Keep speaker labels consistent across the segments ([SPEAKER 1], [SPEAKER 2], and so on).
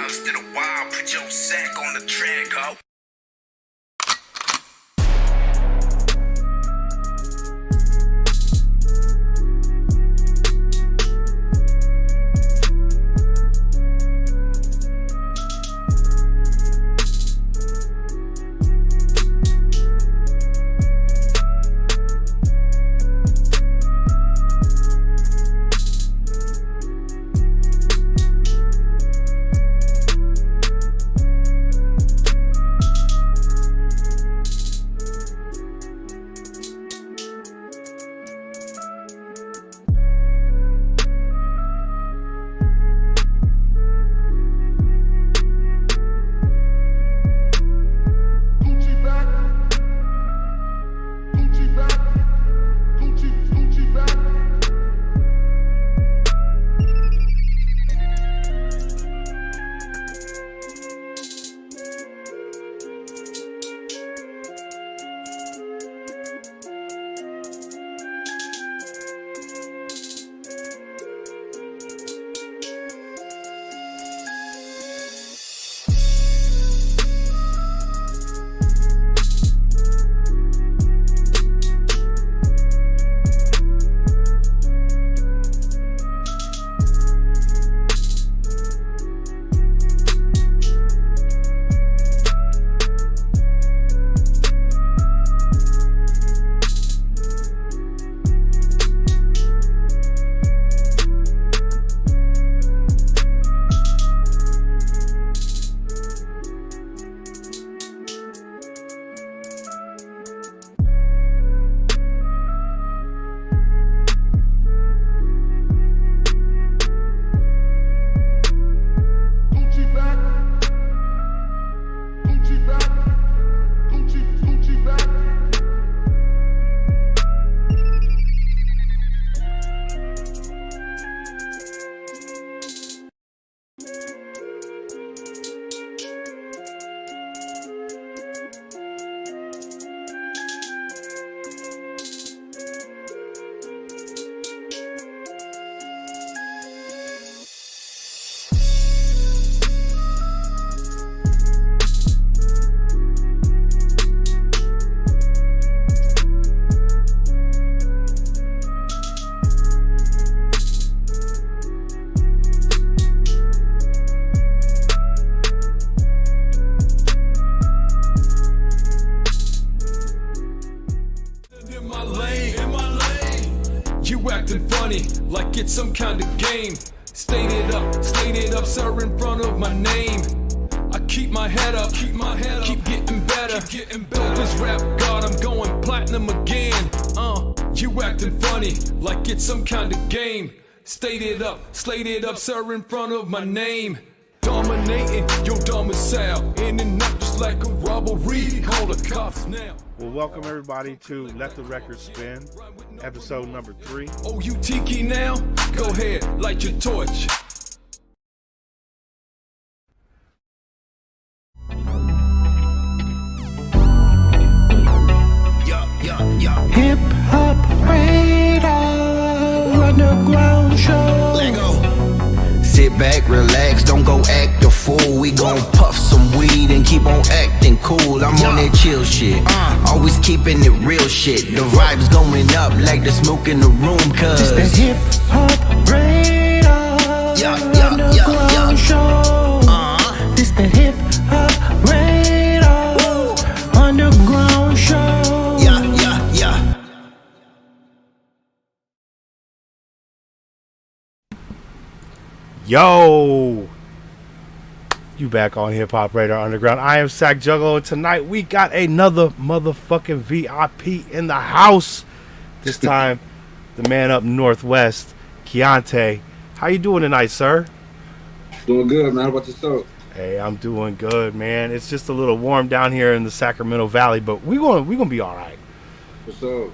[SPEAKER 1] instead of wild. Put your sack on the track, ho.
[SPEAKER 2] Like it's some kind of game. State it up, sir, in front of my name. I keep my head up, keep getting better. Dope as rap god, I'm going platinum again. You acting funny, like it's some kind of game. State it up, sir, in front of my name. Dominating your domicile, in and out just like a robbery. Call the cops now.
[SPEAKER 3] Well, welcome everybody to Let the Record Spin, episode number 3.
[SPEAKER 2] Oh, you tiki now? Go ahead, light your torch.
[SPEAKER 4] Hip Hop Radar Underground Show.
[SPEAKER 1] Lego.
[SPEAKER 5] Sit back, relax, don't go act a fool. We gon' puff some weed and keep on acting cool. I'm on that chill shit, always keeping it real shit. The vibes going up like the smoke in the room, cause
[SPEAKER 4] It's the Hip Hop Radar Underground Show. It's the Hip Hop Radar Underground Show.
[SPEAKER 3] Yo! You back on Hip Hop Radar Underground. I am Sack Juggalo, and tonight we got another motherfucking VIP in the house. This time, the man up northwest, Keontae. How you doing tonight, sir?
[SPEAKER 6] Doing good, man. How about yourself?
[SPEAKER 3] Hey, I'm doing good, man. It's just a little warm down here in the Sacramento Valley, but we gonna be all right.
[SPEAKER 6] What's up?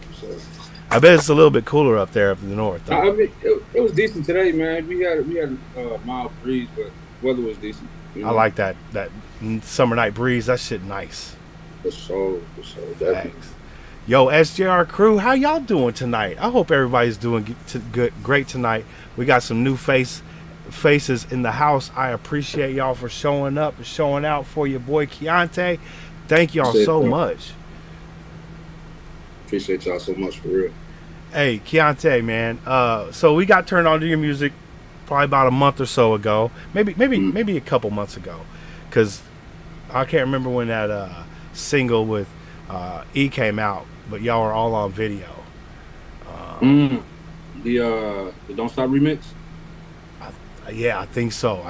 [SPEAKER 3] I bet it's a little bit cooler up there up in the north, though.
[SPEAKER 6] I mean, it was decent today, man. We had a mild breeze, but weather was decent. You know?
[SPEAKER 3] I like that summer night breeze. That shit nice.
[SPEAKER 6] For sure, definitely.
[SPEAKER 3] Thanks. Yo, SJR crew, how y'all doing tonight? I hope everybody's doing great tonight. We got some new face faces in the house. I appreciate y'all for showing up and showing out for your boy Keontae. Thank y'all so much.
[SPEAKER 6] Appreciate y'all so much, for real.
[SPEAKER 3] Hey, Keontae, man. So we got turned on to your music probably about a month or so ago. Maybe a couple months ago. Because I can't remember when that single with E came out, but y'all were all on video.
[SPEAKER 6] The Don't Stop remix?
[SPEAKER 3] Yeah, I think so.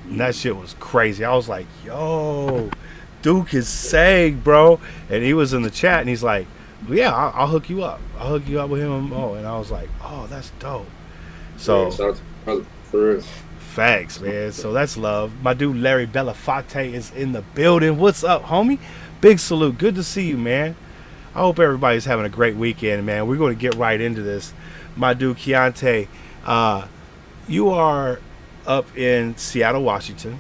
[SPEAKER 3] And that shit was crazy. I was like, yo, Duke is sick, bro. And he was in the chat and he's like, yeah, I'll hook you up. I'll hook you up with him and Mo. And I was like, oh, that's dope. So,
[SPEAKER 6] Yeah, shout out to brother, for real.
[SPEAKER 3] facts, man. So that's love. My dude Larry Belafonte is in the building. What's up, homie? Big salute. Good to see you, man. I hope everybody's having a great weekend, man. We're going to get right into this. My dude Keontae, you are up in Seattle, Washington.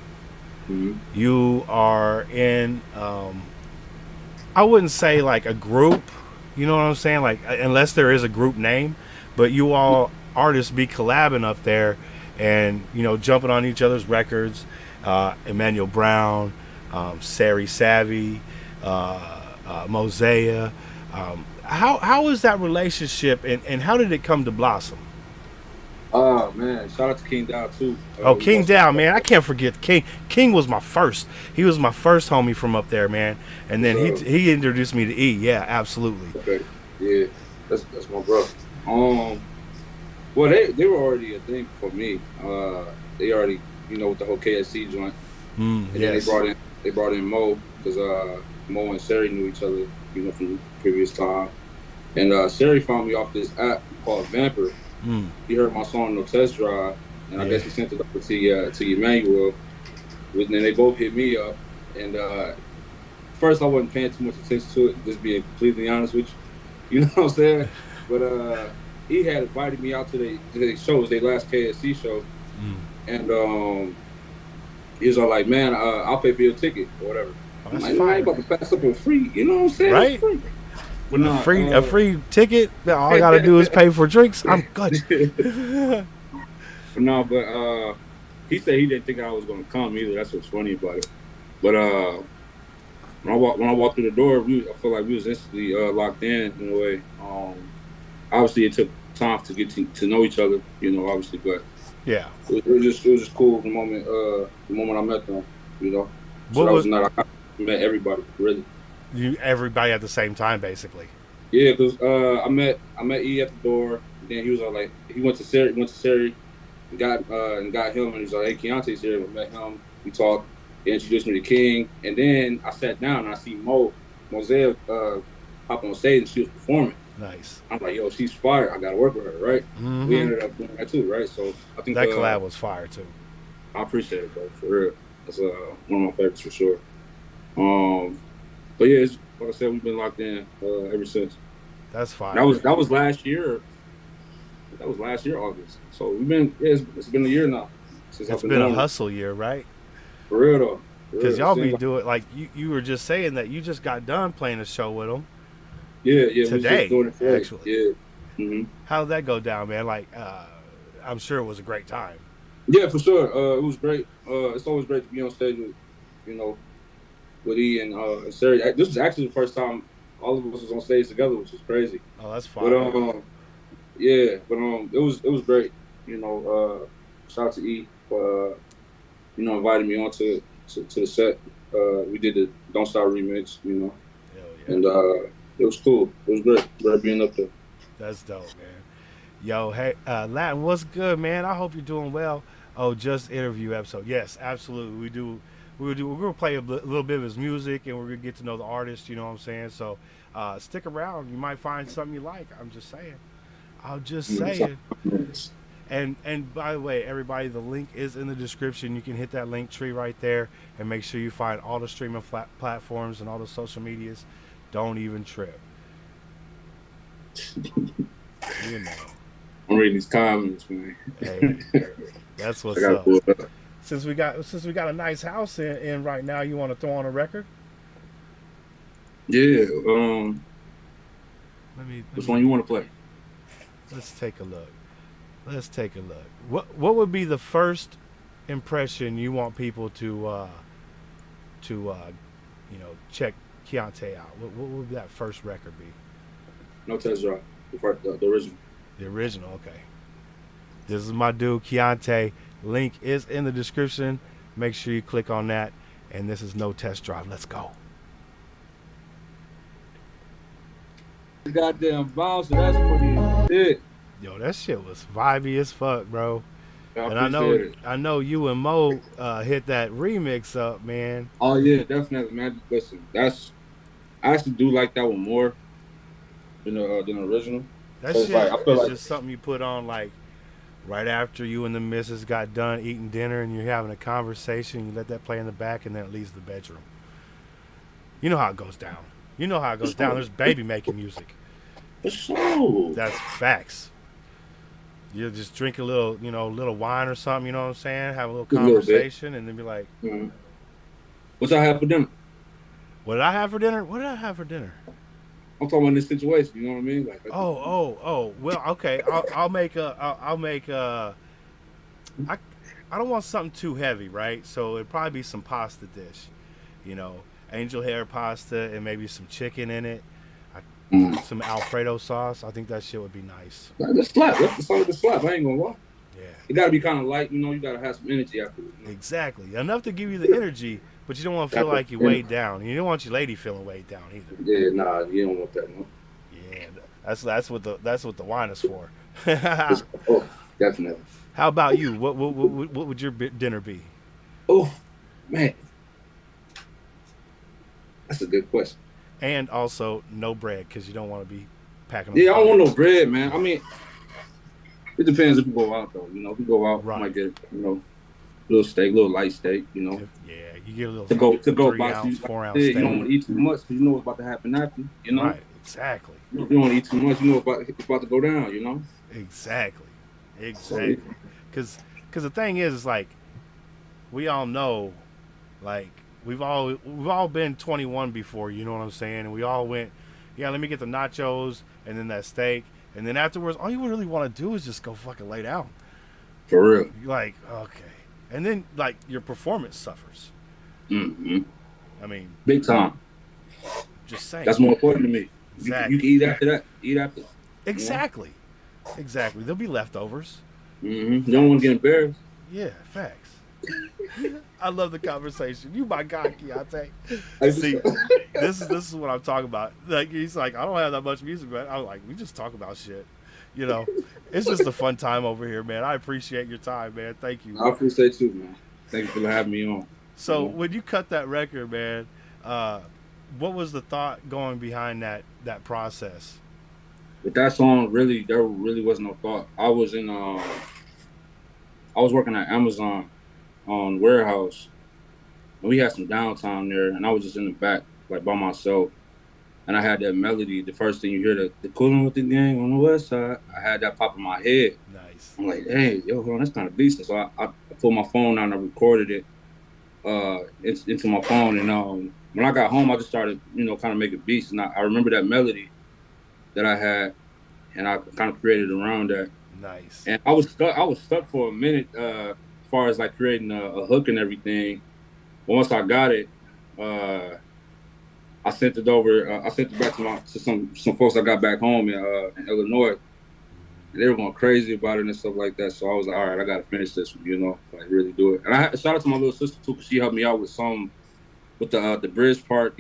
[SPEAKER 6] Mm-hmm.
[SPEAKER 3] You are in, I wouldn't say like a group, you know what I'm saying? Like, unless there is a group name, but you all artists be collabing up there and, you know, jumping on each other's records. Emmanuel Brown, Sari Savvy, Mosea. How is that relationship and how did it come to blossom?
[SPEAKER 6] Oh man, shout out to King Dow too.
[SPEAKER 3] King Dow, man, I can't forget King. King was my first. He was my first homie from up there, man. And then he introduced me to E. Yeah, absolutely.
[SPEAKER 6] Okay. Yeah, that's my brother. Well, they were already a thing for me. They already, you know, with the whole KSC joint. And
[SPEAKER 3] Yes.
[SPEAKER 6] then they brought in Mo because Mo and Sari knew each other, you know, from the previous time. And Sari found me off this app called Vamper. He heard my song No Test Drive, and I guess he sent it over to Emmanuel. And then they both hit me up. And first I wasn't paying too much attention to it, just being completely honest with you. You know what I'm saying? But he had invited me out to their shows, their last KSC show. And he was all like, man, I'll pay for your ticket or whatever. I'm like, I ain't about to pass up on free. You know what I'm saying?
[SPEAKER 3] Right?
[SPEAKER 6] Free. But no,
[SPEAKER 3] A free ticket. All I gotta do is pay for drinks. I'm good.
[SPEAKER 6] But he said he didn't think I was gonna come either. That's what's funny about it. But when I walked through the door, I feel like we was instantly locked in a way. Obviously, it took time to get to know each other, you know. Obviously, but
[SPEAKER 3] Yeah.
[SPEAKER 6] it was just cool the moment I met them, you know. So
[SPEAKER 3] What
[SPEAKER 6] that
[SPEAKER 3] was-
[SPEAKER 6] was not. I met everybody really.
[SPEAKER 3] Everybody at the same time, basically.
[SPEAKER 6] Yeah, because I met E at the door. Then he was all like, he went to Sari, and got him, and he was like, hey, Keontae's here. We met him. We talked. He introduced me to King, and then I sat down and I see Mosea hop on stage and she was performing.
[SPEAKER 3] Nice.
[SPEAKER 6] I'm like, yo, she's fire. I gotta work with her, right?
[SPEAKER 3] Mhm.
[SPEAKER 6] We ended up doing that too, right? So I think
[SPEAKER 3] That collab was fire too.
[SPEAKER 6] I appreciate it, bro, for real. That's one of my favorites for sure. But yeah, it's, like I said, we've been locked in ever since.
[SPEAKER 3] That's fire.
[SPEAKER 6] That was last year. That was last year, August. So we've been. Yeah, it's been a year now since
[SPEAKER 3] It's
[SPEAKER 6] I've
[SPEAKER 3] been a
[SPEAKER 6] doing it.
[SPEAKER 3] hustle year, right?
[SPEAKER 6] For real though.
[SPEAKER 3] Because y'all be doing like you were just saying that you just got done playing a show with them.
[SPEAKER 6] Yeah. We
[SPEAKER 3] Today,
[SPEAKER 6] was just doing it today.
[SPEAKER 3] actually.
[SPEAKER 6] Yeah. Mm-hmm.
[SPEAKER 3] How did that go down, man? Like, I'm sure it was a great time.
[SPEAKER 6] Yeah, for sure. It was great. It's always great to be on stage with, you know, with E and Sari. This was actually the first time all of us was on stage together, which is crazy.
[SPEAKER 3] Oh, that's fine.
[SPEAKER 6] But it was great. You know, shout out to E for you know, inviting me on to the set. We did the Don't Stop remix, you know.
[SPEAKER 3] Hell yeah.
[SPEAKER 6] And it was cool. It was great. Great being up there.
[SPEAKER 3] That's dope, man. Yo, hey, Latin, what's good, man? I hope you're doing well. Oh, just interview episode. Yes, absolutely. We're gonna play a little bit of his music, and we're gonna get to know the artist. You know what I'm saying? So, stick around. You might find something you like. I'm just saying. I'm just saying. And by the way, everybody, the link is in the description. You can hit that link tree right there, and make sure you find all the streaming platforms and all the social medias. Don't even trip. You know.
[SPEAKER 6] I'm reading these comments, man.
[SPEAKER 3] Hey, that's what's
[SPEAKER 6] I gotta
[SPEAKER 3] up.
[SPEAKER 6] pull it up.
[SPEAKER 3] Since we got a nice house in right now, you want to throw on a record?
[SPEAKER 6] Yeah.
[SPEAKER 3] Let me
[SPEAKER 6] Which one you want to play?
[SPEAKER 3] let's take a look. Let's take a look. What would be the first impression you want people to check Keontae out? What would that first record be?
[SPEAKER 6] No Test Drive. The original.
[SPEAKER 3] The original, okay. This is my dude Keontae. Link is in the description. Make sure you click on that. And this is No Test Drive. Let's go.
[SPEAKER 6] Goddamn bounce. That's pretty shit.
[SPEAKER 3] Yo, that shit was vibey as fuck, bro. And
[SPEAKER 6] appreciate it.
[SPEAKER 3] I know you and Mo hit that remix up, man.
[SPEAKER 6] Oh yeah, definitely, man. Listen, I actually do like that one more than the original.
[SPEAKER 3] That
[SPEAKER 6] So
[SPEAKER 3] shit
[SPEAKER 6] it's like, I feel
[SPEAKER 3] is
[SPEAKER 6] like-
[SPEAKER 3] just something you put on like right after you and the missus got done eating dinner and you're having a conversation. You let that play in the back and then it leaves the bedroom. You know how it goes down. There's baby making music.
[SPEAKER 6] For sure.
[SPEAKER 3] That's facts. You just drink a little wine or something, you know what I'm saying? Have a little
[SPEAKER 6] Just a little bit.
[SPEAKER 3] conversation and then be like,
[SPEAKER 6] Mhm. What y'all have for dinner?
[SPEAKER 3] what did I have for dinner? What did I have for dinner?
[SPEAKER 6] I'm talking about this situation. You know what I mean? Like,
[SPEAKER 3] Oh. Well, okay. I'll make I don't want something too heavy, right? So it'd probably be some pasta dish, angel hair pasta and maybe some chicken in it, some Alfredo sauce. I think that shit would be nice.
[SPEAKER 6] the slap. That's the song of the slap. I ain't gonna lie.
[SPEAKER 3] Yeah,
[SPEAKER 6] It gotta be kind of light. You gotta have some energy after it.
[SPEAKER 3] exactly. Enough to give you the energy, but you don't want to feel like you're weighed down. You don't want your lady feeling weighed down either.
[SPEAKER 6] Yeah, nah, you don't want that. No.
[SPEAKER 3] Yeah, that's what the wine is for.
[SPEAKER 6] Oh, definitely.
[SPEAKER 3] How about you? What would your dinner be?
[SPEAKER 6] Oh, man, that's a good question.
[SPEAKER 3] And also no bread because you don't want to be packing.
[SPEAKER 6] Yeah, I don't want no bread, man. I mean, it depends if we go out though. If we go out,
[SPEAKER 3] Right.
[SPEAKER 6] I might get little steak, little light steak.
[SPEAKER 3] Yeah, you get a little
[SPEAKER 6] To go
[SPEAKER 3] 3
[SPEAKER 6] box
[SPEAKER 3] ounce,
[SPEAKER 6] you,
[SPEAKER 3] 4 ounce
[SPEAKER 6] you
[SPEAKER 3] steak.
[SPEAKER 6] don't want to eat too much because you know what's about to happen after.
[SPEAKER 3] Right, exactly,
[SPEAKER 6] You don't want to eat too much. You know it's about to go down.
[SPEAKER 3] exactly. Because the thing is like we all know, like we've all been 21 before. You know what I'm saying? And we all went, yeah. Let me get the nachos and then that steak, and then afterwards, all you really want to do is just go fucking lay down.
[SPEAKER 6] For real.
[SPEAKER 3] You're like, okay, and then like your performance suffers.
[SPEAKER 6] Hmm.
[SPEAKER 3] I mean,
[SPEAKER 6] Big time.
[SPEAKER 3] just saying.
[SPEAKER 6] That's more important to me.
[SPEAKER 3] Exactly.
[SPEAKER 6] You can eat after that. Eat after.
[SPEAKER 3] Exactly. There'll be leftovers.
[SPEAKER 6] You don't want to get embarrassed.
[SPEAKER 3] Yeah, facts. I love the conversation. You my guy, Keontae.
[SPEAKER 6] I
[SPEAKER 3] See, this is what I'm talking about. Like he's like, I don't have that much music, but I'm like, we just talk about shit. It's just a fun time over here, man. I appreciate your time, man. Thank you.
[SPEAKER 6] I appreciate you, man. Thank you for having me on.
[SPEAKER 3] So when you cut that record, man, what was the thought going behind that process?
[SPEAKER 6] With that song, there really was no thought. I was working at Amazon on warehouse, and we had some downtime there, and I was just in the back, like by myself, and I had that melody. The first thing you hear, the coolin' with the gang on the west side. I had that pop in my head.
[SPEAKER 3] Nice.
[SPEAKER 6] I'm like, hey, yo, hold on, that's kind of decent. So I pulled my phone out and I recorded it into my phone, and when I got home, I just started, kind of making beats, and I remember that melody that I had, and I kind of created around that.
[SPEAKER 3] Nice.
[SPEAKER 6] And I was stuck for a minute as far as like creating a hook and everything. But once I got it, I sent it over. I sent it back to some folks I got back home in Illinois. And they were going crazy about it and stuff like that. So I was like, all right, I got to finish this one, like really do it. And I shout out to my little sister too, because she helped me out with the bridge part.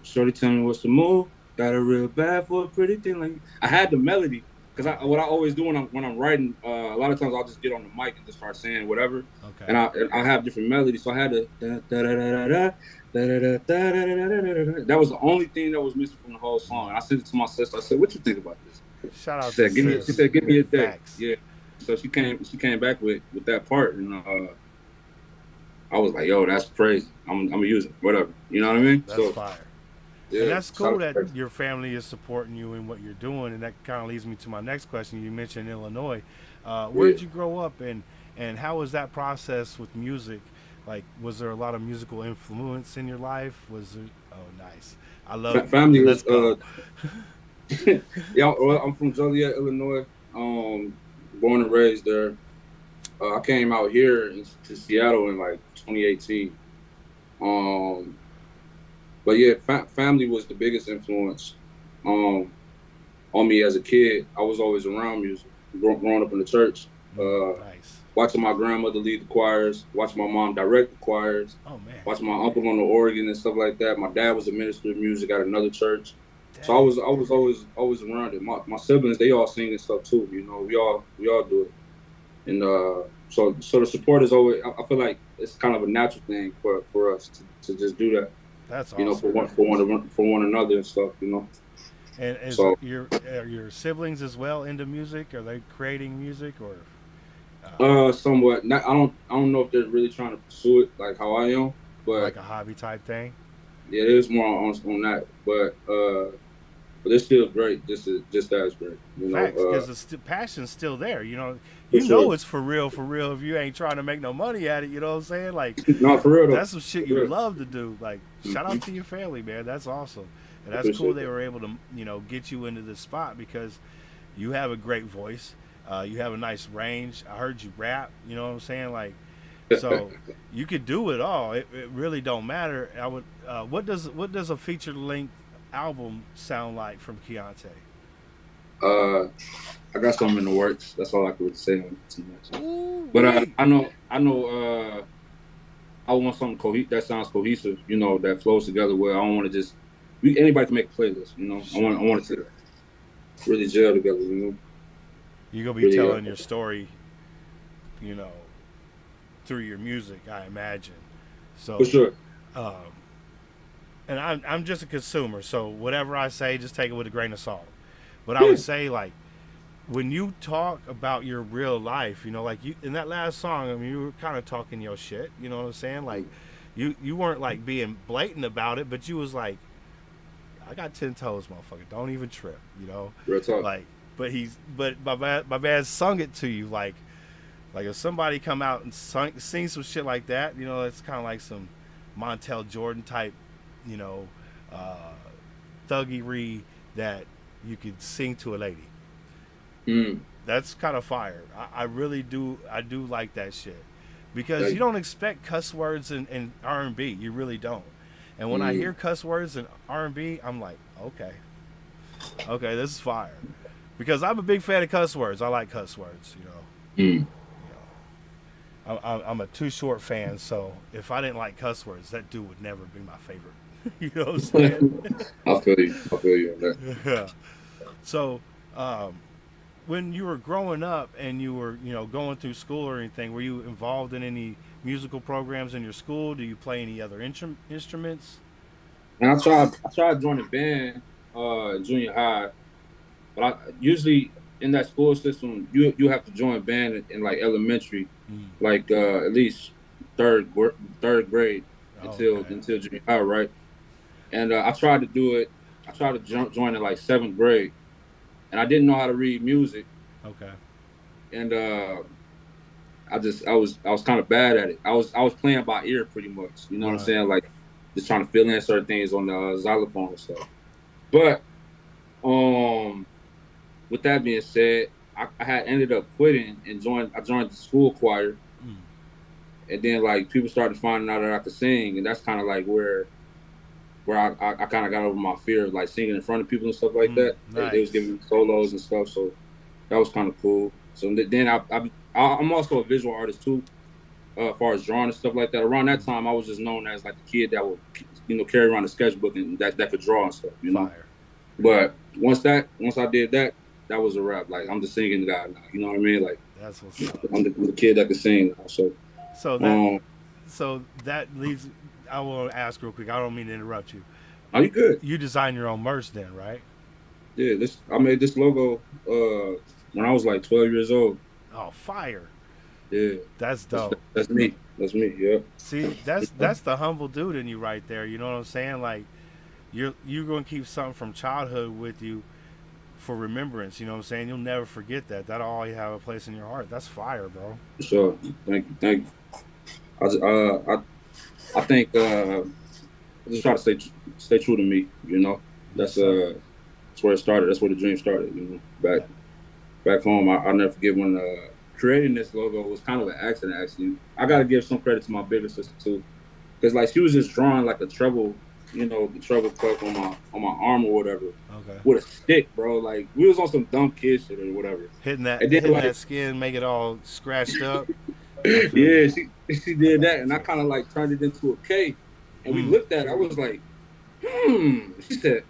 [SPEAKER 6] Shorty tell me what's the move. Got a real bad for a pretty thing. Like I had the melody. Because what I always do when I'm writing, a lot of times I'll just get on the mic and just start saying whatever.
[SPEAKER 3] Okay.
[SPEAKER 6] And I have different melodies, so I had to that was the only thing that was missing from the whole song. And I sent it to my sister. I said, "What you think about this?"
[SPEAKER 3] Shout out
[SPEAKER 6] She said,
[SPEAKER 3] to
[SPEAKER 6] "Give me."
[SPEAKER 3] sis.
[SPEAKER 6] She said, "Give me a day."
[SPEAKER 3] Facts.
[SPEAKER 6] Yeah. So she came back with that part, and I was like, "Yo, that's crazy. I'm gonna use it. Whatever. You know what I mean?"
[SPEAKER 3] That's fire.
[SPEAKER 6] Yeah,
[SPEAKER 3] And that's cool
[SPEAKER 6] shout out
[SPEAKER 3] that
[SPEAKER 6] to
[SPEAKER 3] your family is supporting you in what you're doing, and that kind of leads me to my next question. You mentioned Illinois. Where did you grow up, and how was that process with music? Like, was there a lot of musical influence in your life? Was there? Oh, nice. I love it.
[SPEAKER 6] family
[SPEAKER 3] Let's
[SPEAKER 6] was
[SPEAKER 3] go.
[SPEAKER 6] yeah. Well, I'm from Joliet, Illinois. born and raised there. I came out here to Seattle in like 2018. But yeah, family was the biggest influence on me as a kid. I was always around music, growing up in the church.
[SPEAKER 3] Nice.
[SPEAKER 6] Watching my grandmother lead the choirs, watching my mom direct the choirs,
[SPEAKER 3] Oh man.
[SPEAKER 6] watching my uncle on the organ and stuff like that. My dad was a minister of music at another church.
[SPEAKER 3] Dang.
[SPEAKER 6] So I was always around it. My siblings, they all sing and stuff too. You know, we all do it. And so the support is always. I feel like it's kind of a natural thing for us to just do that.
[SPEAKER 3] That's awesome.
[SPEAKER 6] You know, for one another and stuff. You know.
[SPEAKER 3] And is
[SPEAKER 6] So-
[SPEAKER 3] your siblings as well into music? Are they creating music or?
[SPEAKER 6] Somewhat. I don't know if they're really trying to pursue it like how I am, but
[SPEAKER 3] Like a hobby type thing?
[SPEAKER 6] yeah, it is more on that. But it's still great. Just as great. You know.
[SPEAKER 3] Facts, because the passion's still there. You know,
[SPEAKER 6] For
[SPEAKER 3] you know
[SPEAKER 6] sure.
[SPEAKER 3] it's for real if you ain't trying to make no money at it. You know what I'm saying? Like
[SPEAKER 6] No, for real though.
[SPEAKER 3] that's some shit
[SPEAKER 6] For
[SPEAKER 3] you
[SPEAKER 6] real.
[SPEAKER 3] love to do. Like shout out to your family, man. That's awesome, and that's
[SPEAKER 6] Appreciate
[SPEAKER 3] cool. They
[SPEAKER 6] that.
[SPEAKER 3] were able to get you into this spot because you have a great voice. You have a nice range. I heard you rap. You know what I'm saying? Like. So you could do it all. It really don't matter. I would. What does a feature length album sound like from Keontae?
[SPEAKER 6] I got something in the works. That's all I could say on too much.
[SPEAKER 3] Ooh,
[SPEAKER 6] But
[SPEAKER 3] wait.
[SPEAKER 6] I know. I want something that sounds cohesive. You know, that flows together. Where I don't want to just. Anybody can make a playlist. You know, I want it to really gel together. You know.
[SPEAKER 3] You're gonna be
[SPEAKER 6] really,
[SPEAKER 3] telling your story, through your music, I imagine. So
[SPEAKER 6] For sure.
[SPEAKER 3] And I'm just a consumer, so whatever I say, just take it with a grain of salt. But I would say, like, when you talk about your real life, like you in that last song, I mean, you were kind of talking your shit. You know what I'm saying? Like, you weren't like being blatant about it, but you was like, I got 10 toes, motherfucker. Don't even trip.
[SPEAKER 6] Real talk.
[SPEAKER 3] Like, but my man sung it to you like if somebody come out and sing some shit like that, it's kind of like some Montel Jordan type, thuggery that you could sing to a lady. That's kind of fire. I really do. I do like that shit because you don't expect cuss words in R&B. You really don't. And when I hear cuss words in R&B, I'm like, okay, this is fire. Because I'm a big fan of cuss words. I like cuss words. I'm a Too Short fan, so if I didn't like cuss words, that dude would never be my favorite. You know what I'm saying?
[SPEAKER 6] I feel you on that.
[SPEAKER 3] Yeah. So, when you were growing up and you were, going through school or anything, were you involved in any musical programs in your school? Do you play any other instruments?
[SPEAKER 6] And I tried joining a band in junior high, but usually in that school system, you have to join band in like elementary, like at least third grade until junior high, right? And I tried to do it. I tried to join in like 7th grade, and I didn't know how to read music.
[SPEAKER 3] Okay.
[SPEAKER 6] And I was kind of bad at it. I was playing by ear pretty much. You know what I'm saying? Like just trying to fill in certain things on the xylophone and stuff. But with that being said, I had ended up quitting and I joined the school choir. And then like people started finding out that I could sing, and that's kind of like where I kind of got over my fear of like singing in front of people and stuff like that.
[SPEAKER 3] Nice.
[SPEAKER 6] They was giving me solos and stuff, so that was kind of cool. So then I'm also a visual artist too, as far as drawing and stuff like that. Around that time, I was just known as like the kid that would, carry around a sketchbook and that could draw and stuff,
[SPEAKER 3] Fire.
[SPEAKER 6] But once I did that, that was a wrap. Like I'm the singing guy now. You know what I mean? Like
[SPEAKER 3] That's what's up.
[SPEAKER 6] I'm the kid that can sing now.
[SPEAKER 3] So that leads. I will ask real quick. I don't mean to interrupt you.
[SPEAKER 6] Are you good?
[SPEAKER 3] You design your own merch, then, right?
[SPEAKER 6] Yeah. I made this logo when I was like 12 years old.
[SPEAKER 3] Oh, fire!
[SPEAKER 6] Yeah.
[SPEAKER 3] That's dope.
[SPEAKER 6] That's me. Yeah.
[SPEAKER 3] See, that's the humble dude in you right there. You know what I'm saying? Like, you're gonna keep something from childhood with you for remembrance. You know what I'm saying? You'll never forget that. That'll always have a place in your heart. That's fire, bro.
[SPEAKER 6] For sure. Thank you. I think I just try to stay true to me. That's where it started. That's where the dream started. Back back home. I'll never forget when creating this logo was kind of an accident. Actually, I got to give some credit to my bigger sister too, because like she was just drawing like a treble, the treble clef on my arm or whatever,
[SPEAKER 3] Okay.
[SPEAKER 6] with a stick, bro. Like we was on some dumb kid shit or whatever.
[SPEAKER 3] Hitting that,
[SPEAKER 6] And then,
[SPEAKER 3] hitting
[SPEAKER 6] like-
[SPEAKER 3] that skin, make it all scratched up.
[SPEAKER 6] Yeah, she did that, and I kind of like turned it into a K, and we looked at it. I was like, She said,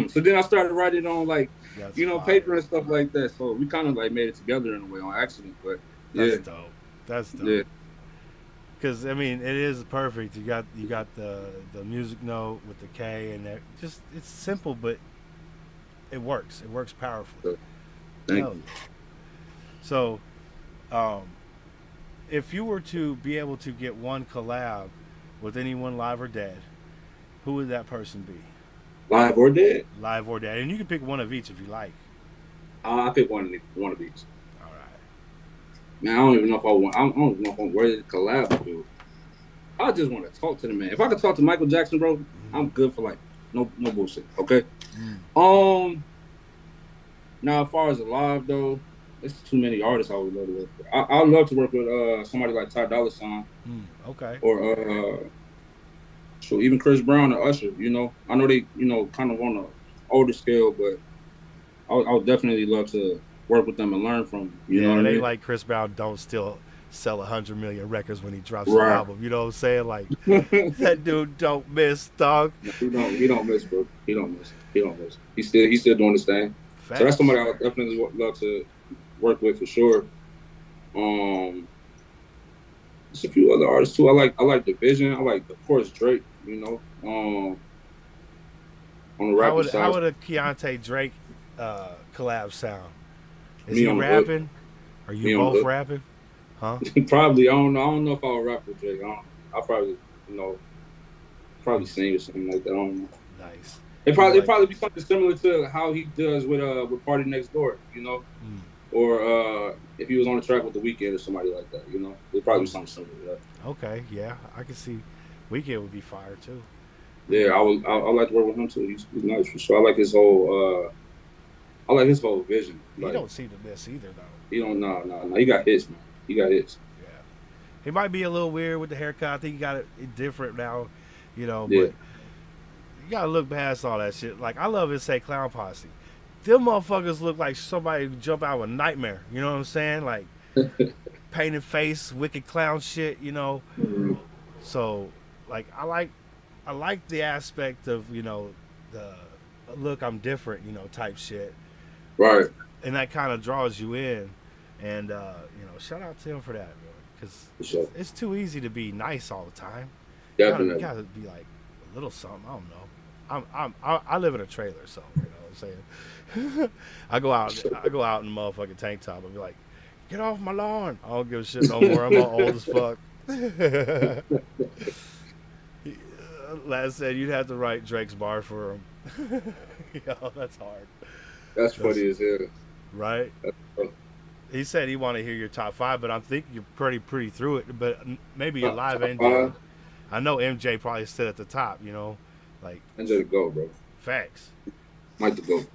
[SPEAKER 6] So then I started writing on like,
[SPEAKER 3] That's
[SPEAKER 6] paper
[SPEAKER 3] fire.
[SPEAKER 6] and stuff like that. So we kind of like made it together in a way on accident, but yeah,
[SPEAKER 3] That's dope. That's dope.
[SPEAKER 6] yeah,
[SPEAKER 3] Because I mean, it is perfect. You got the music note with the K, and it's simple, but it works. It works powerfully.
[SPEAKER 6] thank
[SPEAKER 3] Hell
[SPEAKER 6] you.
[SPEAKER 3] yeah. So, if you were to be able to get one collab with anyone live or dead, who would that person be?
[SPEAKER 6] Live or dead?
[SPEAKER 3] Live or dead, and you can pick one of each if you like.
[SPEAKER 6] I pick one of these.
[SPEAKER 3] All right.
[SPEAKER 6] Man, I don't even know if I want. I don't even know if I'm ready to collab with you. I just want to talk to the man. If I could talk to Michael Jackson, bro, I'm good for like no bullshit. Okay. Now as far as alive though, there's too many artists I would love to work with. I'd love to work with somebody like Ty Dolla $ign
[SPEAKER 3] Okay.
[SPEAKER 6] or so even Chris Brown or Usher. I know they kind of on an older scale, but I would definitely love to work with them and learn from them. You know what I
[SPEAKER 3] they
[SPEAKER 6] mean?
[SPEAKER 3] like Chris Brown don't still sell 100 million records when he drops
[SPEAKER 6] Right.
[SPEAKER 3] an album. You know what I'm saying? Like that dude don't miss, dog.
[SPEAKER 6] He don't miss, bro. He don't miss. He's still doing his thing.
[SPEAKER 3] Facts.
[SPEAKER 6] So that's somebody I would definitely love to work with for sure. There's a few other artists too. I like Division. I like, of course, Drake. On the rapper side.
[SPEAKER 3] How would a Keontae Drake collab sound? Is
[SPEAKER 6] Me
[SPEAKER 3] he
[SPEAKER 6] on the hook.
[SPEAKER 3] rapping? Are
[SPEAKER 6] Me
[SPEAKER 3] you
[SPEAKER 6] on the
[SPEAKER 3] both
[SPEAKER 6] hook.
[SPEAKER 3] rapping? Huh?
[SPEAKER 6] Probably. I don't know if I'll rap with Drake. I'll probably probably sing or something like that. I don't know.
[SPEAKER 3] Nice.
[SPEAKER 6] It'd probably be something similar to how he does with Party Next Door, or if he was on the track with The Weeknd or somebody like that, it'd probably be something similar to that.
[SPEAKER 3] Okay, yeah, I can see. Weekend would be fire too.
[SPEAKER 6] Yeah, I like to work with him too. He's nice for sure. I like his whole vision.
[SPEAKER 3] He
[SPEAKER 6] Like,
[SPEAKER 3] don't seem to miss either though.
[SPEAKER 6] he don't no. He got hits, man. He got hits.
[SPEAKER 3] Yeah, he might be a little weird with the haircut. I think he got it different now, but
[SPEAKER 6] Yeah.
[SPEAKER 3] you gotta look past all that shit. Like I love his Say Clown Posse. Them motherfuckers look like somebody who jump out of a nightmare. You know what I'm saying? Like painted face, wicked clown shit. So like I like the aspect of the look I'm different type shit,
[SPEAKER 6] Right.
[SPEAKER 3] and that kind of draws you in. And shout out to him for that, because
[SPEAKER 6] For sure.
[SPEAKER 3] it's too easy to be nice all the time.
[SPEAKER 6] Definitely.
[SPEAKER 3] You gotta be like a little something. I don't know. I live in a trailer, so you know what I'm saying. I go out in a motherfucking tank top and be like, get off my lawn. I don't give a shit no more. I'm all old as fuck. Last said you'd have to write Drake's bar for him. Yo, that's hard.
[SPEAKER 6] That's funny as hell.
[SPEAKER 3] Right?
[SPEAKER 6] That's funny.
[SPEAKER 3] He said he wanted to hear your top 5, but I'm thinking you're pretty through it. But maybe your live
[SPEAKER 6] Top
[SPEAKER 3] and
[SPEAKER 6] five?
[SPEAKER 3] I know MJ probably stood at the top. Like
[SPEAKER 6] Enjoy the go, bro.
[SPEAKER 3] facts.
[SPEAKER 6] Mike the go.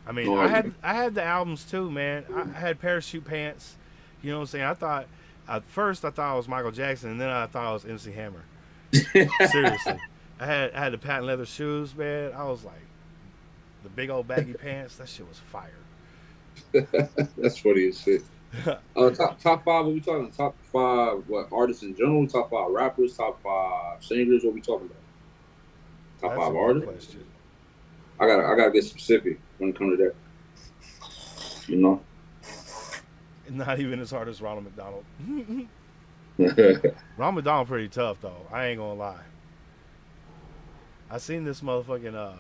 [SPEAKER 3] I mean,
[SPEAKER 6] No
[SPEAKER 3] I
[SPEAKER 6] argument.
[SPEAKER 3] had the albums too, man. I had Parachute Pants. You know what I'm saying? I thought at first it was Michael Jackson, and then I thought it was MC Hammer. Seriously, I had the patent leather shoes, man. I was like, the big old baggy pants. That shit was fire.
[SPEAKER 6] That's funny as shit. Top 5, what we talking? Top 5 what, artists in general? Top 5 rappers, top 5 singers, what we talking about? Top
[SPEAKER 3] That's
[SPEAKER 6] 5
[SPEAKER 3] a good
[SPEAKER 6] artists?
[SPEAKER 3] question.
[SPEAKER 6] I gotta get specific when it comes to that.
[SPEAKER 3] Not even as hard as Ronald McDonald. Ronald McDonald pretty tough though. I ain't gonna lie. I seen this motherfucking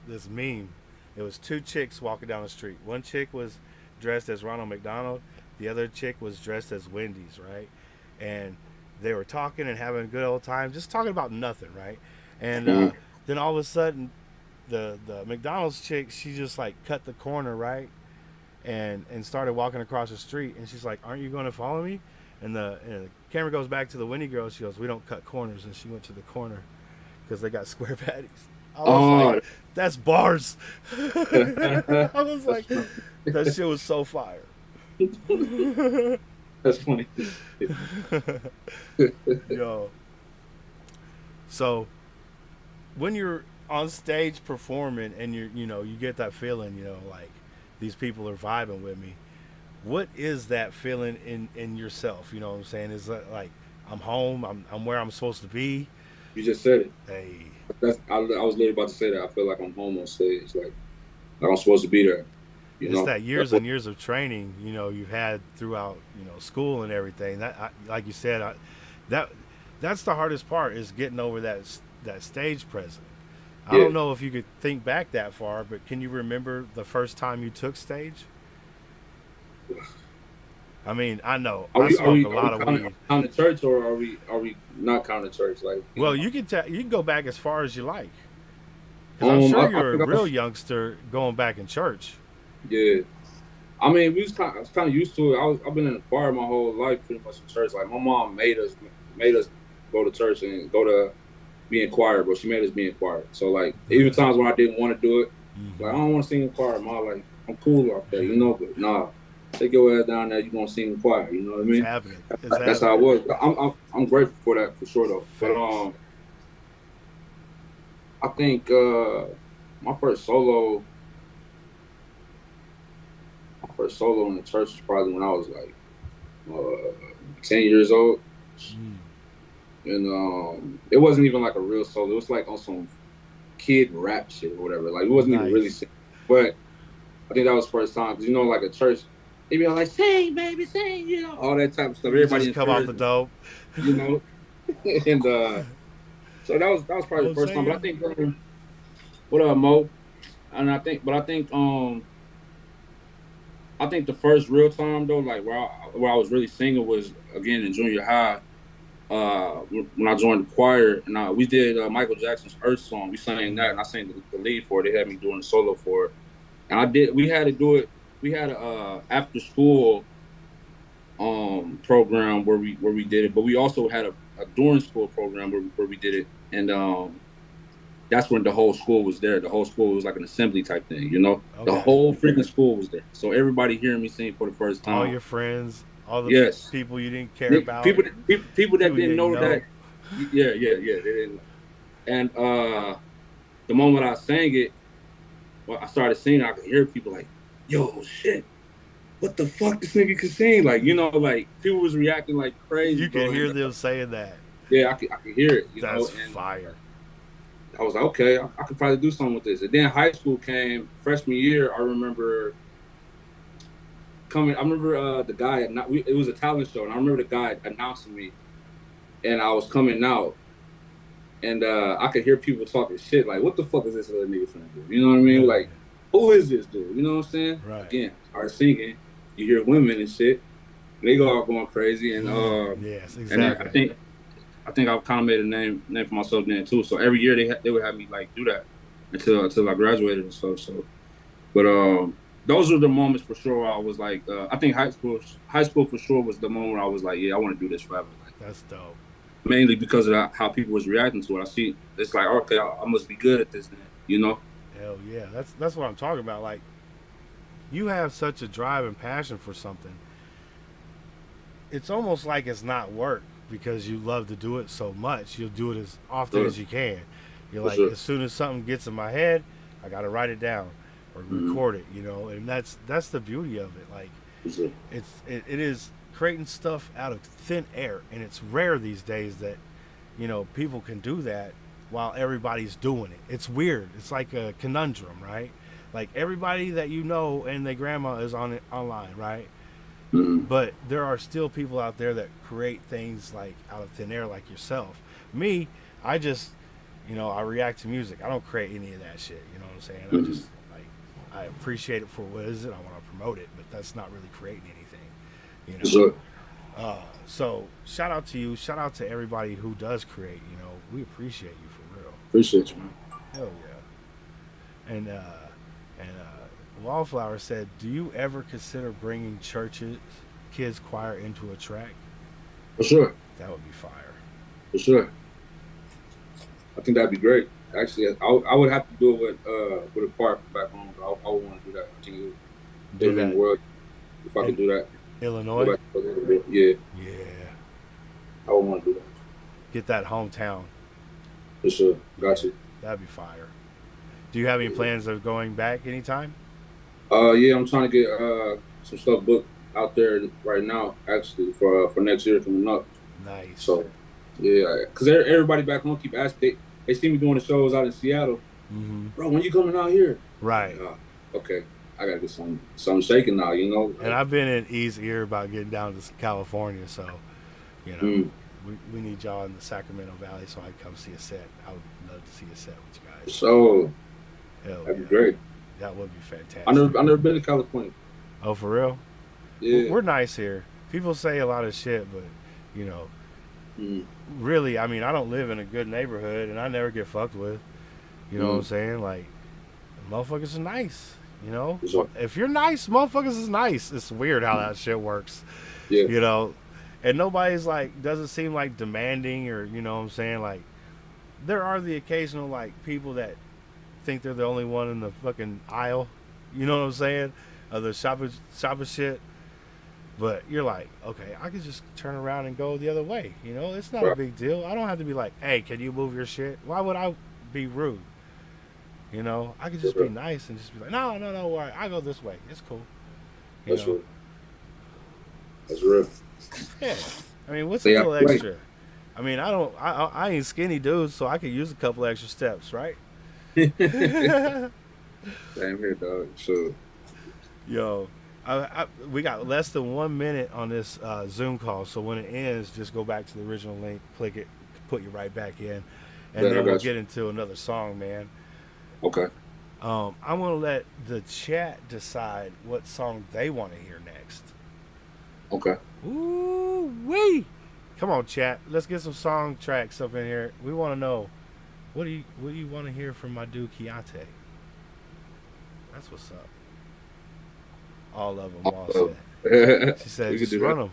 [SPEAKER 3] this meme. It was 2 chicks walking down the street. One chick was dressed as Ronald McDonald. The other chick was dressed as Wendy's, right? And they were talking and having a good old time, just talking about nothing, right? And then all of a sudden, the McDonald's chick, she just like cut the corner, right? And started walking across the street. And she's like, aren't you going to follow me? And the camera goes back to the Wendy girl. She goes, we don't cut corners. And she went to the corner because they got square patties. I was like, that's bars. I was like, that shit was so fire.
[SPEAKER 6] That's funny.
[SPEAKER 3] Yo. So when you're on stage performing and you get that feeling, like these people are vibing with me. What is that feeling in yourself? You know what I'm saying? Is that like I'm home, I'm where I'm supposed to be?
[SPEAKER 6] You just said it.
[SPEAKER 3] Hey.
[SPEAKER 6] I was literally about to say that. I feel like I'm home on stage, like I'm supposed to be there.
[SPEAKER 3] It's that years and years of training, you've had throughout, school and everything. Like you said, that's the hardest part is getting over that stage presence. I don't know if you could think back that far, but can you remember the first time you took stage? I mean, I know I smoke a lot of weed.
[SPEAKER 6] Counting church, or are we not counting church? Like,
[SPEAKER 3] well, you can go back as far as you like. 'Cause I'm sure you're a real youngster going back in church.
[SPEAKER 6] Yeah, I mean, I was kind of used to it. I've been in the choir my whole life, pretty much in church. Like, my mom made us go to church and go to be in choir, but she made us be in choir. So, like, even times when I didn't want to do it, like, I don't want to sing in choir, Mom. Like, I'm cool off there, but nah. Take your ass down there. You gonna sing in choir? You know what I mean?
[SPEAKER 3] It's happening.
[SPEAKER 6] That's how it was. I'm grateful for that for sure though. But I think my first solo in the church was probably when I was like 10 years old, and it wasn't even like a real solo. It was like on some kid rap shit or whatever. Like, it wasn't even really singing, but I think that was the first time because like a church. They be like, sing, baby, sing, all that type of stuff. Everybody
[SPEAKER 3] just come off the dope,
[SPEAKER 6] and so that was probably the first time. But I think, what up, Mo? And I think the first real time though, like where I was really singing was again in junior high. When I joined the choir, and we did Michael Jackson's Earth song. We sang that, and I sang the lead for it. They had me doing the solo for it, and we had to do it. We had a after school program where we did it, but we also had a during school program where we did it, and that's when the whole school was there. The whole school was like an assembly type thing, Okay. The whole freaking school was there, so everybody hearing me sing for the first time.
[SPEAKER 3] All your friends, all the people you didn't care about,
[SPEAKER 6] people that didn't know that. Yeah, they didn't. And the moment I sang it, I started singing. I could hear people like, yo, shit, what the fuck this nigga could sing? Like, like people was reacting like crazy.
[SPEAKER 3] You can hear them saying that.
[SPEAKER 6] Yeah, I could hear it.
[SPEAKER 3] That's fire.
[SPEAKER 6] I was like, okay, I could probably do something with this. And then high school came, freshman year, I remember the guy, it was a talent show, and I remember the guy announcing me, and I was coming out, and I could hear people talking shit, like, what the fuck is this little nigga finna do? You know what I mean? Like, who is this dude? You know what I'm saying?
[SPEAKER 3] Right.
[SPEAKER 6] Again, start singing. You hear women and shit. They go out going crazy, and
[SPEAKER 3] yes, exactly.
[SPEAKER 6] And I think I kind of made a name for myself then too. So every year they would have me like do that until I graduated and stuff. So, but those were the moments for sure. Where I was like, I think high school for sure was the moment where I was like, yeah, I want to do this forever. Like,
[SPEAKER 3] that's dope.
[SPEAKER 6] Mainly because of how people was reacting to it. I see it's like, okay, I must be good at this then,
[SPEAKER 3] Hell yeah, that's what I'm talking about. Like, you have such a drive and passion for something. It's almost like it's not work because you love to do it so much. You'll do it as often as you can. You're like, as soon as something gets in my head, I got to write it down or record it. And that's the beauty of it. Like, it is creating stuff out of thin air, and it's rare these days that people can do that while everybody's doing it. It's weird. It's like a conundrum, right? Like, everybody that and their grandma is on it online, right? But there are still people out there that create things like out of thin air, like yourself. Me, I just, I react to music. I don't create any of that shit. You know what I'm saying? I just I appreciate it for what it is, and I want to promote it, but that's not really creating anything.
[SPEAKER 6] Sure.
[SPEAKER 3] So shout out to you. Shout out to everybody who does create. We appreciate you for real.
[SPEAKER 6] Appreciate you, man.
[SPEAKER 3] Hell yeah. And Wallflower said, do you ever consider bringing kids choir into a track?
[SPEAKER 6] For sure.
[SPEAKER 3] That would be fire.
[SPEAKER 6] For sure. I think that'd be great. Actually, I would have to do it with a partner back home. But I would want to do that. I think it
[SPEAKER 3] Do
[SPEAKER 6] would mean
[SPEAKER 3] that
[SPEAKER 6] the world if I
[SPEAKER 3] in
[SPEAKER 6] could do that. Go
[SPEAKER 3] Illinois.
[SPEAKER 6] back to a little bit. Yeah,
[SPEAKER 3] Yeah,
[SPEAKER 6] I would want to do that
[SPEAKER 3] get that hometown.
[SPEAKER 6] for sure. Got you.
[SPEAKER 3] That'd be fire. Do you have any plans of going back anytime?
[SPEAKER 6] Yeah, I'm trying to get some stuff booked out there right now, actually, for next year coming up.
[SPEAKER 3] Nice.
[SPEAKER 6] So, yeah, because everybody back home keep asking. They see me doing the shows out in Seattle. Bro, when you coming out here?
[SPEAKER 3] Right.
[SPEAKER 6] Okay, I gotta get something shaking now, you know.
[SPEAKER 3] And I've been in E's ear about getting down to California, so you know we need y'all in the Sacramento Valley so I can come see a set. I would love to see a set with you guys.
[SPEAKER 6] So
[SPEAKER 3] Hell
[SPEAKER 6] that'd
[SPEAKER 3] yeah.
[SPEAKER 6] be great.
[SPEAKER 3] That would be fantastic.
[SPEAKER 6] I never been to California.
[SPEAKER 3] Oh, for real?
[SPEAKER 6] Yeah.
[SPEAKER 3] We're nice here. People say a lot of shit, but you know, really, I mean, I don't live in a good neighborhood, and I never get fucked with. You know what I'm saying? Like, motherfuckers are nice. You know, if you're nice, motherfuckers is nice. It's weird how that shit works.
[SPEAKER 6] Yeah.
[SPEAKER 3] You know, and nobody's like, doesn't seem like demanding or, you know what I'm saying? Like, there are the occasional like people that think they're the only one in the fucking aisle. You know what I'm saying? Of the shopping shit. But you're like, okay, I could just turn around and go the other way. You know, it's not a big deal. I don't have to be like, hey, can you move your shit? Why would I be rude? You know, I could just be nice and just be like, no, worry. I go this way. It's cool.
[SPEAKER 6] That's real. That's real.
[SPEAKER 3] Yeah. I mean, what's a little extra? I mean, I ain't skinny dude, so I could use a couple extra steps, right?
[SPEAKER 6] Same here, dog. So,
[SPEAKER 3] yo, we got less than 1 minute on this Zoom call, so when it ends, just go back to the original link, click it, put you right back in, and then we'll get into another song, man.
[SPEAKER 6] Okay.
[SPEAKER 3] I'm gonna let the chat decide what song they want to hear next.
[SPEAKER 6] Okay.
[SPEAKER 3] Ooh wee! Come on, chat. Let's get some song tracks up in here. We want to know what do you want to hear from my dude Keontae. That's what's up. All of them all said. She said, just run them.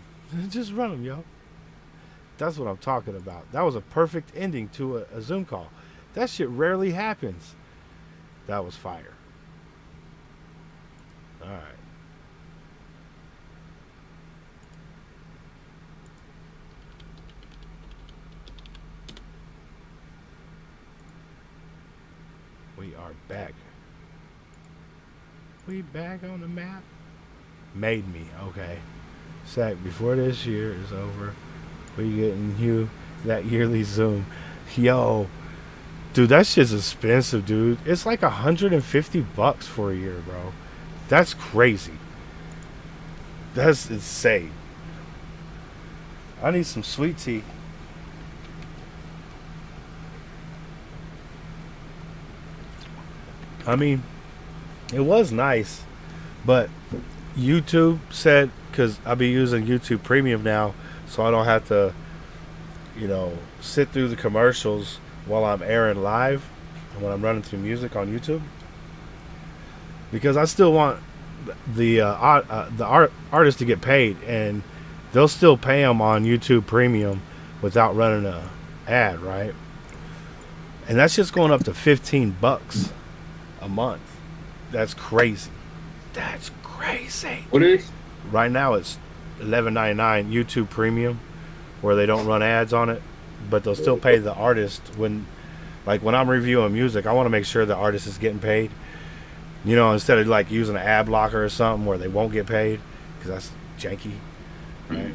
[SPEAKER 3] Just run them, yo. That's what I'm talking about. That was a perfect ending to a Zoom call. That shit rarely happens. That was fire. All right. We are back. We back on the map. Made me, okay. Sack, before this year is over, we getting you that yearly Zoom. Yo, dude, that shit's expensive, dude. It's like $150 for a year, bro. That's crazy. That's insane. I need some sweet tea. I mean, it was nice, but YouTube said, because I'll be using YouTube Premium now, so I don't have to, you know, sit through the commercials while I'm airing live and when I'm running through music on YouTube, because I still want the artist to get paid, and they'll still pay them on YouTube Premium without running a ad, right? And that's just going up to $15 a month. That's crazy. That's crazy.
[SPEAKER 6] What is?
[SPEAKER 3] Right now it's $11.99 YouTube Premium, where they don't run ads on it, but they'll still pay the artist when I'm reviewing music. I want to make sure the artist is getting paid. You know, instead of like using an ad blocker or something where they won't get paid, because that's janky, right?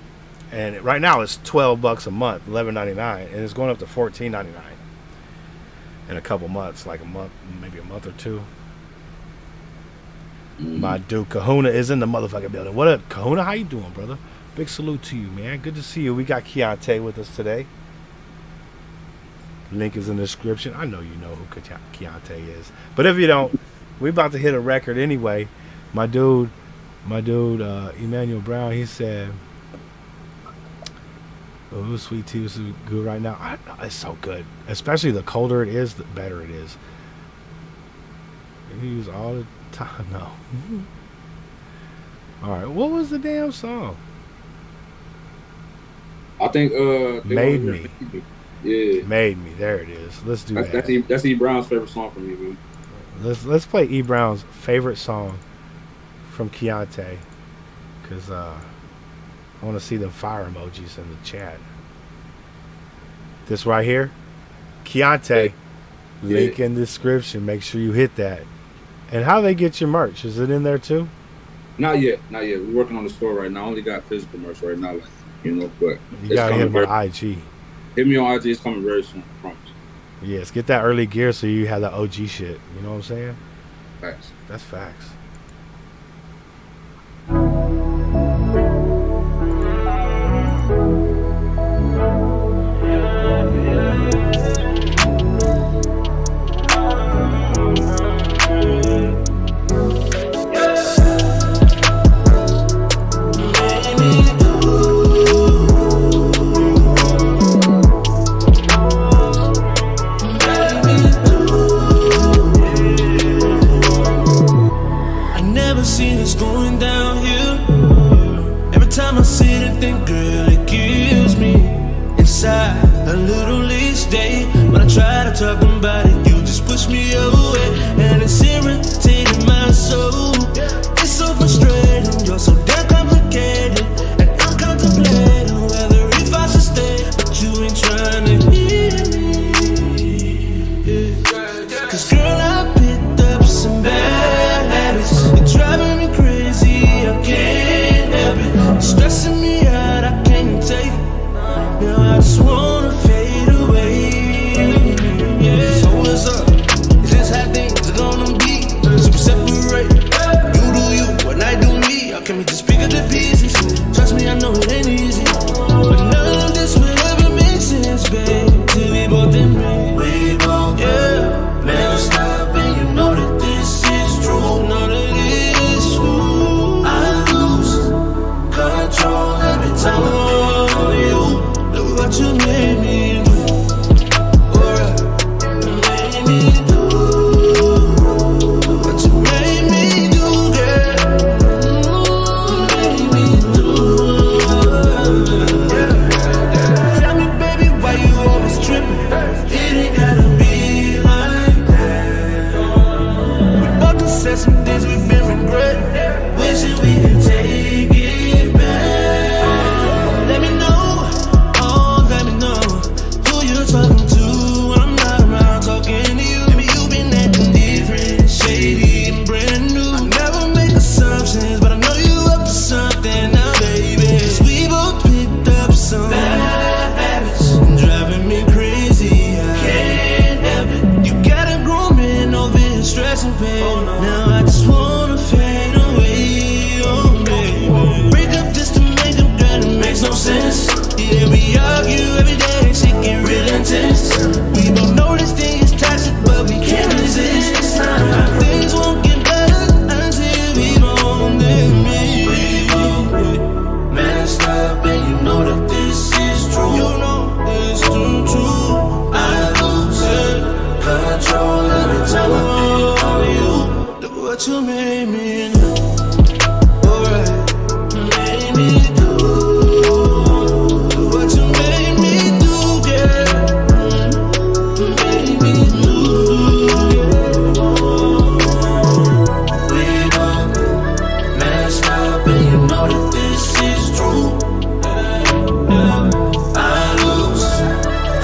[SPEAKER 3] And right now it's $12 a month, $11.99, and it's going up to $14.99 in a couple months, like a month, maybe a month or two. My dude Kahuna is in the motherfucking building. What up, Kahuna? How you doing, brother? Big salute to you, man. Good to see you. We got Keontae with us today. Link is in the description. I know you know who Keontae is, but if you don't, we about to hit a record anyway. My dude, Emmanuel Brown, he said, "Oh, sweet tea is good right now." It's so good, especially the colder it is, the better it is. You use all the time. No. All right, what was the damn song?
[SPEAKER 6] I think
[SPEAKER 3] Made Me.
[SPEAKER 6] Yeah.
[SPEAKER 3] Made Me. There it is. Let's do that.
[SPEAKER 6] That's E Brown's favorite song for me, man.
[SPEAKER 3] Let's play E Brown's favorite song from Keontae, because I want to see the fire emojis in the chat. This right here, Keontae, link in the description. Make sure you hit that. And how they get your merch? Is it in there too?
[SPEAKER 6] Not yet. We're working on the store right now. I only got physical merch right now, but
[SPEAKER 3] You gotta hit my IG.
[SPEAKER 6] Hit me on IG. It's coming very soon. I promise.
[SPEAKER 3] Yes, get that early gear so you have the OG shit. You know what I'm saying?
[SPEAKER 6] Facts.
[SPEAKER 3] That's facts.
[SPEAKER 4] I never seen this going down here. Every time I sit and think, girl, it kills me inside. A little each day when I try to talk about it, you just push me away, and it's irritating my soul. It's so frustrating, you're so damn complicated, and I'm contemplating whether if I should stay, but you ain't trying to hear me. Yeah. 'Cause girl, I picked up some bad habits. You're driving me crazy, I can't help it. It's stressing me out, I can't take it. Now I just wanna fade away. Yeah. So what's up? Is this how things are gonna be? Should we separate? You do you, when I do me. Or can we just pick up the pieces? Trust me, I know it ain't easy, but none of this will ever make sense, babe, till we both admit we both, yeah, messed up, and you know that this is true. Know that it is true. I lose control every time I think of you. Look what you made me do. Alright, you made me do. Look what you made me do, girl. You made me do. Yeah. Tell me, baby, why you always tripping? It ain't gotta be like that. We both done said some things we've been regretting. Wishing we could take it back. Let me know, oh, let me know who you're talking to when I'm not around talking to you. Maybe you've been acting different, shady and brand new. I never make assumptions, but I know you up to something now, baby. 'Cause we both picked up some bad habits, driving me crazy. I can't help it. You got a grown man over here stressing, babe. Now I just wanna fade away, oh baby. Break up just to make up, girl, it makes no sense. Yeah, we argue every day, shit get real intense. We both know this thing is toxic, but we can't resist. Things won't get better until we both admit we both messed up, and you know that this is true. You know it's true. I lose control every time I think of you. Look what you made me do. Alright, you made me do. Look what you made me do, girl. You made me do. We both messed up, and you know that this is true. I lose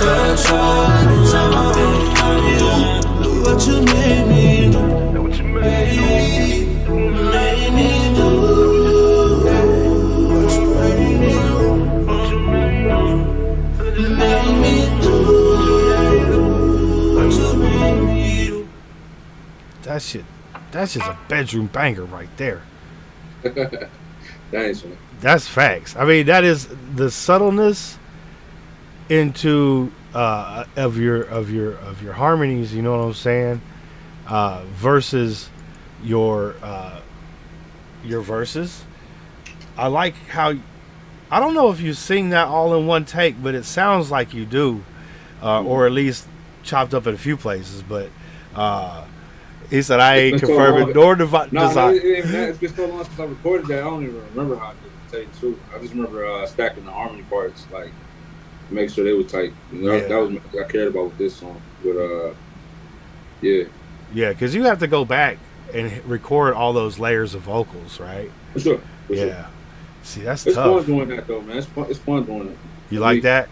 [SPEAKER 4] control every time I think of you. Look what you made me do. Look what you made me do. What you made me do. What you made me do. What you made me do.
[SPEAKER 3] That's just a bedroom banger right there.
[SPEAKER 6] That ain't so.
[SPEAKER 3] That's facts. I mean, that is the subtleness into of your harmonies. You know what I'm saying? Versus your verses. I like how, I don't know if you sing that all in one take, but it sounds like you do, or at least chopped up in a few places. But he said I ain't confirming nor design.
[SPEAKER 6] It's been so long since I recorded that. I don't even remember how I did it. To tell you the truth, I just remember stacking the harmony parts like make sure they were tight. You know,
[SPEAKER 3] Yeah.
[SPEAKER 6] that was what I cared about with this song. But yeah,
[SPEAKER 3] Yeah, because you have to go back and record all those layers of vocals, right?
[SPEAKER 6] for sure. For
[SPEAKER 3] Yeah.
[SPEAKER 6] sure.
[SPEAKER 3] See, that's
[SPEAKER 6] It's fun
[SPEAKER 3] tough.
[SPEAKER 6] doing that though, man. It's fun doing it.
[SPEAKER 3] You like that?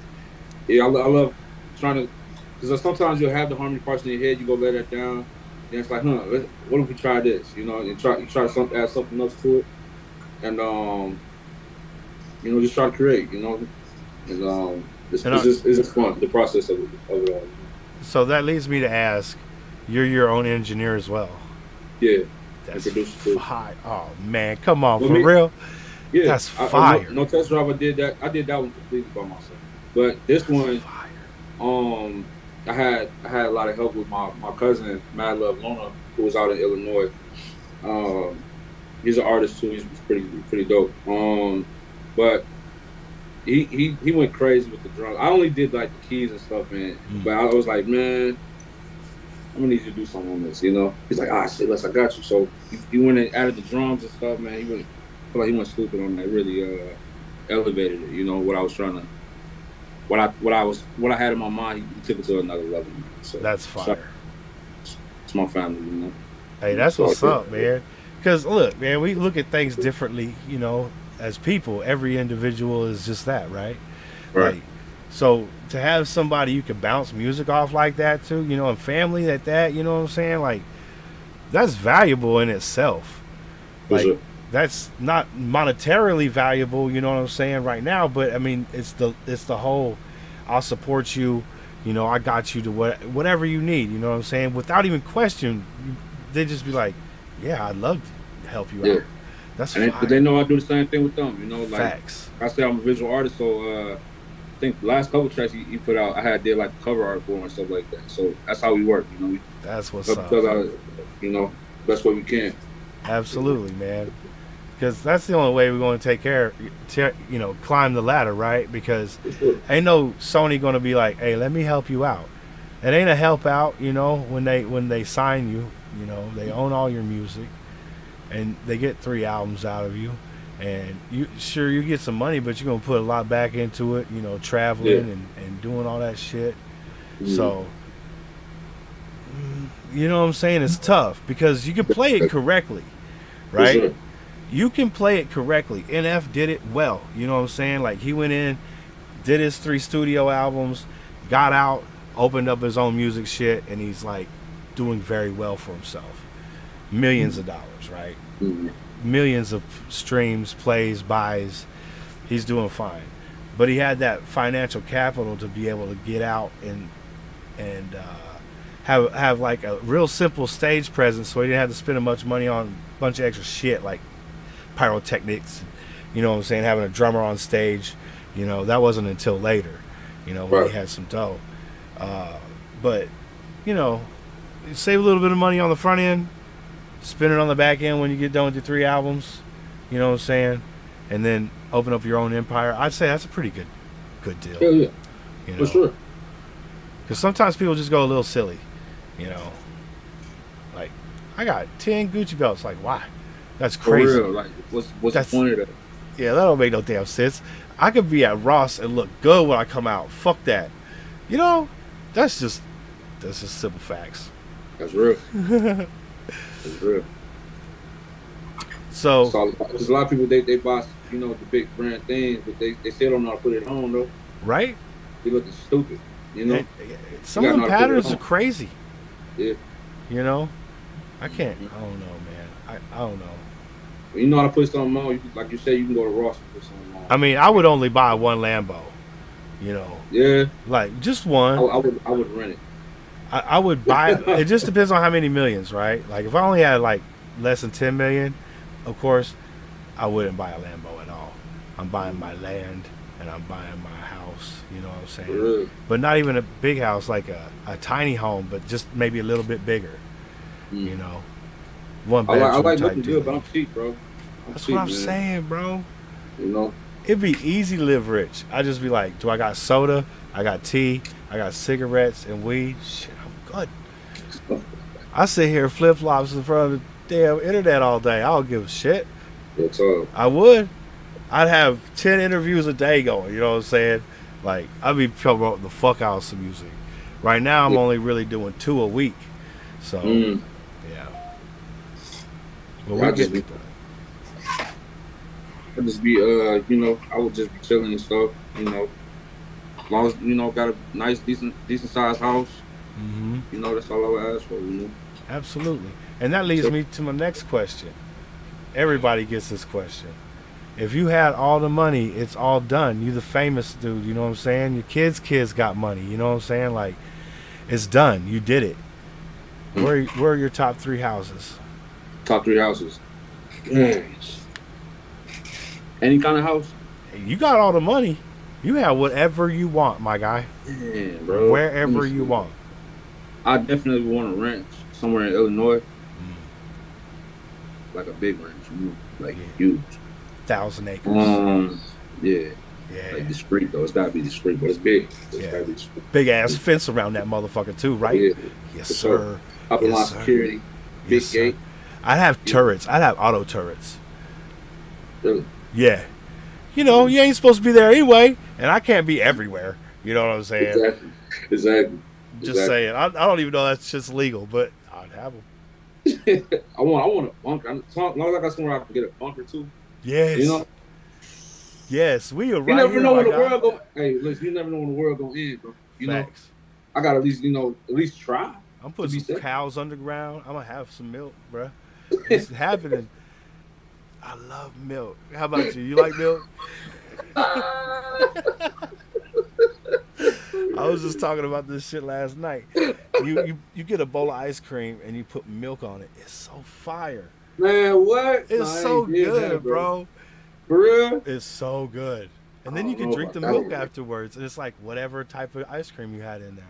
[SPEAKER 6] Yeah, I love trying to, because sometimes you'll have the harmony parts in your head, you go let that down, and it's like, what if we try this? You know, and you try to add something else to it, and you know, just try to create. You know, and it's just fun, the process of it all.
[SPEAKER 3] So that leads me to ask, you're your own engineer as well.
[SPEAKER 6] Yeah,
[SPEAKER 3] That's
[SPEAKER 6] producer too.
[SPEAKER 3] fire. Oh man, come on,
[SPEAKER 6] Well,
[SPEAKER 3] for
[SPEAKER 6] me-
[SPEAKER 3] real?
[SPEAKER 6] Yeah,
[SPEAKER 3] That's fire.
[SPEAKER 6] No Test Drive. I did that one completely by myself. But this one,
[SPEAKER 3] Fire.
[SPEAKER 6] I had a lot of help with my cousin Mad Love Lona, who was out in Illinois. He's an artist too. He's pretty dope. But he went crazy with the drums. I only did like the keys and stuff, man. But I was like, man, I'm gonna need you to do something on this, you know. He's like, shit, I got you. So he went and added the drums and stuff, man. I feel like he went stupid on that. Really elevated it, you know, what I was trying to, what I had in my mind. He took it to another level. Man. So
[SPEAKER 3] That's fire.
[SPEAKER 6] It's my family, you know.
[SPEAKER 3] Hey, that's what's
[SPEAKER 6] So,
[SPEAKER 3] up, man. Because look, man, we look at things differently, you know, as people. Every individual is just that, right?
[SPEAKER 6] Right.
[SPEAKER 3] Like, so to have somebody you can bounce music off like that too, you know, and family at that, you know what I'm saying? Like, that's valuable in itself.
[SPEAKER 6] For
[SPEAKER 3] Like,
[SPEAKER 6] sure.
[SPEAKER 3] that's not monetarily valuable, you know what I'm saying, right now, but I mean, it's the whole, I'll support you, you know, I got you to whatever you need, you know what I'm saying, without even question. They just be like, yeah, I'd love to help you out. That's
[SPEAKER 6] And
[SPEAKER 3] fine.
[SPEAKER 6] but they know I do the same thing with them, you know. Like
[SPEAKER 3] Facts.
[SPEAKER 6] I say, I'm a visual artist, so I think the last couple tracks he put out, I did like the cover art for him and stuff like that. So that's how we work, you know. We
[SPEAKER 3] That's what's up.
[SPEAKER 6] because you know, best way we can.
[SPEAKER 3] Absolutely, man. Because that's the only way we're going to take care, you know, climb the ladder, right? Because ain't no Sony going to be like, hey, let me help you out. It ain't a help out, you know, when they sign you, you know, they own all your music and they get 3 albums out of you. And you get some money, but you're going to put a lot back into it, you know, traveling and doing all that shit. So, you know what I'm saying? It's tough because you can play it correctly, right?
[SPEAKER 6] Sure.
[SPEAKER 3] You can play it correctly. NF did it well. You know what I'm saying? Like, he went in, did his 3 studio albums, got out, opened up his own music shit, and he's like doing very well for himself. Millions of dollars, right? Millions of streams, plays, buys. He's doing fine. But he had that financial capital to be able to get out and have like a real simple stage presence, so he didn't have to spend much money on a bunch of extra shit like pyrotechnics, you know what I'm saying, having a drummer on stage. You know, that wasn't until later, you know, when
[SPEAKER 6] Right.
[SPEAKER 3] he had some dough. But, you know, save a little bit of money on the front end, spend it on the back end when you get done with your 3 albums, you know what I'm saying, and then open up your own empire. I'd say that's a pretty good deal.
[SPEAKER 6] Hell yeah,
[SPEAKER 3] You know?
[SPEAKER 6] for sure.
[SPEAKER 3] Because sometimes people just go a little silly, you know. Like, I got 10 Gucci belts. Like, why? That's
[SPEAKER 6] For
[SPEAKER 3] crazy.
[SPEAKER 6] real. Like, what's
[SPEAKER 3] That's-
[SPEAKER 6] the point of that?
[SPEAKER 3] Yeah, that don't make no damn sense. I could be at Ross and look good when I come out. Fuck that. You know, that's just simple facts.
[SPEAKER 6] That's real. That's real.
[SPEAKER 3] So,
[SPEAKER 6] Because a lot of people they buy, you know, the big brand things, but they still don't know how to put it on though.
[SPEAKER 3] right?
[SPEAKER 6] They looking stupid, you know.
[SPEAKER 3] Some
[SPEAKER 6] You
[SPEAKER 3] of
[SPEAKER 6] gotta
[SPEAKER 3] them
[SPEAKER 6] know how to put it
[SPEAKER 3] patterns
[SPEAKER 6] on.
[SPEAKER 3] are crazy.
[SPEAKER 6] Yeah.
[SPEAKER 3] You know, I don't know, man. I don't know.
[SPEAKER 6] When you know how to put something on, like you said, you can go to Ross and put something on.
[SPEAKER 3] I mean, I would only buy one Lambo. You know,
[SPEAKER 6] Yeah,
[SPEAKER 3] like just one.
[SPEAKER 6] I would rent it.
[SPEAKER 3] I would buy it. Just depends on how many millions, right? Like, if I only had like less than 10 million, of course, I wouldn't buy a Lambo at all. I'm buying my land and I'm buying my house. You know what I'm saying?
[SPEAKER 6] For real.
[SPEAKER 3] But not even a big house, like a tiny home, but just maybe a little bit bigger. You know, one
[SPEAKER 6] I
[SPEAKER 3] bedroom
[SPEAKER 6] like
[SPEAKER 3] type
[SPEAKER 6] looking
[SPEAKER 3] deal.
[SPEAKER 6] good, but I'm cheap, bro.
[SPEAKER 3] That's
[SPEAKER 6] cheap,
[SPEAKER 3] what I'm
[SPEAKER 6] man.
[SPEAKER 3] saying, bro.
[SPEAKER 6] You know,
[SPEAKER 3] It'd be easy to live rich. I just be like, do I got soda? I got tea. I got cigarettes and weed. Shit, I'm good. I sit here flip flops in front of the damn internet all day. I don't give a shit.
[SPEAKER 6] it's
[SPEAKER 3] I would. I'd have 10 interviews a day going. You know what I'm saying? Like I be promoting the fuck out of some music. Right now, I'm only really doing 2 a week. So yeah. But
[SPEAKER 6] I
[SPEAKER 3] we
[SPEAKER 6] just
[SPEAKER 3] get
[SPEAKER 6] be, I just be you know, I would just be chilling and stuff, you know. As long as, you know, got a nice, decent sized house, you know, that's all I would ask for, you know.
[SPEAKER 3] Absolutely. And that leads me to my next question. Everybody gets this question. If you had all the money, it's all done. You the famous dude, you know what I'm saying? Your kids got money, you know what I'm saying? Like, it's done. You did it. Where are your top 3 houses?
[SPEAKER 6] Top 3 houses. Gosh. Any kind of house?
[SPEAKER 3] You got all the money. You have whatever you want, my guy.
[SPEAKER 6] Yeah, bro.
[SPEAKER 3] Wherever you want.
[SPEAKER 6] I definitely want a ranch somewhere in Illinois. Like a big ranch, you know? Like huge.
[SPEAKER 3] 1,000 acres.
[SPEAKER 6] Yeah.
[SPEAKER 3] Yeah.
[SPEAKER 6] Like discreet though. It's gotta be discreet, but it's big. It's gotta be discreet.
[SPEAKER 3] Big ass fence around that motherfucker too, right?
[SPEAKER 6] Yeah.
[SPEAKER 3] Yes,
[SPEAKER 6] For
[SPEAKER 3] sir.
[SPEAKER 6] sure. Upper line security. Big
[SPEAKER 3] Yes,
[SPEAKER 6] gate.
[SPEAKER 3] sir. I'd have turrets. I'd have auto turrets.
[SPEAKER 6] Really?
[SPEAKER 3] Yeah. You know, you ain't supposed to be there anyway, and I can't be everywhere. You know what I'm saying?
[SPEAKER 6] Exactly.
[SPEAKER 3] Just saying. I don't even know that's just legal, but I'd have them.
[SPEAKER 6] I want a bunker. As long as I got somewhere I can get a bunker too.
[SPEAKER 3] Yes.
[SPEAKER 6] You know?
[SPEAKER 3] Yes, we are right.
[SPEAKER 6] You never
[SPEAKER 3] here,
[SPEAKER 6] know when the
[SPEAKER 3] my guy.
[SPEAKER 6] world go. Hey, listen, you never know when the world gonna end, bro. You
[SPEAKER 3] Facts.
[SPEAKER 6] know, I gotta at least try.
[SPEAKER 3] I'm putting some
[SPEAKER 6] safe.
[SPEAKER 3] cows underground. I'm gonna have some milk, bruh. It's happening. I love milk. How about you? You like milk? I was just talking about this shit last night. You get a bowl of ice cream and you put milk on it. It's so fire.
[SPEAKER 6] Man, what?
[SPEAKER 3] It's so good, bro.
[SPEAKER 6] For real?
[SPEAKER 3] It's so good. And then
[SPEAKER 6] I
[SPEAKER 3] you
[SPEAKER 6] don't
[SPEAKER 3] can
[SPEAKER 6] know
[SPEAKER 3] drink the
[SPEAKER 6] about
[SPEAKER 3] milk
[SPEAKER 6] that.
[SPEAKER 3] afterwards, and it's like whatever type of ice cream you had in there.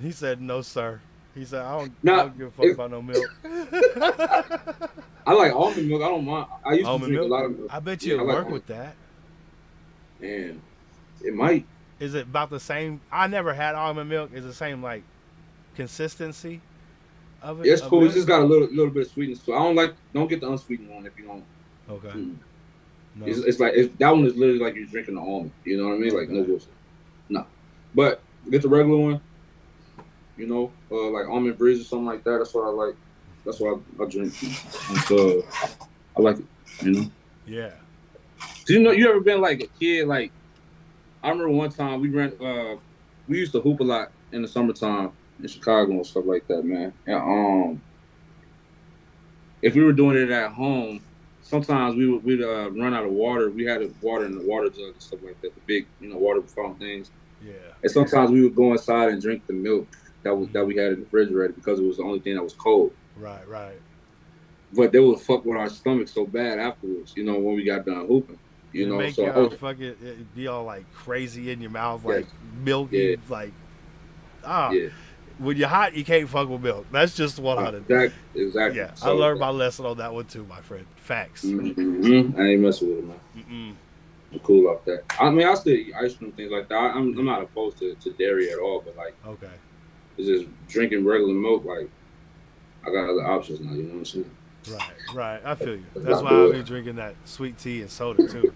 [SPEAKER 3] He said, "No, sir." He said, "I don't give a fuck about no milk."
[SPEAKER 6] I like almond milk. I don't mind. I used
[SPEAKER 3] Almond
[SPEAKER 6] to drink
[SPEAKER 3] milk?
[SPEAKER 6] a lot of milk.
[SPEAKER 3] I bet
[SPEAKER 6] Yeah,
[SPEAKER 3] you
[SPEAKER 6] I
[SPEAKER 3] it'll
[SPEAKER 6] like
[SPEAKER 3] work
[SPEAKER 6] almond.
[SPEAKER 3] with that.
[SPEAKER 6] Man, it might.
[SPEAKER 3] Is it about the same? I never had almond milk. Is the same like consistency of it?
[SPEAKER 6] It's
[SPEAKER 3] of
[SPEAKER 6] cool.
[SPEAKER 3] milk?
[SPEAKER 6] It's just got a little bit of sweetness. So I don't get the unsweetened one if you don't.
[SPEAKER 3] Okay. No.
[SPEAKER 6] It's like that one is literally like you're drinking the almond. You know what I mean? Like no
[SPEAKER 3] Okay.
[SPEAKER 6] bullshit. No. But get the regular one. You know, like almond breeze or something like that. That's what I like. That's what I drink. And so I like it. You know.
[SPEAKER 3] Yeah.
[SPEAKER 6] Do you know you ever been like a kid? Like I remember one time we used to hoop a lot in the summertime in Chicago and stuff like that, man. And if we were doing it at home, sometimes we'd run out of water. We had water in the water jug and stuff like that, the big water fountain things.
[SPEAKER 3] Yeah.
[SPEAKER 6] And sometimes we would go inside and drink the milk that we had in the refrigerator because it was the only thing that was cold.
[SPEAKER 3] Right. Right.
[SPEAKER 6] But they would fuck with our stomach so bad afterwards, when we got done hooping.
[SPEAKER 3] It make
[SPEAKER 6] so
[SPEAKER 3] you fucking it be all like crazy in your mouth, like milky, like
[SPEAKER 6] yeah.
[SPEAKER 3] When you're hot, you can't fuck with milk. That's just 100.
[SPEAKER 6] Exactly.
[SPEAKER 3] Yeah,
[SPEAKER 6] So,
[SPEAKER 3] I learned my lesson on that one too, my friend. Facts.
[SPEAKER 6] I ain't messing with it, man. I'm cool off that. I mean, I still eat ice cream, things like that. I'm not opposed to dairy at all, but like,
[SPEAKER 3] Okay.
[SPEAKER 6] it's just drinking regular milk. Like, I got other options now. You know what I'm saying?
[SPEAKER 3] Right. I feel you. That's why I be drinking that sweet tea and soda too.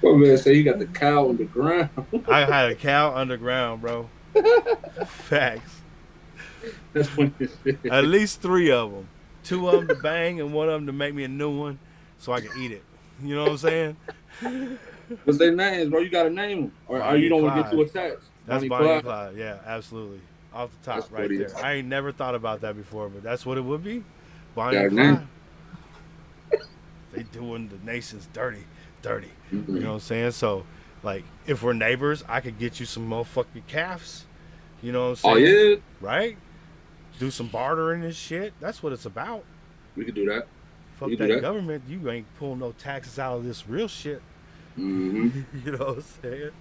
[SPEAKER 6] Oh man, say you got the cow on the ground.
[SPEAKER 3] I had a cow underground, bro. Facts.
[SPEAKER 6] That's funny as shit.
[SPEAKER 3] At least 3 of them. 2 of them to bang and 1 of them to make me a new one so I can eat it. You know what I'm saying?
[SPEAKER 6] What's their names, bro? You got to name them, or you don't want to get too attached.
[SPEAKER 3] That's Bonnie and Clyde. Yeah, absolutely. Off the top,
[SPEAKER 6] That's
[SPEAKER 3] right
[SPEAKER 6] what it
[SPEAKER 3] there.
[SPEAKER 6] is.
[SPEAKER 3] I ain't never thought about that before, but that's what it would be. Bonnie
[SPEAKER 6] Got
[SPEAKER 3] and
[SPEAKER 6] a name.
[SPEAKER 3] Clyde. They doing the nations dirty.
[SPEAKER 6] Mm-hmm.
[SPEAKER 3] You know what I'm saying? So, like, if we're neighbors, I could get you some motherfucking calves. You know what I'm
[SPEAKER 6] Oh
[SPEAKER 3] saying?
[SPEAKER 6] yeah,
[SPEAKER 3] Right? Do some bartering and shit. That's what it's about.
[SPEAKER 6] we could do that.
[SPEAKER 3] Fuck
[SPEAKER 6] You do
[SPEAKER 3] that
[SPEAKER 6] that?
[SPEAKER 3] government. You ain't pulling no taxes out of this real shit.
[SPEAKER 6] Mm-hmm.
[SPEAKER 3] You know what I'm saying?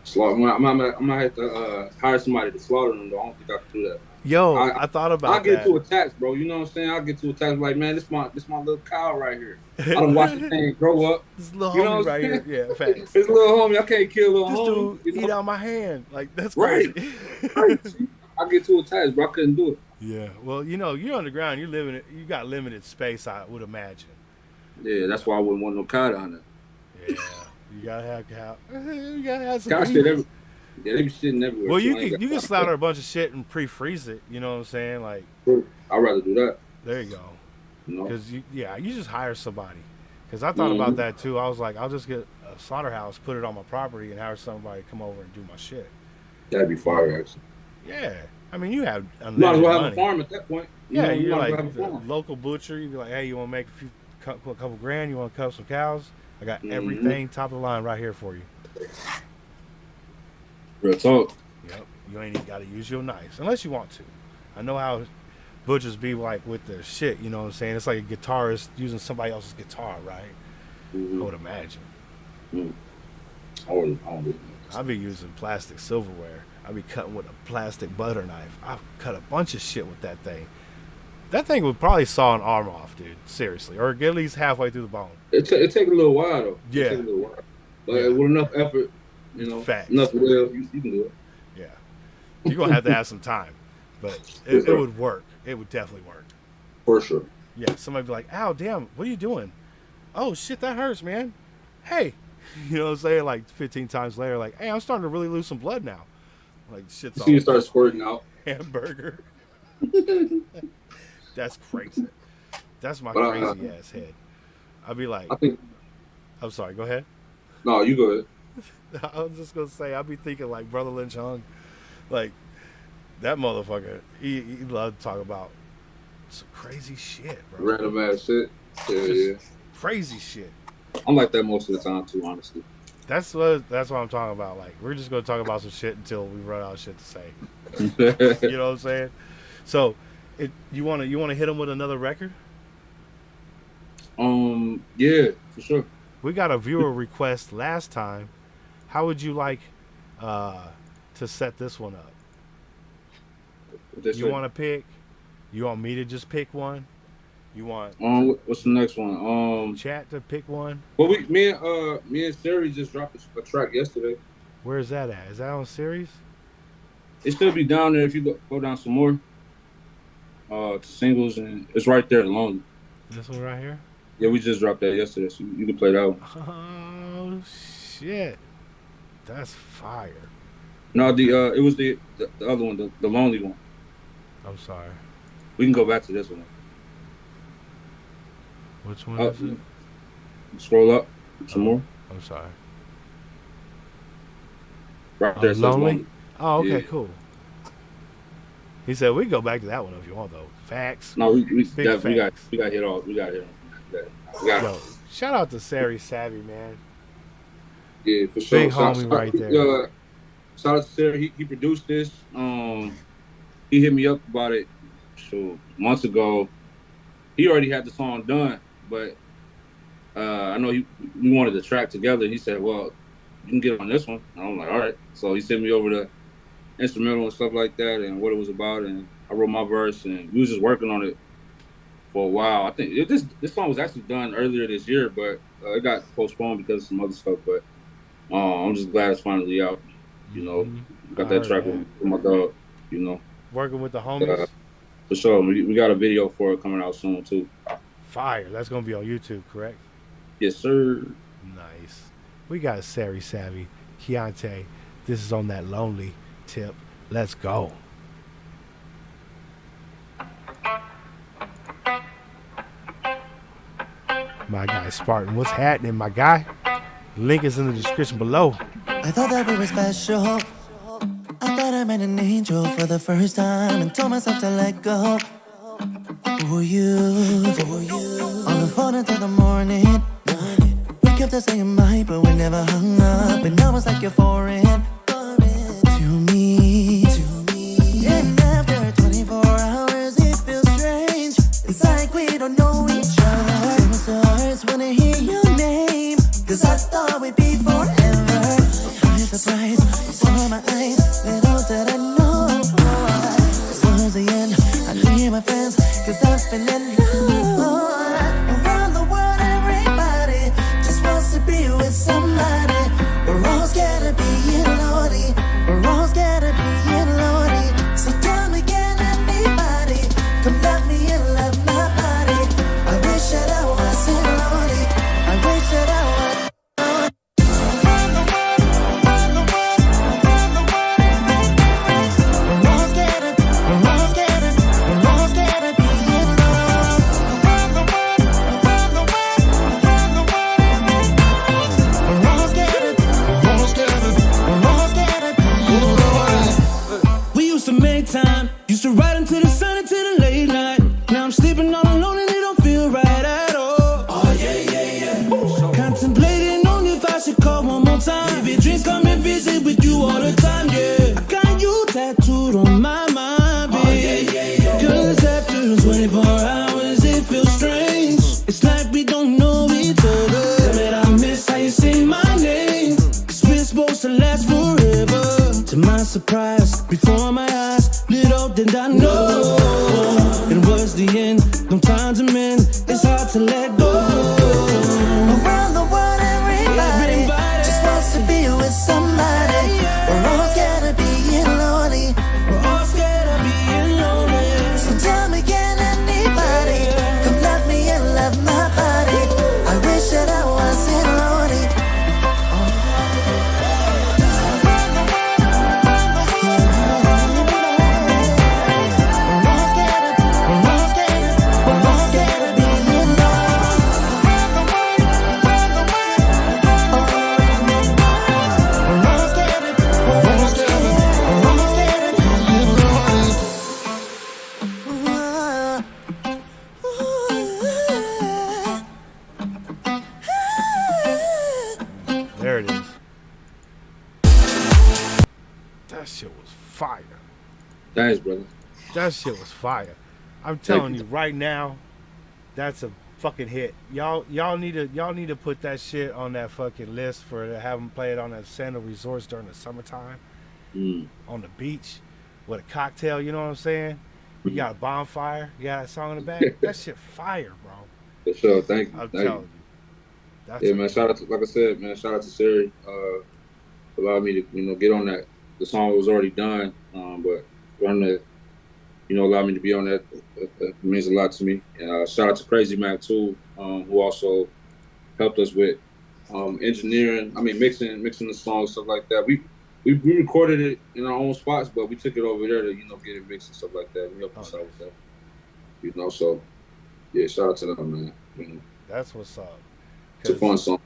[SPEAKER 6] Slaughter. I'm gonna have to hire somebody to slaughter them. Though I don't think I can do that.
[SPEAKER 3] Yo,
[SPEAKER 6] I-
[SPEAKER 3] I thought about
[SPEAKER 6] I'll get
[SPEAKER 3] that.
[SPEAKER 6] too attached, bro. You know what I'm saying? I'll get too attached. Like, man, this my little cow right here. I don't watch the thing grow up.
[SPEAKER 3] This little
[SPEAKER 6] You know
[SPEAKER 3] homie
[SPEAKER 6] what
[SPEAKER 3] right
[SPEAKER 6] I'm
[SPEAKER 3] here.
[SPEAKER 6] saying?
[SPEAKER 3] Yeah, facts.
[SPEAKER 6] This little homie, I can't kill little
[SPEAKER 3] This
[SPEAKER 6] homie.
[SPEAKER 3] dude
[SPEAKER 6] You
[SPEAKER 3] eat
[SPEAKER 6] know?
[SPEAKER 3] out my hand. Like, that's
[SPEAKER 6] Right.
[SPEAKER 3] crazy.
[SPEAKER 6] Right. I get too attached, bro. I couldn't do it.
[SPEAKER 3] Yeah. Well, you're underground. You're living it. You got limited space, I would imagine.
[SPEAKER 6] Yeah, that's why I wouldn't want no cow down there.
[SPEAKER 3] You gotta have cow. You gotta have some
[SPEAKER 6] Cow
[SPEAKER 3] beef.
[SPEAKER 6] shit every. Yeah, they be shitting everywhere.
[SPEAKER 3] Well,
[SPEAKER 6] too.
[SPEAKER 3] you
[SPEAKER 6] I ain't
[SPEAKER 3] can
[SPEAKER 6] got
[SPEAKER 3] slaughter a bunch of shit and pre-freeze it. You know what I'm saying? Like,
[SPEAKER 6] I'd rather do that.
[SPEAKER 3] there you go.
[SPEAKER 6] You know.
[SPEAKER 3] Because you just hire somebody. Because I thought about
[SPEAKER 6] Mhm.
[SPEAKER 3] that too. I was like, I'll just get a slaughterhouse, put it on my property, and hire somebody to come over and do my shit.
[SPEAKER 6] That'd be fire, actually.
[SPEAKER 3] Yeah, I mean, you have
[SPEAKER 6] You might as
[SPEAKER 3] unlimited
[SPEAKER 6] well have
[SPEAKER 3] money.
[SPEAKER 6] a farm at that point.
[SPEAKER 3] Yeah,
[SPEAKER 6] you
[SPEAKER 3] you're
[SPEAKER 6] might as
[SPEAKER 3] like
[SPEAKER 6] well have a
[SPEAKER 3] the
[SPEAKER 6] farm.
[SPEAKER 3] local butcher. You be like, hey, you want to make a couple grand? You want to cut some cows? I got
[SPEAKER 6] Mhm.
[SPEAKER 3] everything top of the line right here for you.
[SPEAKER 6] Real talk.
[SPEAKER 3] Yep. You ain't even got to use your knives unless you want to. I know how butchers be like with their shit. You know what I'm saying? It's like a guitarist using somebody else's guitar, right? I would imagine.
[SPEAKER 6] I wouldn't do
[SPEAKER 3] I'll be using plastic silverware. I'll be cutting with a plastic butter knife. I've cut a bunch of shit with that thing. That thing would probably saw an arm off, dude. Seriously. Or get at least halfway through the bone.
[SPEAKER 6] It take a little while, though.
[SPEAKER 3] Yeah.
[SPEAKER 6] It take a little while. But
[SPEAKER 3] Yeah.
[SPEAKER 6] with enough effort, you know,
[SPEAKER 3] Facts.
[SPEAKER 6] enough will, you can do it.
[SPEAKER 3] Yeah. You're going to have some time. But it would work. It would definitely work.
[SPEAKER 6] For sure.
[SPEAKER 3] Yeah. Somebody be like, ow, damn, what are you doing? Oh, shit, that hurts, man. Hey. You know what I'm saying? Like 15 times later, like, hey, I'm starting to really lose some blood now. Like, shit's
[SPEAKER 6] You
[SPEAKER 3] all
[SPEAKER 6] see you start squirting out.
[SPEAKER 3] hamburger. That's crazy. That's my
[SPEAKER 6] But,
[SPEAKER 3] crazy ass head. I'd be like,
[SPEAKER 6] I think,
[SPEAKER 3] I'm sorry, go ahead.
[SPEAKER 6] no, you go ahead.
[SPEAKER 3] I was just gonna say, I'd be thinking like Brother Lynch Hung, like that motherfucker. He loved to talk about some crazy shit, bro.
[SPEAKER 6] Random ass shit. Yeah.
[SPEAKER 3] Crazy shit.
[SPEAKER 6] I'm like that most of the time, too, honestly.
[SPEAKER 3] That's what I'm talking about. Like, we're just gonna talk about some shit until we run out of shit to say. You know what I'm saying? So, you wanna hit him with another record?
[SPEAKER 6] Yeah, for sure.
[SPEAKER 3] We got a viewer request last time. How would you like to set this one up? You want to pick? You want me to just pick one? You want
[SPEAKER 6] what's the next one?
[SPEAKER 3] chat to pick one?
[SPEAKER 6] Well, me and Siri just dropped a track yesterday.
[SPEAKER 3] Where is that at? Is that on series?
[SPEAKER 6] It should be down there if you go down some more. To singles, and it's right there alone.
[SPEAKER 3] This one right here?
[SPEAKER 6] Yeah, we just dropped that yesterday, so you can play that one.
[SPEAKER 3] Oh shit, that's fire.
[SPEAKER 6] No, it was the other one, the lonely one.
[SPEAKER 3] I'm sorry.
[SPEAKER 6] We can go back to this one.
[SPEAKER 3] Which one is it?
[SPEAKER 6] Scroll up some more.
[SPEAKER 3] I'm sorry.
[SPEAKER 6] Right there, it says
[SPEAKER 3] Lonely? Oh, okay,
[SPEAKER 6] Yeah.
[SPEAKER 3] cool. He said we can go back to that one if you want though. Facts.
[SPEAKER 6] No, we
[SPEAKER 3] Big
[SPEAKER 6] got
[SPEAKER 3] facts.
[SPEAKER 6] hit all. We got hit on. We got
[SPEAKER 3] Yo, shout out to Sari Savvy, man.
[SPEAKER 6] Yeah, for sure.
[SPEAKER 3] Big homie right there.
[SPEAKER 6] Shout out to Sarah. He produced this. He hit me up about it months ago. He already had the song done, but I know we wanted the track together. He said, "Well, you can get on this one." And I'm like, "All right." So he sent me over the instrumental and stuff like that, and what it was about, and I wrote my verse, and we was just working on it for a while. I think this song was actually done earlier this year, but it got postponed because of some other stuff. But I'm just glad it's finally out. You know, got that track with my dog. You know,
[SPEAKER 3] Working with the homies.
[SPEAKER 6] for sure. We got a video for it coming out soon too.
[SPEAKER 3] Fire. That's gonna be on YouTube, correct?
[SPEAKER 6] Yes, sir.
[SPEAKER 3] Nice. We got Sari Savvy, Keontae. This is on that lonely tip. Let's go. My guy Spartan, what's happening, my guy? Link is in the description below.
[SPEAKER 7] I thought that we were special. I thought I met an angel for the first time and told myself to let go. For you. On the phone until the morning. We kept us saying bye, but we never hung up. And now it's like you're foreign to me. And after 24 hours, it feels strange. It's like we don't know each other. It still hurts when I hear your name. Cause I thought we'd be forever. I'm surprised, it's on my eyes. Little did I know. This was the end. I need my friends, cause I've been in love. Around the world, everybody just wants to be with somebody. We're all scared of being lonely. We're all scared of being lonely. So tell me, can anybody come love me and love my body? I wish that I wasn't lonely. I wish that I was lonely.
[SPEAKER 4] call one more time. Baby, dreams come and visit with you all the time, yeah. I got you tattooed on my mind, baby. Oh, yeah. Cause after 24 hours, it feels strange. It's like we don't know each other. Damn it, I miss how you say my name. Cause we're supposed to last forever. To my surprise, before my eyes, little did I know it was the end. No time to mend, it's hard to let go.
[SPEAKER 7] Around the world, everybody just wants to be with somebody. We're all scared of being lonely.
[SPEAKER 4] We're all scared of being lonely.
[SPEAKER 7] So tell me, can anybody come love me and love my body? I wish that I wasn't lonely. We're all scared of being
[SPEAKER 3] There it is. That shit was fire.
[SPEAKER 6] Thanks, brother.
[SPEAKER 3] That shit was fire. I'm telling you right now, that's a fucking hit. Y'all need to put that shit on that fucking list for to have them play it on that Sandal Resorts during the summertime, on the beach with a cocktail. You know what I'm saying? You got a bonfire. You got a song in the back. That shit fire, bro.
[SPEAKER 6] For sure. Thank you.
[SPEAKER 3] I'm
[SPEAKER 6] Thank
[SPEAKER 3] telling
[SPEAKER 6] you.
[SPEAKER 3] you. That's
[SPEAKER 6] Yeah, man. Shout out to, like I said, man. Shout out to Siri for allowing me to, get on that. The song was already done, but running that, allowed me to be on that. It means a lot to me. And shout out to Crazy Mac too, who also helped us with engineering. I mean, mixing the song, stuff like that. We recorded it in our own spots, but we took it over there to get it mixed and stuff like that. We helped us out with that. So yeah, shout out to them, man.
[SPEAKER 3] That's what's up.
[SPEAKER 6] It's a fun song.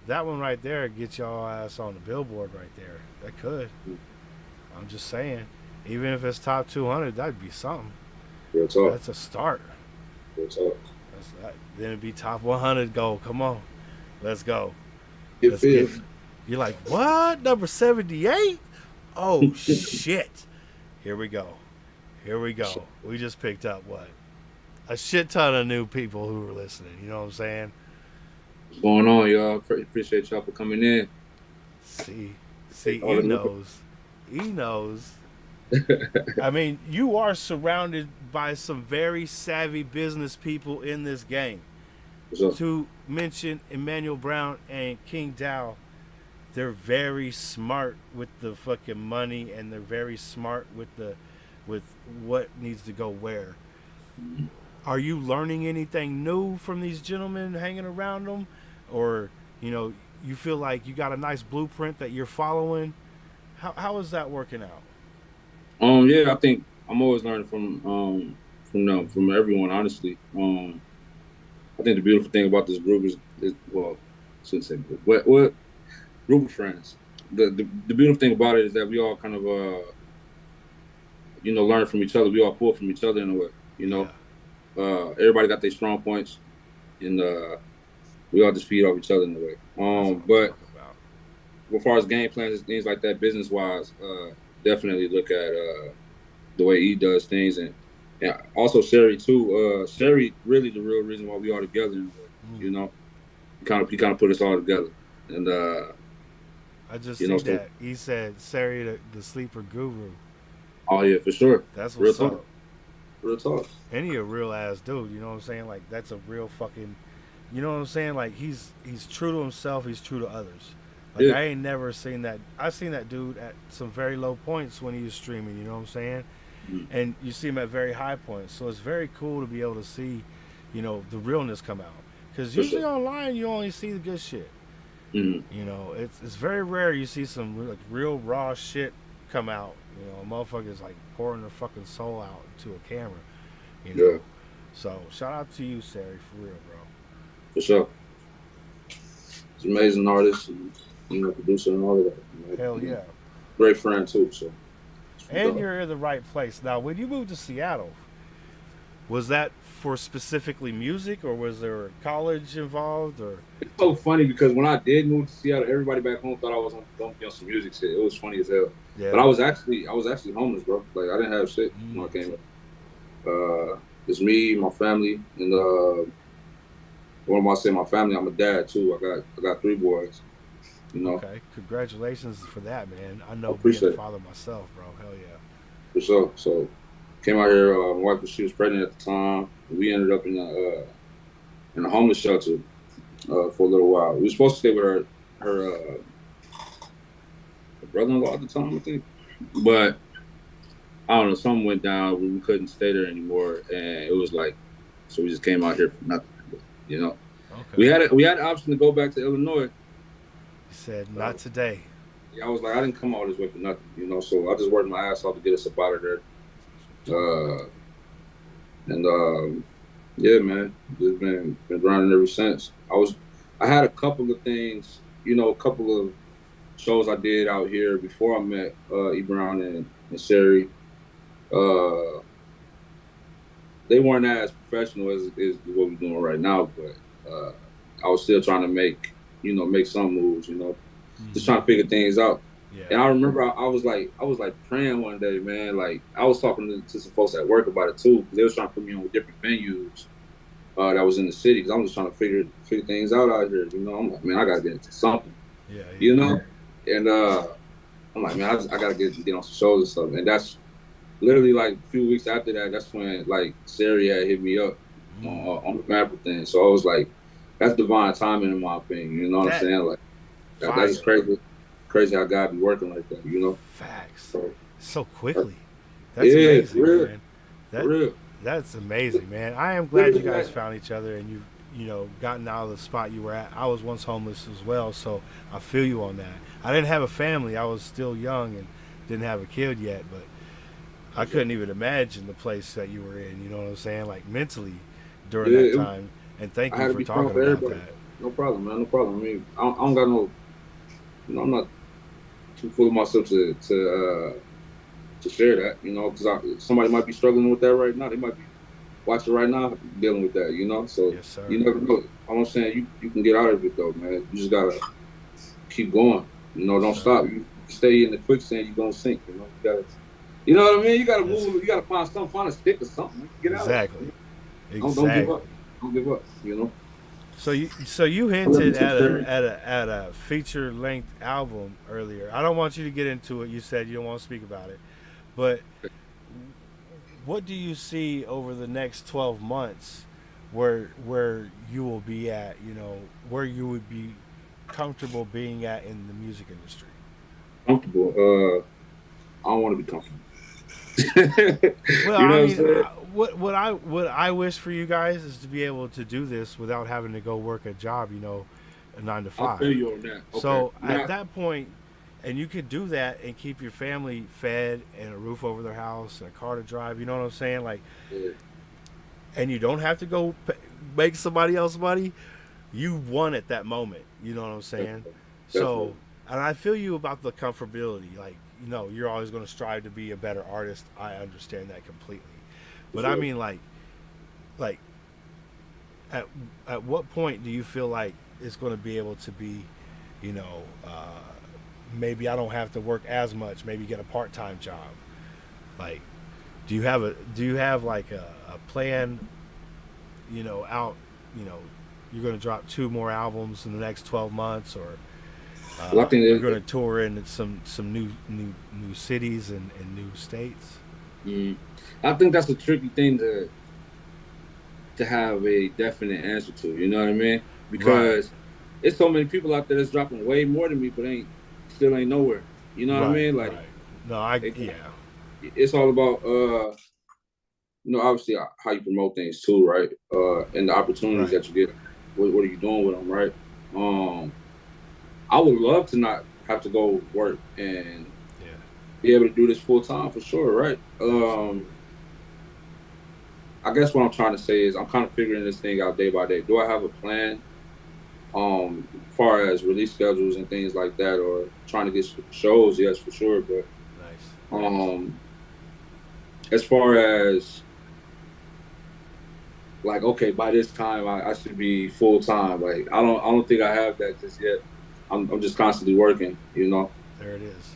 [SPEAKER 3] That one right there get y'all ass on the Billboard right there. That could. I'm just saying. Even if it's top 200, that'd be something.
[SPEAKER 6] Real talk.
[SPEAKER 3] That's a start.
[SPEAKER 6] Real talk.
[SPEAKER 3] Then it'd be top 100 goal. Come on. Let's go.
[SPEAKER 6] Get fifth.
[SPEAKER 3] You're like, what? Number 78? Oh, shit. Here we go. We just picked up what? A shit ton of new people who were listening. You know what I'm saying?
[SPEAKER 6] What's going on, y'all? Appreciate y'all for coming in.
[SPEAKER 3] See, he knows. He knows. I mean, you are surrounded by some very savvy business people in this game. To mention Emmanuel Brown and King Dow, they're very smart with the fucking money, and they're very smart with what needs to go where. Are you learning anything new from these gentlemen hanging around them, or you feel like you got a nice blueprint that you're following? How is that working out?
[SPEAKER 6] Yeah, I think I'm always learning from everyone, honestly. I think the beautiful thing about this group is well, I shouldn't say group. What group of friends? The beautiful thing about it is that we all kind of learn from each other. We all pull from each other in a way.
[SPEAKER 3] Yeah.
[SPEAKER 6] Everybody got their strong points, and we all just feed off each other in a way. But as far as game plans and things like that, business wise, definitely look at the way he does things, and also Sherry too. Sherry really the real reason why we are together. He kind of put us all together, and
[SPEAKER 3] I just see that he said Sherry the sleeper guru.
[SPEAKER 6] Oh yeah, for sure.
[SPEAKER 3] That's what's
[SPEAKER 6] real
[SPEAKER 3] up.
[SPEAKER 6] Real talk.
[SPEAKER 3] And he a real ass dude. You know what I'm saying? Like that's a real fucking. You know what I'm saying? Like he's true to himself. He's true to others. Like I ain't never seen that. I seen that dude at some very low points when he was streaming. You know what I'm saying? And you see him at very high points. So it's very cool to be able to see, the realness come out. Because usually online you only see the good shit. It's very rare you see some like real raw shit come out. Motherfuckers like pouring their fucking soul out into a camera.
[SPEAKER 6] Yeah.
[SPEAKER 3] So shout out to you, Sari, for real, bro.
[SPEAKER 6] For sure. He's an amazing artist and producer and all of that.
[SPEAKER 3] Hell yeah.
[SPEAKER 6] Great friend too. So.
[SPEAKER 3] And you're in the right place. Now, when you moved to Seattle, Was that for specifically music, or was there college involved, or?
[SPEAKER 6] It's so funny because when I did move to Seattle, everybody back home thought I was gonna be on some music shit. It was funny as hell.
[SPEAKER 3] Yeah.
[SPEAKER 6] But I was actually homeless, bro. Like I didn't have shit when I came up. It's me, my family, and what am I saying? My family. I'm a dad too. I got 3 boys. You know.
[SPEAKER 3] Okay, congratulations for that, man. I know being
[SPEAKER 6] appreciate
[SPEAKER 3] a
[SPEAKER 6] it.
[SPEAKER 3] father myself, bro. Hell yeah.
[SPEAKER 6] For sure. So came out here. My wife was pregnant at the time. We ended up in a homeless shelter for a little while. We were supposed to stay with her brother-in-law at the time, I think. But I don't know, something went down. We couldn't stay there anymore, and it was like, so we just came out here for nothing. You know,
[SPEAKER 3] Okay.
[SPEAKER 6] we had the option to go back to Illinois.
[SPEAKER 3] You said not today.
[SPEAKER 6] Yeah, I was like, I didn't come all this way for nothing. You know, so I just worked my ass off to get us up out of there. Yeah, man, just been grinding ever since. I had a couple of things, you know, a couple of shows I did out here before I met E Brown and Sherry. They weren't as professional as what we're doing right now, but I was still trying to make some moves, you know, just trying to figure things out.
[SPEAKER 3] Yeah.
[SPEAKER 6] And I remember I was like praying one day, man. Like I was talking to some folks at work about it too, because they was trying to put me on with different venues that was in the city. Because I'm just trying to figure things out here. You know, I'm like, man, I gotta get into something.
[SPEAKER 3] Yeah.
[SPEAKER 6] You know, and I'm like, man, I gotta get on some shows and stuff. And that's literally like a few weeks after that. That's when like Sari had hit me up on the Vamper thing. So I was like, that's divine timing in my opinion. You know what I'm saying? Like that's crazy. Crazy how God be working like that, you know.
[SPEAKER 3] Facts. So quickly. That's
[SPEAKER 6] yeah,
[SPEAKER 3] amazing,
[SPEAKER 6] real.
[SPEAKER 3] man.
[SPEAKER 6] Real.
[SPEAKER 3] That's amazing, man. I am glad you guys found each other and you know gotten out of the spot you were at. I was once homeless as well, so I feel you on that. I didn't have a family. I was still young and didn't have a kid yet, but I couldn't even imagine the place that you were in. You know what I'm saying? Like mentally during that time. And thank you for talking about that.
[SPEAKER 6] No problem, man. No problem. I mean, I don't got no. You know, I'm not too full of myself to share that, you know, because somebody might be struggling with that right now. They might be watching right now dealing with that, you know. So
[SPEAKER 3] yes, sir.
[SPEAKER 6] You never know. All I'm saying, you can get out of it though, man. You just gotta keep going. You know, don't stop. You stay in the quicksand, you're gonna sink. You know, you know what I mean. You gotta move. You gotta find a stick or something. Get out.
[SPEAKER 3] Exactly.
[SPEAKER 6] Don't give up. Don't give up. You know.
[SPEAKER 3] So you hinted at a feature length album earlier. I don't want you to get into it. You said you don't want to speak about it, but what do you see over the next 12 months, where you will be at? You know, where you would be comfortable being at in the music industry.
[SPEAKER 6] Comfortable. I don't want to be comfortable.
[SPEAKER 3] Well, you know I mean, what I wish for you guys is to be able to do this without having to go work a job, you know, a 9 to 5.
[SPEAKER 6] I feel you on that. Okay.
[SPEAKER 3] So at that point, and you could do that and keep your family fed and a roof over their house and a car to drive. You know what I'm saying? Like,
[SPEAKER 6] yeah.
[SPEAKER 3] And you don't have to go make somebody else money. You won at that moment. You know what I'm saying?
[SPEAKER 6] Definitely.
[SPEAKER 3] So, and I feel you about the comfortability. Like, you know, you're always going to strive to be a better artist. I understand that completely. But sure. I mean, like at what point do you feel like it's going to be able to be, you know, maybe I don't have to work as much, maybe get a part-time job? Like, do you have like a plan, you know, out, you know, you're going to drop 2 more albums in the next 12 months, or you're going to tour in some new cities and new states?
[SPEAKER 6] I think that's a tricky thing to have a definite answer to. You know what I mean? Because it's so many people out there that's dropping way more than me, but still ain't nowhere. You know what I mean? Like,
[SPEAKER 3] no,
[SPEAKER 6] it's all about you know, obviously how you promote things too, right? And the opportunities that you get. What are you doing with them, right? I would love to not have to go work and be able to do this full time for sure, right? I guess what I'm trying to say is I'm kind of figuring this thing out day by day. Do I have a plan as far as release schedules and things like that, or trying to get shows? Yes, for sure. But as far as like, okay, by this time I should be full time. Like I don't think I have that just yet. I'm just constantly working, you know.
[SPEAKER 3] There it is.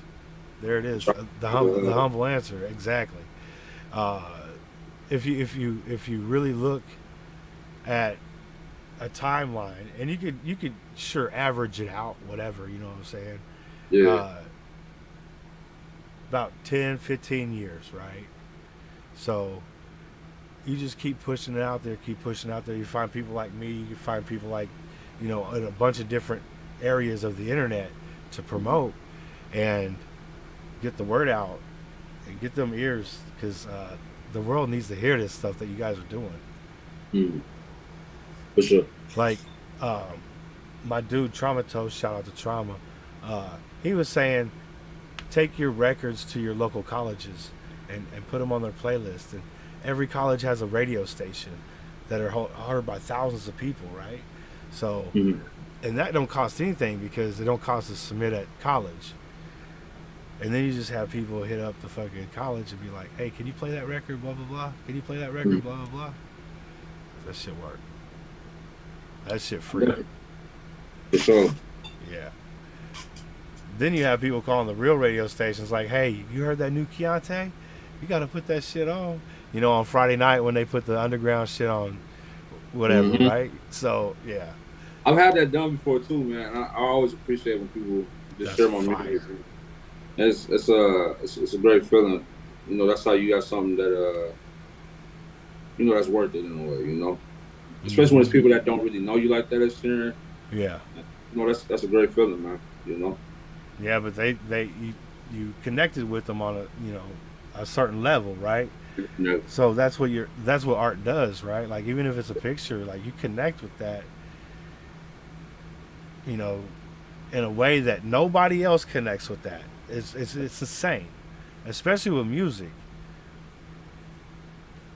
[SPEAKER 3] There it is.
[SPEAKER 6] Try-
[SPEAKER 3] The humble answer. Exactly. Uh, if you really look at a timeline, and you could sure average it out, whatever, you know what I'm saying.
[SPEAKER 6] Yeah.
[SPEAKER 3] About 10, 15 years, right? So you just keep pushing it out there, keep pushing it out there. You find people like me, you find people like, you know, in a bunch of different areas of the internet to promote and get the word out and get them ears, because the world needs to hear this stuff that you guys are doing.
[SPEAKER 6] Mm. For sure.
[SPEAKER 3] Like my dude Traumatos, shout out to Trauma, he was saying take your records to your local colleges and put them on their playlist, and every college has a radio station that are heard by thousands of people, right? So and that don't cost anything because it don't cost to submit at college. And then you just have people hit up the fucking college and be like, hey, can you play that record, blah blah blah, can you play that record, blah blah blah. That shit work. That shit free.
[SPEAKER 6] Yeah. For sure.
[SPEAKER 3] Yeah. Then you have people calling the real radio stations like, hey, you heard that new Keontae? You got to put that shit on. You know, on Friday night when they put the underground shit on, whatever, right? So, yeah.
[SPEAKER 6] I've had that done before too, man. I always appreciate when people just share my music. It's a great feeling. You know, that's how you got something that you know, that's worth it in a way, you know. Especially when it's people that don't really know you like that as sharing.
[SPEAKER 3] Yeah.
[SPEAKER 6] You know, that's a great feeling, man. You know.
[SPEAKER 3] Yeah, but you connected with them on a certain level, right?
[SPEAKER 6] Yeah.
[SPEAKER 3] So that's what art does, right? Like even if it's a picture, like you connect with that, you know, in a way that nobody else connects with that. It's insane, especially with music.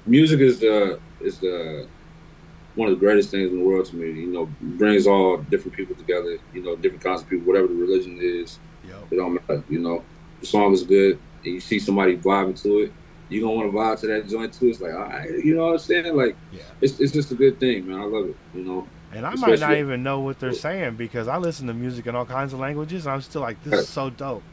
[SPEAKER 6] Music is the one of the greatest things in the world to me. You know, brings all different people together. You know, different kinds of people, whatever the religion is.
[SPEAKER 3] Yep.
[SPEAKER 6] It don't matter. You know, the song is good, and you see somebody vibing to it. You gonna want to vibe to that joint too. It's like, all right, you know what I'm saying? Like,
[SPEAKER 3] Yeah.
[SPEAKER 6] it's just a good thing, man. I love it. You know.
[SPEAKER 3] And I might not even know what they're saying because I listen to music in all kinds of languages. And I'm still like, this is so dope.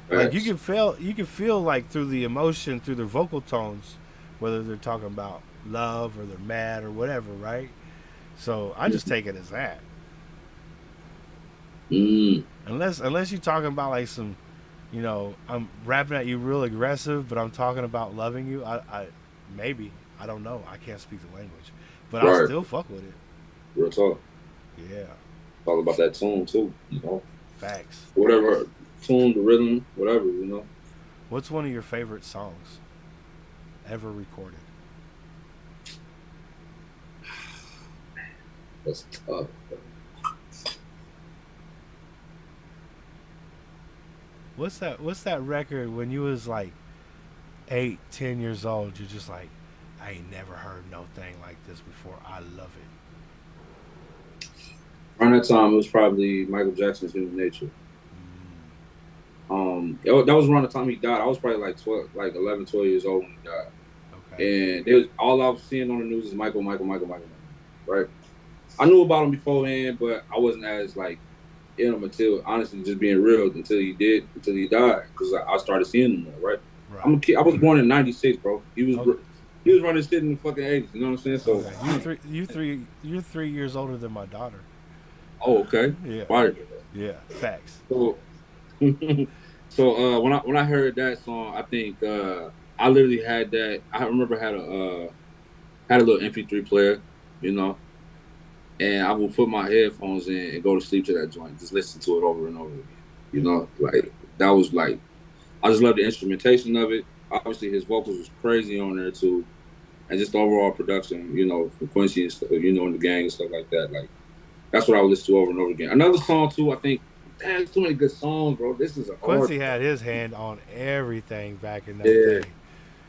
[SPEAKER 3] Like you can feel like through the emotion, through their vocal tones, whether they're talking about love or they're mad or whatever, right? So I just take it as that. Unless you're talking about like some, you know, I'm rapping at you real aggressive, but I'm talking about loving you. I maybe, I don't know. I can't speak the language, but
[SPEAKER 6] Right.
[SPEAKER 3] I still fuck with it.
[SPEAKER 6] Real talk.
[SPEAKER 3] Yeah,
[SPEAKER 6] It's all about that tune too. You know,
[SPEAKER 3] facts.
[SPEAKER 6] whatever tune, the rhythm, whatever. You know.
[SPEAKER 3] What's one of your favorite songs ever recorded?
[SPEAKER 6] That's tough.
[SPEAKER 3] What's that record when you was like 8, 10 years old? You're just like, I ain't never heard no thing like this before. I love it.
[SPEAKER 6] Around that time, it was probably Michael Jackson's Human Nature. That was around the time he died. I was probably like 11, 12 years old when he died.
[SPEAKER 3] Okay.
[SPEAKER 6] And it was all I was seeing on the news is Michael, right? I knew about him beforehand, but I wasn't as like in him until, honestly, just being real, until he died, because I started seeing him more, right?
[SPEAKER 3] Right.
[SPEAKER 6] I'm a kid. I was born in '96, bro. He was running shit in the fucking '80s. You know what I'm saying? So
[SPEAKER 3] Okay. You're 3 years older than my daughter.
[SPEAKER 6] oh, okay.
[SPEAKER 3] Yeah.
[SPEAKER 6] Fire.
[SPEAKER 3] Yeah. Facts.
[SPEAKER 6] So, when I heard that song, I think I literally had that. I remember had a little MP3 player, you know, and I would put my headphones in and go to sleep to that joint, just listen to it over and over again. You know, like that was like, I just love the instrumentation of it. Obviously, his vocals was crazy on there too, and just the overall production, you know, for Quincy and stuff, you know, and the gang and stuff like that. Like that's what I would listen to over and over again. Another song too, I think. Damn, there's too many good songs, bro. This is a
[SPEAKER 3] Quincy had his hand on everything back in that day.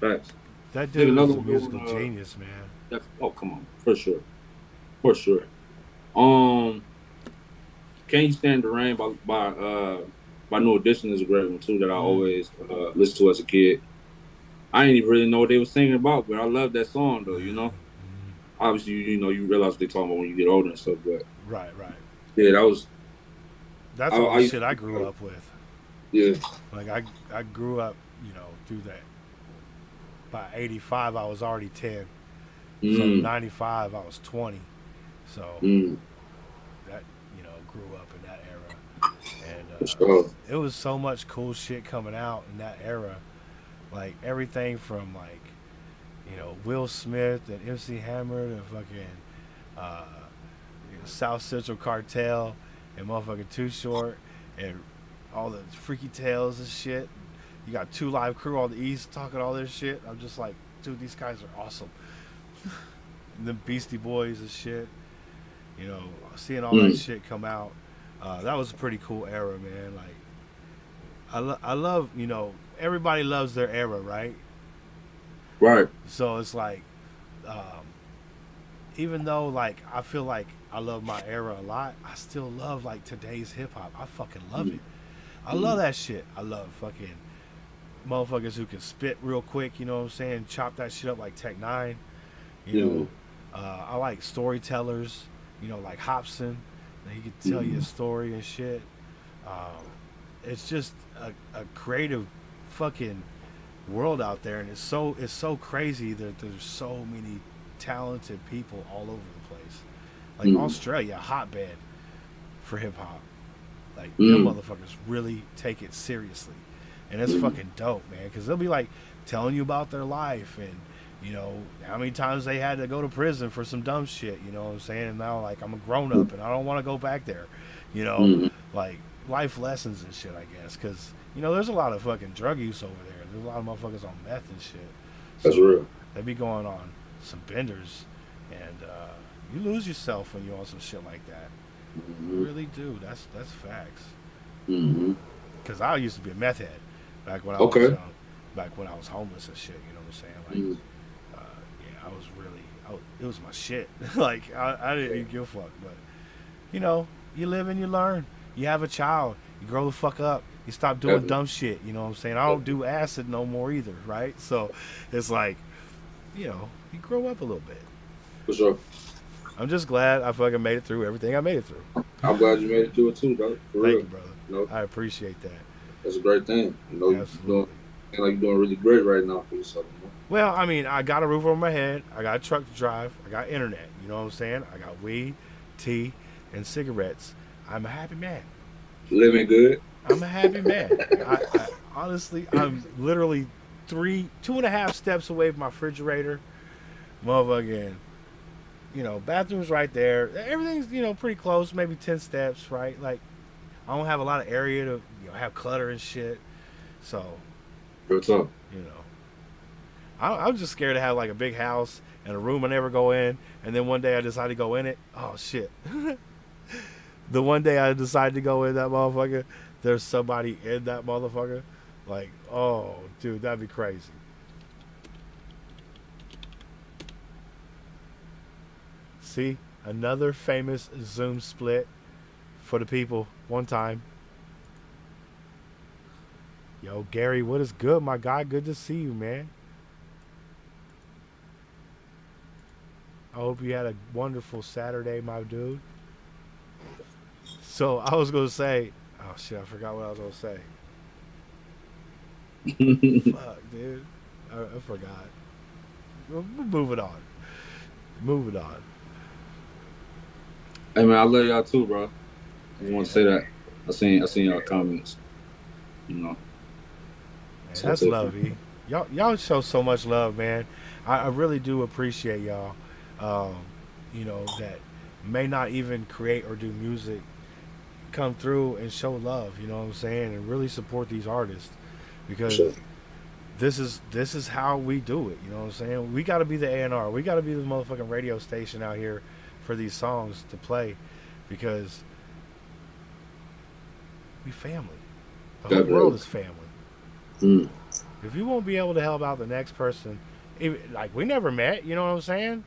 [SPEAKER 6] Facts.
[SPEAKER 3] That dude was a
[SPEAKER 6] one,
[SPEAKER 3] musical genius, man.
[SPEAKER 6] Oh, come on, for sure. Can You Stand the Rain by New Edition is a great one too that I always listened to as a kid. I didn't even really know what they were singing about, but I love that song though, you know. obviously, you realize what they talking about when you get older and stuff. But
[SPEAKER 3] Right.
[SPEAKER 6] yeah, that was
[SPEAKER 3] That's
[SPEAKER 6] I-
[SPEAKER 3] all
[SPEAKER 6] I-
[SPEAKER 3] the shit I grew up with.
[SPEAKER 6] yeah.
[SPEAKER 3] Like I grew up, through that. By 85, I was already 10. So
[SPEAKER 6] Mm,
[SPEAKER 3] 95, I was 20. So
[SPEAKER 6] mm,
[SPEAKER 3] that, grew up in that era.
[SPEAKER 6] for
[SPEAKER 3] And
[SPEAKER 6] sure.
[SPEAKER 3] it was so much cool shit coming out in that era. Like everything from like, Will Smith and MC Hammer to fucking South Central Cartel and motherfucking Too Short and all the Freaky Tales and shit. You got 2 Live Crew on the East talking all this shit. I'm just like, dude, these guys are awesome. And the Beastie Boys and shit. Seeing all that shit come out. That was a pretty cool era, man. Like, I love, everybody loves their era, right?
[SPEAKER 6] Right.
[SPEAKER 3] So it's like, even though like I feel like I love my era a lot, I still love like today's hip hop. I fucking love it. I love that shit. I love fucking motherfuckers who can spit real quick. You know what I'm saying? Chop that shit up like Tech Nine. I like storytellers. Like Hobson. He could tell you a story and shit. It's just a creative fucking world out there, and it's so crazy that there's so many talented people all over the place. Like Australia, hotbed for hip hop. Like them motherfuckers really take it seriously, and it's fucking dope, man. Because they'll be like telling you about their life and how many times they had to go to prison for some dumb shit. You know what I'm saying? And now like I'm a grown up and I don't want to go back there. Like life lessons and shit, I guess. Because there's a lot of fucking drug use over there. There's a lot of motherfuckers on meth and shit.
[SPEAKER 6] That's real.
[SPEAKER 3] They be going on some benders, and you lose yourself when you're on some shit like that. You really do. That's facts. Because I used to be a meth head back when I was young, back when I was homeless and shit. You know what I'm saying? Like, I was really, it was my shit. Like I didn't even give a fuck. But you live and you learn. You have a child. You grow the fuck up. You stop doing dumb shit. You know what I'm saying? I don't do acid no more either, right? So it's like, you grow up a little bit.
[SPEAKER 6] For sure.
[SPEAKER 3] I'm just glad I fucking made it through everything I made it through.
[SPEAKER 6] I'm glad you made it through it too, dog. For real.
[SPEAKER 3] Thank you, brother. I appreciate that.
[SPEAKER 6] That's a great thing.
[SPEAKER 3] Absolutely.
[SPEAKER 6] You're doing really great right now for yourself.
[SPEAKER 3] Well, I mean, I got a roof over my head. I got a truck to drive. I got internet. You know what I'm saying? I got weed, tea, and cigarettes. I'm a happy man.
[SPEAKER 6] Living good.
[SPEAKER 3] I'm a happy man. I honestly, I'm literally 2.5 steps away from my refrigerator. Motherfucking, bathroom's right there. Everything's, pretty close, maybe 10 steps, right? Like, I don't have a lot of area to, have clutter and shit. So,
[SPEAKER 6] Real talk.
[SPEAKER 3] I'm just scared to have like a big house and a room I never go in, and then one day I decide to go in it. Oh shit! The one day I decide to go in that motherfucker, there's somebody in that motherfucker. Like, oh dude, that'd be crazy. See, another famous Zoom split for the people one time. Yo, Gary, what is good, my guy? Good to see you, man. I hope you had a wonderful Saturday, my dude. So I was gonna say, oh shit, I forgot what I was gonna say. Fuck, dude, I forgot. Moving on.
[SPEAKER 6] Hey man, I love y'all too, bro. I just want to say that. I seen y'all comments.
[SPEAKER 3] Man, that's love, E. Y'all show so much love, man. I really do appreciate y'all. That may not even create or do music, come through and show love, you know what I'm saying, and really support these artists, because this is how we do it, you know what I'm saying. We got to be the A&R. We got to be the motherfucking radio station out here for these songs to play, because we family. The whole world is family. If you won't be able to help out the next person, like we never met, you know what I'm saying?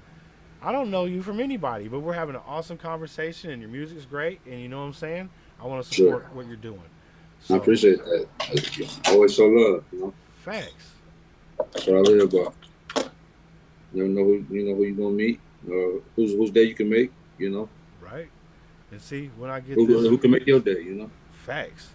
[SPEAKER 3] I don't know you from anybody, but we're having an awesome conversation and your music's great, and you know what I'm saying? I want to support what you're doing. So,
[SPEAKER 6] I appreciate that. Always show love,
[SPEAKER 3] Facts.
[SPEAKER 6] That's what I live about. You never know who you're gonna meet. whose day you can make, you know.
[SPEAKER 3] Right. And see, when I get
[SPEAKER 6] Who
[SPEAKER 3] this
[SPEAKER 6] can make your day, you know.
[SPEAKER 3] facts,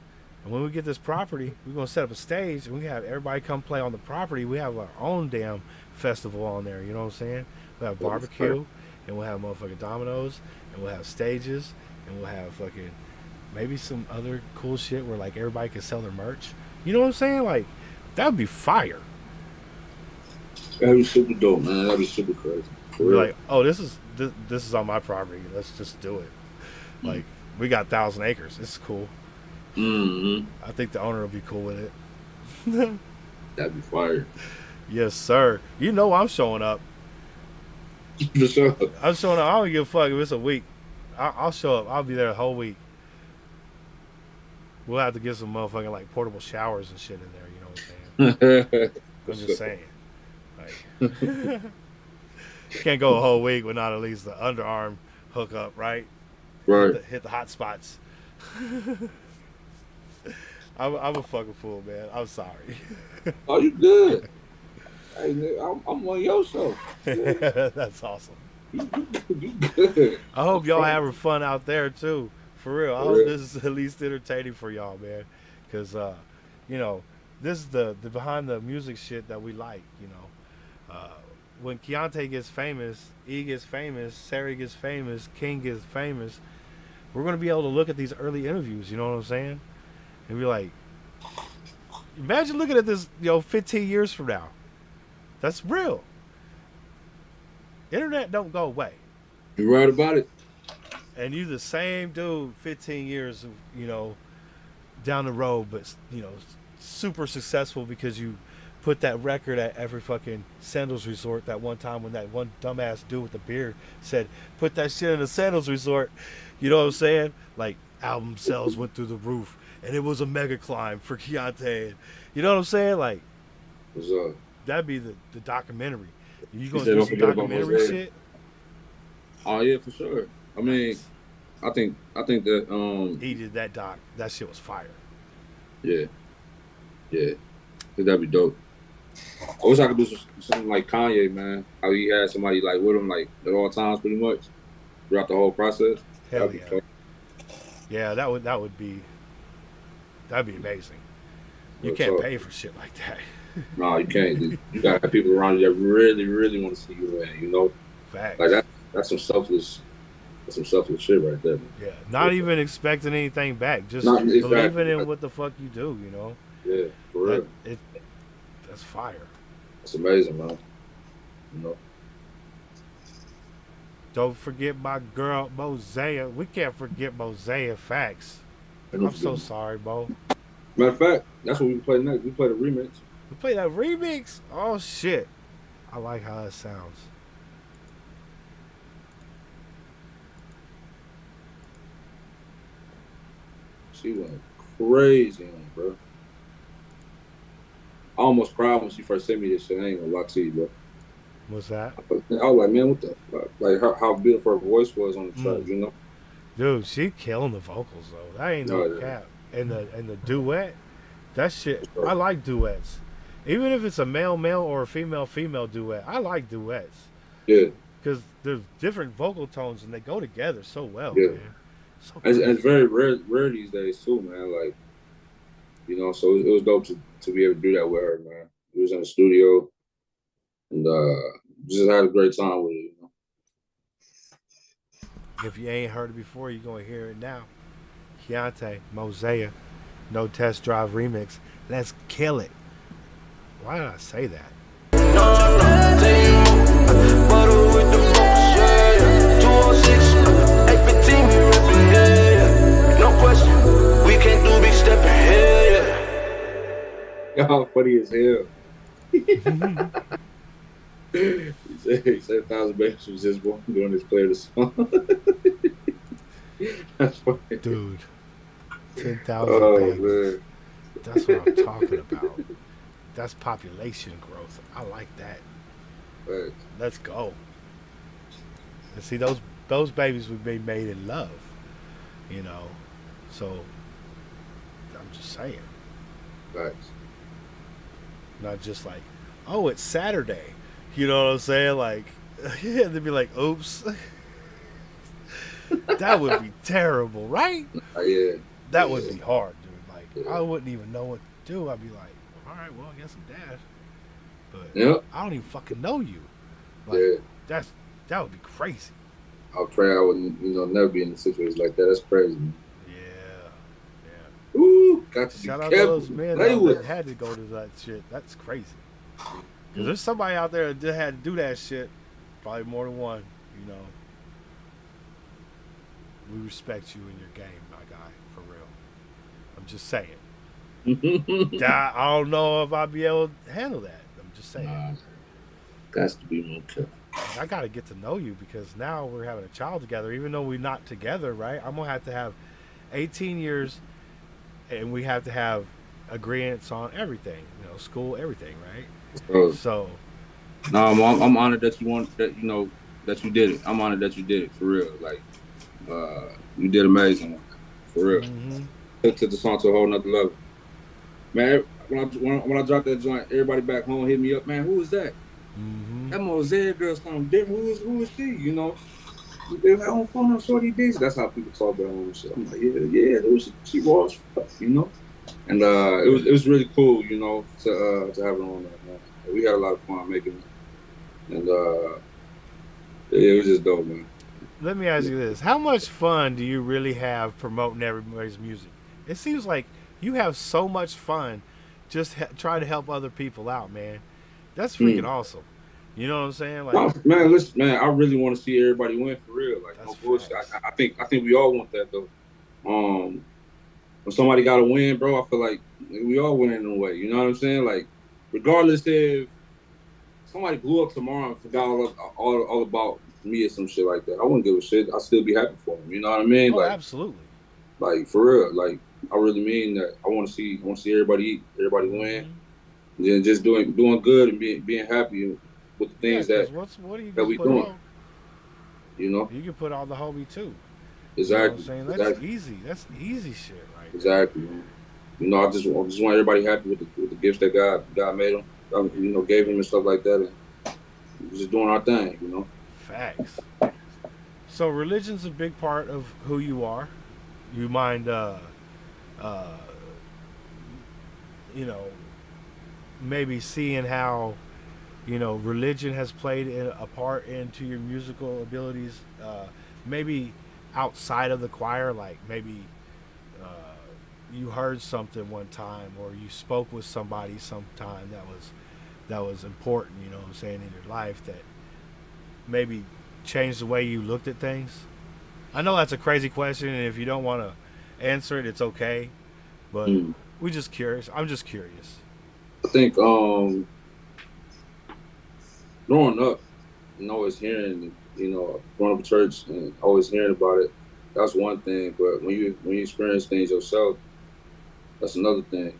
[SPEAKER 3] and when we get this property, we're gonna set up a stage and we have everybody come play on the property. We have our own damn festival on there. You know what I'm saying? We'll have barbecue, and we'll have motherfucking dominoes, and we'll have stages, and we'll have fucking maybe some other cool shit where like everybody can sell their merch. You know what I'm saying? Like that would be fire.
[SPEAKER 6] That'd be super dope, man. That'd be super crazy. For
[SPEAKER 3] We're
[SPEAKER 6] real.
[SPEAKER 3] like, oh, this is on my property. Let's just do it. Like we got 1,000 acres. It's cool.
[SPEAKER 6] Mm-hmm.
[SPEAKER 3] I think the owner will be cool with it.
[SPEAKER 6] That'd be fire.
[SPEAKER 3] Yes, sir. You know I'm showing up.
[SPEAKER 6] For sure.
[SPEAKER 3] I'm showing up. I don't give a fuck if it's a week. I'll show up. I'll be there the whole week. We'll have to get some motherfucking like portable showers and shit in there. You know what I'm saying? I'm just saying. Like, can't go a whole week without at least the underarm hookup, right?
[SPEAKER 6] Right.
[SPEAKER 3] Hit the hot spots. I'm a fucking fool, man. I'm sorry.
[SPEAKER 6] Oh, you good? Hey, nigga, I'm on your show.
[SPEAKER 3] That's awesome.
[SPEAKER 6] You good?
[SPEAKER 3] I hope y'all having fun out there too. For real. I
[SPEAKER 6] For
[SPEAKER 3] hope
[SPEAKER 6] real.
[SPEAKER 3] this is at least entertaining for y'all, man. Cause you know, this is the behind the music shit that we like, you know. When Keontae gets famous, E gets famous, Sari gets famous, King gets famous, we're gonna be able to look at these early interviews, you know what I'm saying? And be like, imagine looking at this, 15 years from now. That's real. Internet don't go away.
[SPEAKER 6] You right about it?
[SPEAKER 3] And you the same dude 15 years, down the road, but, super successful because you put that record at every fucking Sandals Resort that one time when that one dumbass dude with the beard said, put that shit in the Sandals Resort. You know what I'm saying? Like, album sales went through the roof, and it was a mega climb for Keontae. You know what I'm saying? Like,
[SPEAKER 6] What's up?
[SPEAKER 3] that'd be the documentary. You gonna
[SPEAKER 6] said
[SPEAKER 3] do
[SPEAKER 6] don't
[SPEAKER 3] some
[SPEAKER 6] forget about
[SPEAKER 3] documentary
[SPEAKER 6] Mosaic.
[SPEAKER 3] shit?
[SPEAKER 6] Oh yeah, for sure. I mean, I think that
[SPEAKER 3] He did that doc. That shit was fire.
[SPEAKER 6] yeah, I think that'd be dope. I wish I could do something like Kanye, man. How he had somebody like with him like at all times, pretty much throughout the whole process.
[SPEAKER 3] Hell
[SPEAKER 6] That'd be
[SPEAKER 3] yeah.
[SPEAKER 6] dope.
[SPEAKER 3] Yeah, that'd be amazing. You
[SPEAKER 6] What's
[SPEAKER 3] can't
[SPEAKER 6] up?
[SPEAKER 3] pay for shit like that.
[SPEAKER 6] No, you can't. You gotta have people around you that really, really want to see you win. You know,
[SPEAKER 3] Facts.
[SPEAKER 6] like that's some selfless shit right there. Man.
[SPEAKER 3] Yeah, not even expecting anything back. Just
[SPEAKER 6] Not- exactly.
[SPEAKER 3] believing in what the fuck you do.
[SPEAKER 6] Yeah, for real.
[SPEAKER 3] That's fire.
[SPEAKER 6] It's amazing, man. You know.
[SPEAKER 3] Don't forget my girl Mosaic. We can't forget Mosaic. Facts.
[SPEAKER 6] And don't
[SPEAKER 3] I'm so
[SPEAKER 6] forget-
[SPEAKER 3] sorry, Bo.
[SPEAKER 6] Matter of fact, that's what we play next. We play the remix.
[SPEAKER 3] We play that remix. Oh shit! I like how that sounds.
[SPEAKER 6] She went crazy on it, bro. I almost cried when she first sent me this shit. I ain't gonna lie to you, bro.
[SPEAKER 3] What's that?
[SPEAKER 6] I was like, man, what the fuck? Like, how beautiful her voice was on the track,
[SPEAKER 3] Mm.
[SPEAKER 6] you know?
[SPEAKER 3] Dude, she killing the vocals though. That ain't no
[SPEAKER 6] Oh, yeah.
[SPEAKER 3] cap. And the duet, that shit. I like duets, even if it's a male or a female duet. I like duets
[SPEAKER 6] Yeah.
[SPEAKER 3] because there's different vocal tones and they go together so well,
[SPEAKER 6] Yeah.
[SPEAKER 3] man. So
[SPEAKER 6] And it's very rare these days, too, man. Like, so it was dope to be able to do that with her, man. We was in the studio and just had a great time with it,
[SPEAKER 3] if you ain't heard it before, you're gonna hear it now. Keontae, Mosaic, No Test Drive remix. Let's kill it. Why did I say that?
[SPEAKER 6] Y'all funny as hell. He said 1,000 Babies was just doing this play the song. That's funny.
[SPEAKER 3] Dude, 10,000
[SPEAKER 6] Oh,
[SPEAKER 3] babies.
[SPEAKER 6] man.
[SPEAKER 3] That's what I'm talking about. That's population growth. I like that.
[SPEAKER 6] Right.
[SPEAKER 3] Let's go. And see, those babies would be made in love, So I'm just saying,
[SPEAKER 6] Facts.
[SPEAKER 3] not just like, oh, it's Saturday. You know what I'm saying? Like, Yeah, they'd be like, "Oops." That would be terrible, right?
[SPEAKER 6] Yeah.
[SPEAKER 3] That would be hard, dude. Like,
[SPEAKER 6] Yeah.
[SPEAKER 3] I wouldn't even know what to do. I'd be like, "All right, well, I guess I'm dad," but
[SPEAKER 6] Yep.
[SPEAKER 3] I don't even fucking know you. Like,
[SPEAKER 6] Yeah.
[SPEAKER 3] that would be crazy.
[SPEAKER 6] I pray I wouldn't, never be in a situation like that. That's crazy.
[SPEAKER 3] Yeah, yeah.
[SPEAKER 6] Ooh, got to
[SPEAKER 3] Shout
[SPEAKER 6] be
[SPEAKER 3] out to
[SPEAKER 6] careful.
[SPEAKER 3] those men
[SPEAKER 6] Play
[SPEAKER 3] though,
[SPEAKER 6] with.
[SPEAKER 3] that had to go to that shit. That's crazy. Because there's somebody out there that had to do that shit. Probably more than one. You know. We respect you in your game, my guy. For real. I'm just saying. I don't know if I'd be able to handle that. I'm just saying.
[SPEAKER 6] Got to be more careful.
[SPEAKER 3] I got to get to know you because now we're having a child together. Even though we're not together, right? I'm going to have 18 years and we have to have agreements on everything. School, everything, right? So.
[SPEAKER 6] No, I'm honored that you that you did it. I'm honored that you did it for real. Like, you did amazing, for real.
[SPEAKER 3] Mm-hmm.
[SPEAKER 6] Took the song to a whole nother level. Man, when I dropped that joint, everybody back home hit me up. Man, who is that?
[SPEAKER 3] Mm-hmm.
[SPEAKER 6] That Mosaic girl something different. Who is she? They're like, oh, phone on Shorty Daisy. That's how people talk about her and shit. I'm like, yeah, she was, And it was really cool, to have her on that, man. We had a lot of fun making it, and it was just dope, man.
[SPEAKER 3] Let me ask you this: how much fun do you really have promoting everybody's music? It seems like you have so much fun just trying to help other people out, man. That's freaking awesome. You know what I'm saying? Like,
[SPEAKER 6] man, listen, man, I really want to see everybody win for real. Like, no bullshit. I think we all want that though. When somebody got to win, bro, I feel like we all win in a way. You know what I'm saying? Like, regardless if somebody blew up tomorrow and forgot all about me or some shit like that, I wouldn't give a shit. I'd still be happy for them. You know what I mean?
[SPEAKER 3] Oh,
[SPEAKER 6] like,
[SPEAKER 3] absolutely.
[SPEAKER 6] Like, for real. Like, I really mean that. I want to see everybody eat, everybody win, and then just doing good and being happy with the things that we doing. You can
[SPEAKER 3] put on the homie too.
[SPEAKER 6] Exactly.
[SPEAKER 3] You know what I'm saying? That's easy. That's easy shit, right?
[SPEAKER 6] Exactly. Man. I just want everybody happy with the gifts that God made them. Gave them and stuff like that, and just doing our thing.
[SPEAKER 3] Facts. So religion's a big part of who you are. You mind, maybe seeing how, religion has played a part into your musical abilities, maybe outside of the choir, like maybe you heard something one time or you spoke with somebody sometime that was important, in your life that maybe changed the way you looked at things. I know that's a crazy question, and if you don't want to answer it, it's okay. But we're just curious. I'm just curious.
[SPEAKER 6] I think growing up and always hearing, going up to church and always hearing about it, that's one thing. But when you experience things yourself, that's another thing.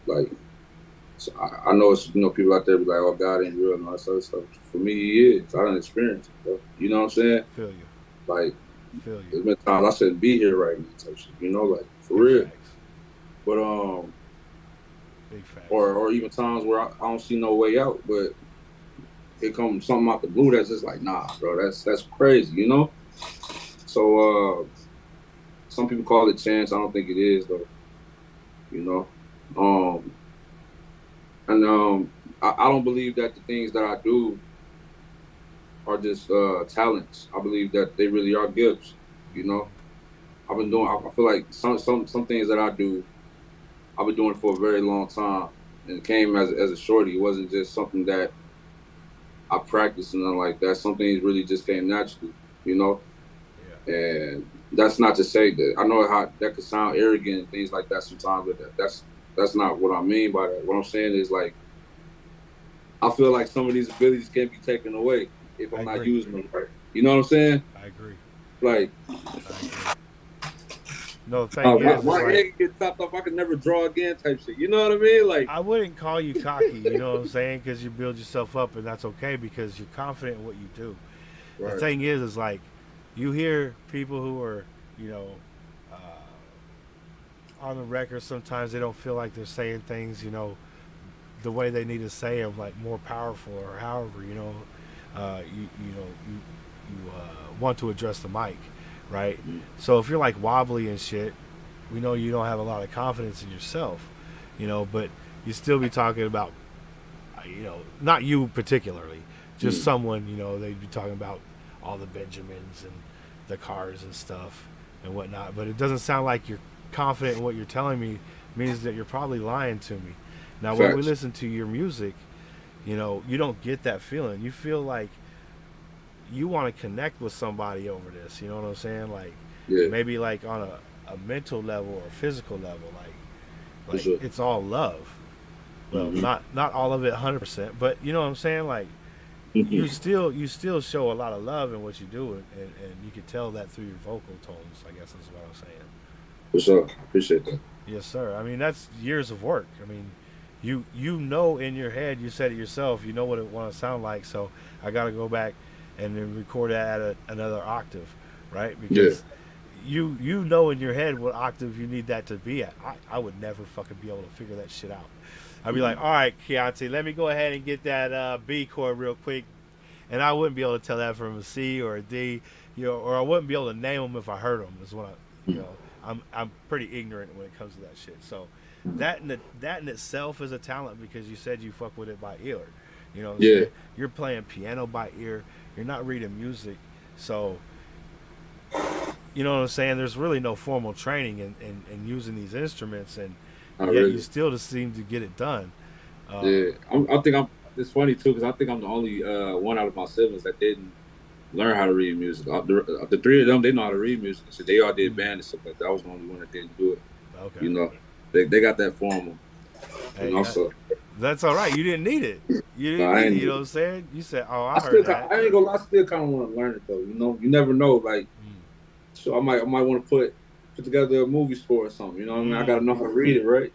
[SPEAKER 6] Like, so I know it's people out there be like, oh, God ain't real and all that sort of stuff. For me, he is. I done experienced it, bro. You know what I'm saying?
[SPEAKER 3] Feel you.
[SPEAKER 6] Like, there's been times I shouldn't be here right now, type shit, like, for
[SPEAKER 3] Big
[SPEAKER 6] real.
[SPEAKER 3] Facts.
[SPEAKER 6] But
[SPEAKER 3] Big facts.
[SPEAKER 6] or even times where I don't see no way out, but it comes something out the blue that's just like, nah, bro, that's crazy, So some people call it chance. I don't think it is though. I don't believe that the things that I do are just talents. I believe that they really are gifts. I've been doing. I feel like some things that I do, I've been doing for a very long time, and it came as a shorty. It wasn't just something that I practiced and nothing like that. Some things really just came naturally, Yeah. And that's not to say that I know how that could sound arrogant and things like that sometimes, but that's not what I mean by that. What I'm saying is, like, I feel like some of these abilities can be taken away if I'm not using them right. You know what I'm saying?
[SPEAKER 3] I agree.
[SPEAKER 6] Like,
[SPEAKER 3] no, the thing is,
[SPEAKER 6] my head gets chopped off. I can never draw again, type shit. You know what I mean? Like,
[SPEAKER 3] I wouldn't call you cocky. You know what I'm saying? Because you build yourself up, and that's okay because you're confident in what you do. Right. The thing is like, you hear people who are, on the record. Sometimes they don't feel like they're saying things, the way they need to say them, like more powerful or however, you want to address the mic, right? So if you're like wobbly and shit, we know you don't have a lot of confidence in yourself, but you still be talking about, not you particularly, just someone, they'd be talking about all the Benjamins and the cars and stuff and whatnot. But it doesn't sound like you're confident in what you're telling me. Means that you're probably lying to me. Now, when we listen to your music, you don't get that feeling. You feel like you want to connect with somebody over this. You know what I'm saying? Like, maybe like on a mental level or a physical level. Like
[SPEAKER 6] sure.
[SPEAKER 3] It's all love. Well, not all of it 100%, but you know what I'm saying? Like, you still show a lot of love in what you do, and you can tell that through your vocal tones. I guess is what I'm saying.
[SPEAKER 6] For sure, appreciate that.
[SPEAKER 3] Yes, sir. I mean, that's years of work. I mean, you know in your head, you said it yourself. You know what it want to sound like. So I got to go back and then record that at another octave, right? Because you know in your head what octave you need that to be at. I would never fucking be able to figure that shit out. I'd be like, all right, Keontae, let me go ahead and get that B chord real quick. And I wouldn't be able to tell that from a C or a D, or I wouldn't be able to name them if I heard them. Is what I'm pretty ignorant when it comes to that shit. So that in itself is a talent, because you said you fuck with it by ear. You're playing piano by ear. You're not reading music. So, you know what I'm saying? There's really no formal training in using these instruments, and you still just seem to get it done.
[SPEAKER 6] It's funny too, because I think I'm the only one out of my siblings that didn't learn how to read music. The three of them, they know how to read music. So they all did band and stuff like that. I was the only one that didn't do it. Okay. They got that formal.
[SPEAKER 3] Hey, that's all right. You didn't need it. You didn't need it. You know what I'm saying? You said, "Oh, I heard that."
[SPEAKER 6] I ain't gonna lie. I still kind of want to learn it though. You never know. Like, so I might want to put together a movie score or something. You know what I mean? I gotta know how to read it, right?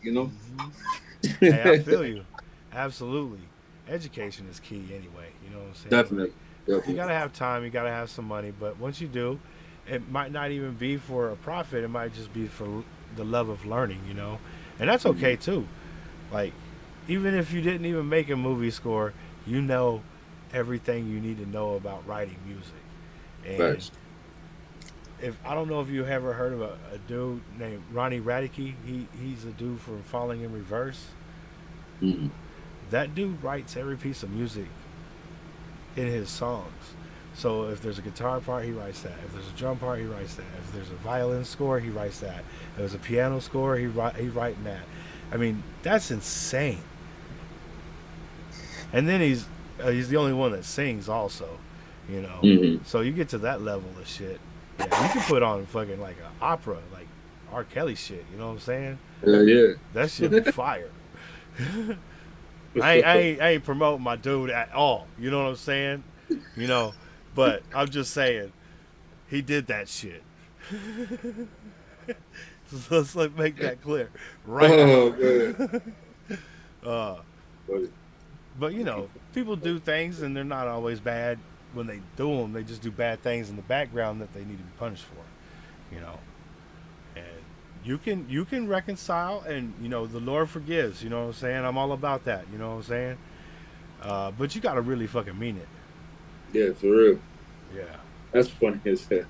[SPEAKER 3] Hey, I feel you. Absolutely. Education is key anyway. You know what I'm saying?
[SPEAKER 6] Definitely.
[SPEAKER 3] You gotta have time. You gotta have some money. But once you do, it might not even be for a profit. It might just be for the love of learning. And that's okay too. Like, even if you didn't even make a movie score, you know everything you need to know about writing music. And if I don't know if you ever heard of a dude named Ronnie Radke. He's a dude from Falling in Reverse. That dude writes every piece of music in his songs. So if there's a guitar part, he writes that. If there's a drum part, he writes that. If there's a violin score, he writes that. If there's a piano score, he's writing that. I mean, that's insane. And then he's the only one that sings also, So you get to that level of shit. Yeah, you can put on fucking like an opera, like R. Kelly shit. You know what I'm saying?
[SPEAKER 6] Yeah.
[SPEAKER 3] That shit be fire. I ain't promoting my dude at all. You know what I'm saying? But I'm just saying, he did that shit. So let's make that clear, right? But people do things, and they're not always bad when they do them. They just do bad things in the background that they need to be punished for, And you can reconcile, and the Lord forgives. You know what I'm saying? I'm all about that. You know what I'm saying? But you gotta really fucking mean it.
[SPEAKER 6] Yeah, for real.
[SPEAKER 3] Yeah.
[SPEAKER 6] That's funny as hell.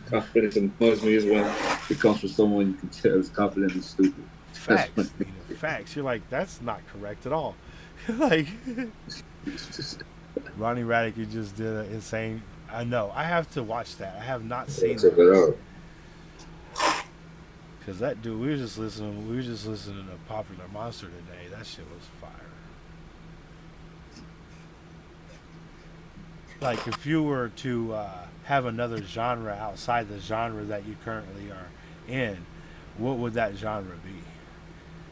[SPEAKER 6] Confidence annoys me is when it comes from someone you can tell is confident and stupid.
[SPEAKER 3] Facts. Facts. You're like, that's not correct at all. Like, Ronnie Radke just did an insane. I know. I have to watch that. I have not seen that. Because that dude, we were just listening to Popular Monster today. That shit was fire. Like, if you were to have another genre outside the genre that you currently are in, what would that genre be?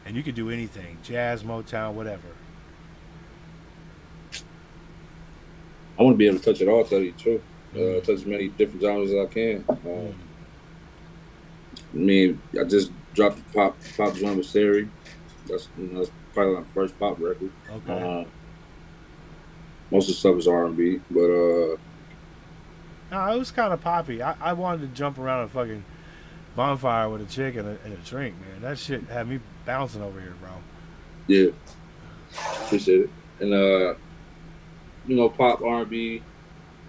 [SPEAKER 3] And you could do anything, jazz, Motown, whatever.
[SPEAKER 6] I want to be able to touch it all, tell you the truth. Touch as many different genres as I can. I mean, I just dropped the pop joint with Sari. That's probably my first pop record.
[SPEAKER 3] Okay.
[SPEAKER 6] Most of the stuff is R&B, but
[SPEAKER 3] no, it was kind of poppy. I wanted to jump around a fucking bonfire with a chick and a drink, man. That shit had me bouncing over here, bro.
[SPEAKER 6] Yeah, appreciate it. And pop, R&B.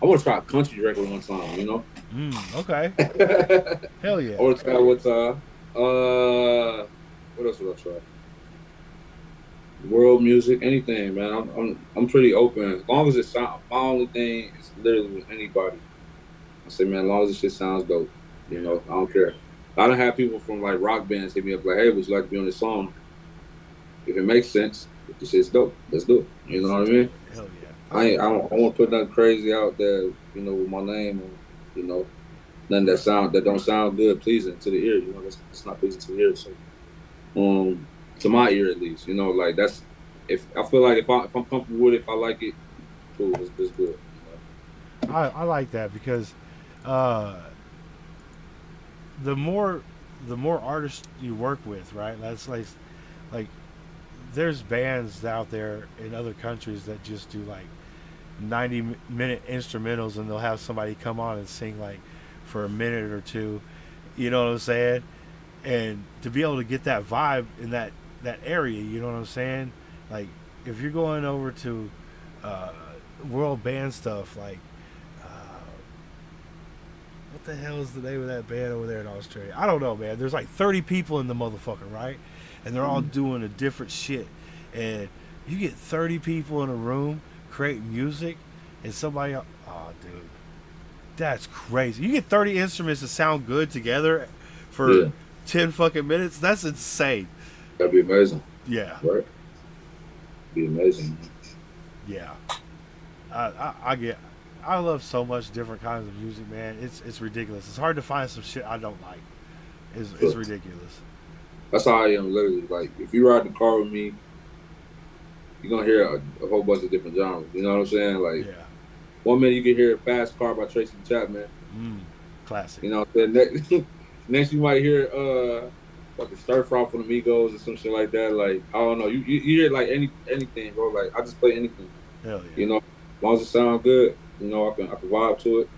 [SPEAKER 6] I want to try a country record one time.
[SPEAKER 3] Okay. Hell yeah.
[SPEAKER 6] Or try what else would I try? World music, anything, man. I'm pretty open. As long as it sounds. My only thing is literally with anybody. I say, man, as long as this shit sounds dope, I don't care. I don't have people from like rock bands hit me up like, hey, would you like to be on this song? If it makes sense, if the shit's dope, let's do it. You know what I mean?
[SPEAKER 3] Hell yeah.
[SPEAKER 6] I won't put nothing crazy out there, with my name, or, nothing that don't sound good, pleasing to the ear. That's not pleasing to the ear. So, to my ear at least, like that's if I feel like if I'm comfortable with it, if I like it, cool, it's good.
[SPEAKER 3] I like that because the more artists you work with, right? That's like there's bands out there in other countries that just do like 90-minute instrumentals, and they'll have somebody come on and sing like for a minute or two. You know what I'm saying? And to be able to get that vibe in that area, you know what I'm saying? Like if you're going over to world band stuff, like what the hell is the name of that band over there in Australia? I don't know, man. There's like 30 people in the motherfucker, right? And they're all doing a different shit. And you get 30 people in a room creating music, and somebody, oh, dude, that's crazy. You get 30 instruments that sound good together for 10 fucking minutes. That's insane.
[SPEAKER 6] That'd be amazing.
[SPEAKER 3] Yeah.
[SPEAKER 6] Right. Be amazing.
[SPEAKER 3] Yeah. I love so much different kinds of music, man. It's ridiculous. It's hard to find some shit I don't like. It's ridiculous.
[SPEAKER 6] That's how I am, literally. Like, if you ride in the car with me, you're going to hear a whole bunch of different genres. You know what I'm saying? Like,
[SPEAKER 3] Yeah.
[SPEAKER 6] 1 minute you can hear Fast Car by Tracy Chapman.
[SPEAKER 3] Classic.
[SPEAKER 6] You know what I'm saying? Next you might hear like the Stir Fry from the Migos or some shit like that. Like, I don't know. You hear like anything, bro. Like, I just play anything.
[SPEAKER 3] Hell yeah.
[SPEAKER 6] As long as it sounds good, I can vibe to it.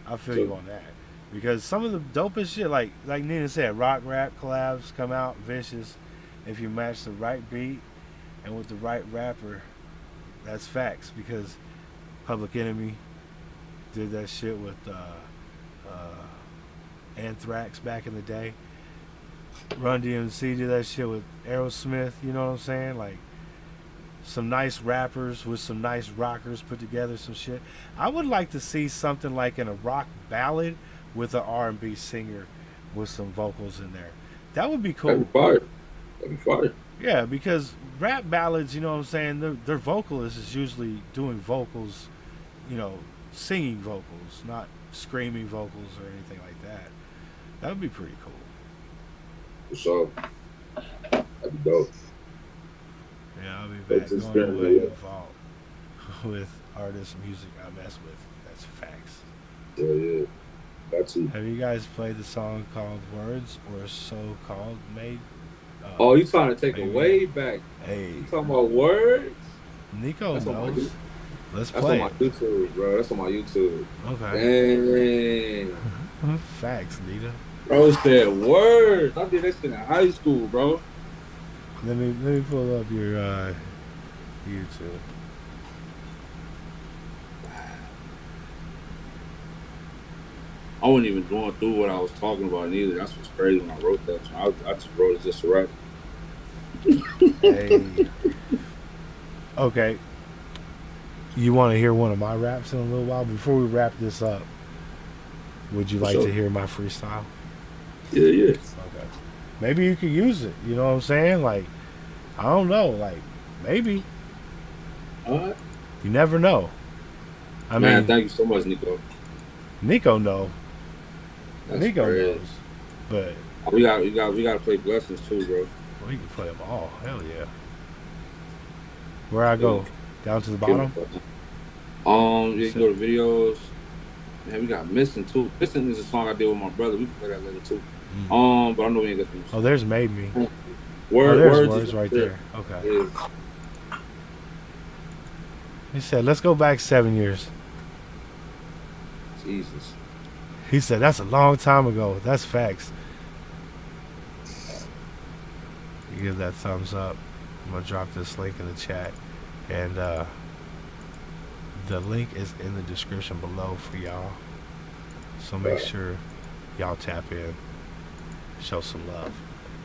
[SPEAKER 3] I feel you on that. Because some of the dopest shit, like Nina said, rock rap collabs come out vicious if you match the right beat and with the right rapper. That's facts. Because Public Enemy did that shit with Anthrax back in the day. Run DMC did that shit with Aerosmith. You know what I'm saying? Like some nice rappers with some nice rockers put together some shit. I would like to see something like in a rock ballad with an R&B singer with some vocals in there. That would be cool.
[SPEAKER 6] That'd be fire. That'd be fire.
[SPEAKER 3] Yeah, because rap ballads, you know what I'm saying, their vocalist is usually doing vocals, singing vocals, not screaming vocals or anything like that. That would be pretty cool.
[SPEAKER 6] For sure. That'd be dope.
[SPEAKER 3] Yeah, I'll be back
[SPEAKER 6] That's
[SPEAKER 3] going away
[SPEAKER 6] yeah.
[SPEAKER 3] involved with artists and music I mess with. That's facts.
[SPEAKER 6] Yeah. Got to.
[SPEAKER 3] Have you guys played the song called Words or So Called Made?
[SPEAKER 6] Oh, you trying to take it way back.
[SPEAKER 3] Hey.
[SPEAKER 6] You talking about Words?
[SPEAKER 3] Nico
[SPEAKER 6] That's
[SPEAKER 3] knows. Let's
[SPEAKER 6] That's
[SPEAKER 3] play
[SPEAKER 6] on my YouTube, bro. That's on my YouTube.
[SPEAKER 3] Okay.
[SPEAKER 6] Dang.
[SPEAKER 3] Facts, Nita.
[SPEAKER 6] Bro said Words. I did that shit in high school, bro.
[SPEAKER 3] Let me pull up your YouTube.
[SPEAKER 6] I wasn't even going through what I was talking about either. That's what's crazy when I wrote that. I just wrote it just to rap.
[SPEAKER 3] Hey. Okay. You want to hear one of my raps in a little while? Before we wrap this up, would you like to hear my freestyle?
[SPEAKER 6] Yeah.
[SPEAKER 3] Okay. Maybe you could use it. You know what I'm saying? Like, I don't know. Like, maybe.
[SPEAKER 6] All right.
[SPEAKER 3] You never know. I
[SPEAKER 6] Man,
[SPEAKER 3] mean,
[SPEAKER 6] thank you so much, Nico.
[SPEAKER 3] Nico know.
[SPEAKER 6] That's
[SPEAKER 3] Nico
[SPEAKER 6] crazy.
[SPEAKER 3] knows. But
[SPEAKER 6] We got to play Blessings too, bro.
[SPEAKER 3] we can play them all. Hell yeah. Where I go? Down to the bottom?
[SPEAKER 6] You can go to videos. Man, we got Missing too. Missing is a song I did with my brother. We can play that later too. But I know we ain't got
[SPEAKER 3] Oh, there's Made Me. Oh,
[SPEAKER 6] Words
[SPEAKER 3] Words
[SPEAKER 6] is
[SPEAKER 3] right there. Okay.
[SPEAKER 6] Yeah.
[SPEAKER 3] He said, let's go back 7 years.
[SPEAKER 6] Jesus.
[SPEAKER 3] He said, that's a long time ago. That's facts. You give that thumbs up. I'm going to drop this link in the chat. And The link is in the description below for y'all. So make sure y'all tap in, show some love,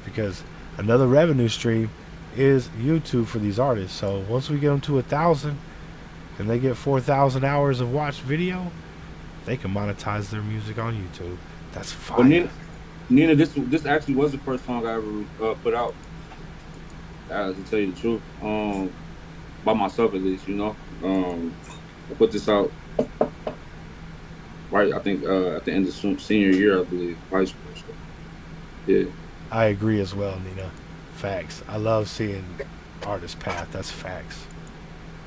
[SPEAKER 3] because another revenue stream is YouTube for these artists. So once we get them to 1,000 and they get 4,000 hours of watched video, they can monetize their music on YouTube. That's fine.
[SPEAKER 6] Well, Nina, this actually was the first song I ever put out. To tell you the truth, by myself at least, you know. I put this out right, I think at the end of senior year, I believe, high school. So, yeah.
[SPEAKER 3] I agree as well, Nina. Facts. I love seeing artist path. That's facts.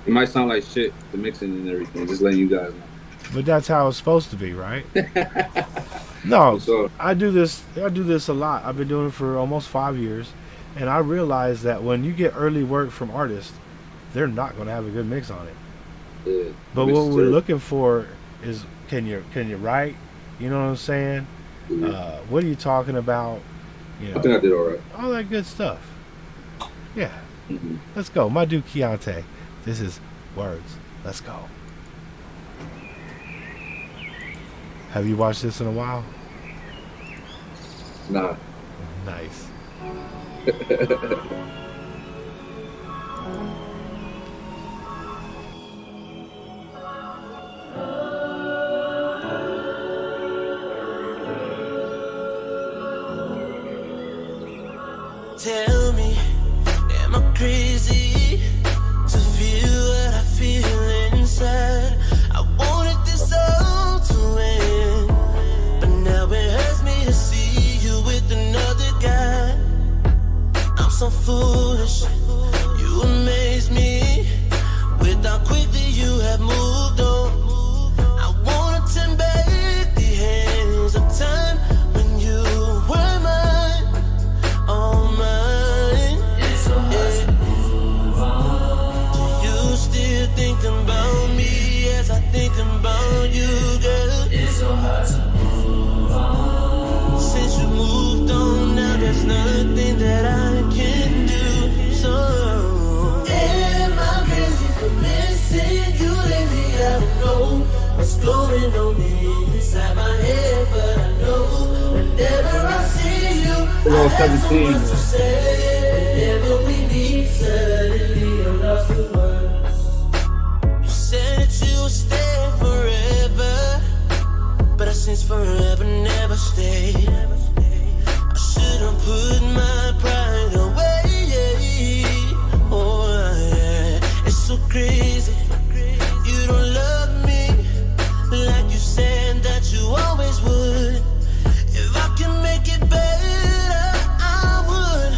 [SPEAKER 6] It might sound like shit, the mixing and everything, just letting you guys know.
[SPEAKER 3] But that's how it's supposed to be, right? No,
[SPEAKER 6] So,
[SPEAKER 3] I do this a lot. I've been doing it for almost 5 years, and I realize that when you get early work from artists, they're not going to have a good mix on it.
[SPEAKER 6] yeah.
[SPEAKER 3] But what we're looking for is, can you write? You know what I'm saying?
[SPEAKER 6] Mhm.
[SPEAKER 3] What are you talking about? You
[SPEAKER 6] I think I
[SPEAKER 3] know,
[SPEAKER 6] did all right.
[SPEAKER 3] all that good stuff. Yeah,
[SPEAKER 6] Mm-hmm.
[SPEAKER 3] let's go. My dude Keontae. This is Words. Let's go. Have you watched this in a while?
[SPEAKER 6] Nah.
[SPEAKER 3] Nice.
[SPEAKER 4] Tell me, am I crazy to feel what I feel inside? I wanted this all to end, but now it hurts me to see you with another guy. I'm so foolish, you amaze me with how quickly you have moved on. I wanna turn back the hands of time when you were mine, all mine. It's so hard to move on. Do you still think about me as I think about you, girl? It's so hard to move on. Since you moved on, now there's nothing that I can do. So am I crazy for missing you lately? I don't know what's going on inside my head, but I know whenever I see you, I have so much to say. Whenever we meet, suddenly I'm lost for words. You said that you would stay forever, but I sense forever never stayed. I should've put my pride away. Oh yeah, it's so crazy. You don't love me like you said that you always would. If I can make it better, I would.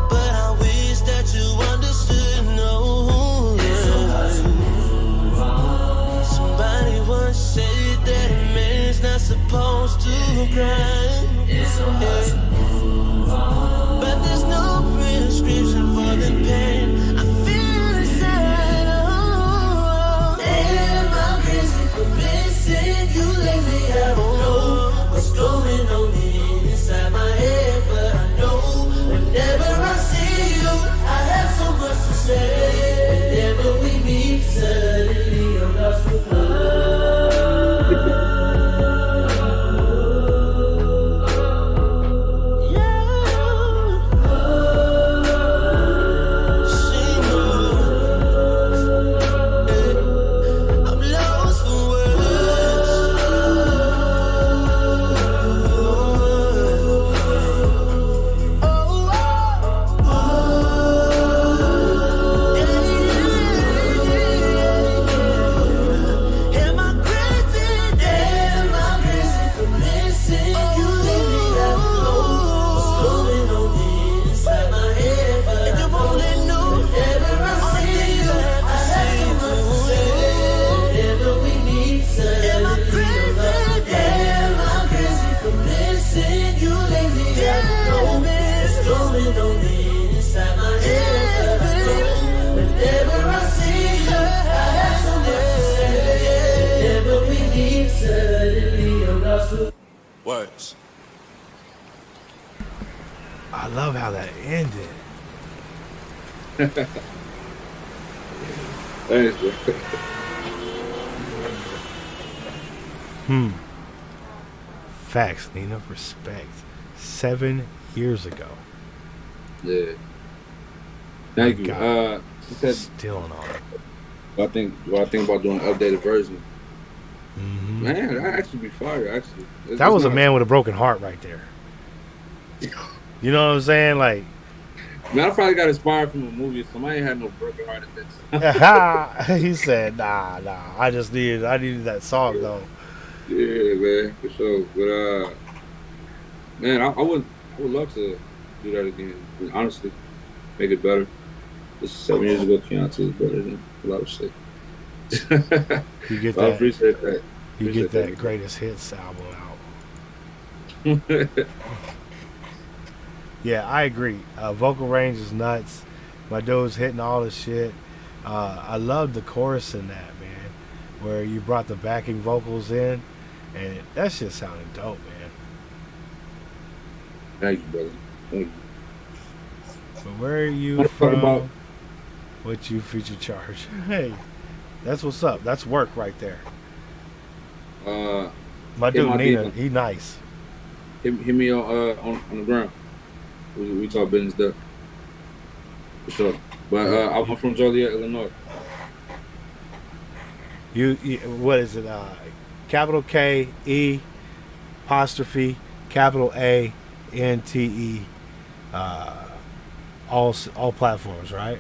[SPEAKER 4] But I wish that you understood. No, it's so hard to move on. Somebody once said that a man's not supposed to cry. It's so hard to move on. But there's no prescription for the pain I feel inside. Oh, am I crazy for missing you lately? I don't know what's going on inside my head, but I know whenever I see you, I have so much to say. Whenever we meet, suddenly I'm lost with love. I'm lost for am I crazy? Am I crazy for missing you lately? I don't know what's going on inside my head, but you won't let know. Whenever I see you, I have so much to say. Whenever we meet, suddenly am I crazy? Am I crazy for missing you lately? I don't know what's going on inside my head, but I know whenever I see you, I have so much to say. Whenever we meet, suddenly I'm lost with
[SPEAKER 1] Words.
[SPEAKER 3] I love how that ended.
[SPEAKER 6] Thanks, bro.
[SPEAKER 3] Facts, Nina. Respect. 7 years ago.
[SPEAKER 6] Yeah. Thank you.
[SPEAKER 3] God.
[SPEAKER 6] She said,
[SPEAKER 3] Still on it.
[SPEAKER 6] what I think about doing an updated version.
[SPEAKER 3] Mhm.
[SPEAKER 6] Man, that actually be fire. Actually,
[SPEAKER 3] That was a man with a broken heart right there. You know what I'm saying? Like,
[SPEAKER 6] Man, I probably got inspired from a movie. Somebody had no broken heart at that time.
[SPEAKER 3] he said, nah. I needed that song though.
[SPEAKER 6] Yeah, man, for sure. But man, I would love to do that again. I mean, honestly, make it better. This 7 years ago, Keontae was better than a lot of shit.
[SPEAKER 3] You get
[SPEAKER 6] So I
[SPEAKER 3] that.
[SPEAKER 6] appreciate that.
[SPEAKER 3] You get
[SPEAKER 6] Appreciate
[SPEAKER 3] that greatest hits album out. Yeah, I agree. Vocal range is nuts. My dude's hitting all the shit. I love the chorus in that, man, where you brought the backing vocals in, and that shit sounded dope, man.
[SPEAKER 6] Thank you, brother. Thank you.
[SPEAKER 3] But where are you
[SPEAKER 6] What
[SPEAKER 3] from?
[SPEAKER 6] about-
[SPEAKER 3] What you feature charge? Hey, that's what's up. That's work right there. My dude
[SPEAKER 6] my
[SPEAKER 3] Nina,
[SPEAKER 6] beat.
[SPEAKER 3] he nice.
[SPEAKER 6] Hit me on the ground. We talk business there. For sure. But I'm from Joliet, Illinois.
[SPEAKER 3] You what is it? Capital K E apostrophe capital A N T E. All platforms, right?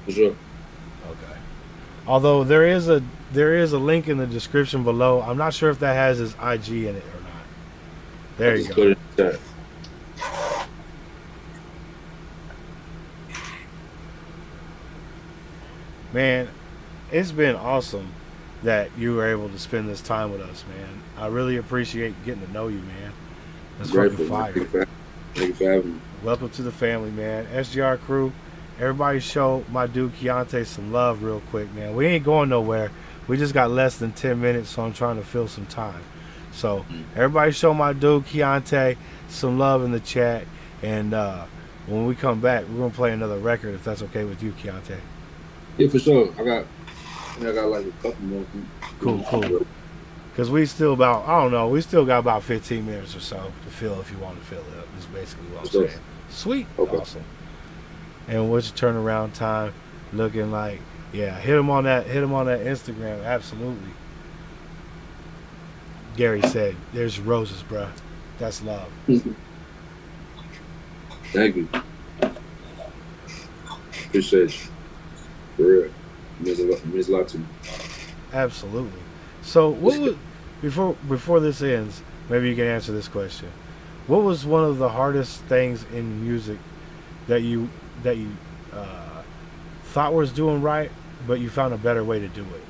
[SPEAKER 6] For sure.
[SPEAKER 3] Okay. Although there is a link in the description below. I'm not sure if that has his IG in it or not. There you
[SPEAKER 6] Just
[SPEAKER 3] go.
[SPEAKER 6] put it in the chat.
[SPEAKER 3] Man, it's been awesome that you were able to spend this time with us, man. I really appreciate getting to know you, man. That's fucking fire.
[SPEAKER 6] Thank you for having me.
[SPEAKER 3] Welcome to the family, man. SGR crew, everybody show my dude Keontae some love real quick, man. We ain't going nowhere. We just got less than 10 minutes, so I'm trying to fill some time. So everybody show my dude Keontae some love in the chat. And when we come back, we're going to play another record, if that's okay with you, Keontae.
[SPEAKER 6] Yeah, for sure. I got like a couple more.
[SPEAKER 3] Cool. Because we still we still got about 15 minutes or so to fill if you want to fill it up. Is basically what I'm
[SPEAKER 6] Sure.
[SPEAKER 3] saying. Sweet.
[SPEAKER 6] Okay.
[SPEAKER 3] Awesome. And what's your turnaround time looking like? Yeah, hit him on that Instagram. Absolutely. Gary said, there's roses, bruh. That's love.
[SPEAKER 6] Thank you. Appreciate you. For real. It means a lot to me.
[SPEAKER 3] Absolutely. So what was before this ends, maybe you can answer this question. What was one of the hardest things in music that you thought was doing right, but you found a better way to do it?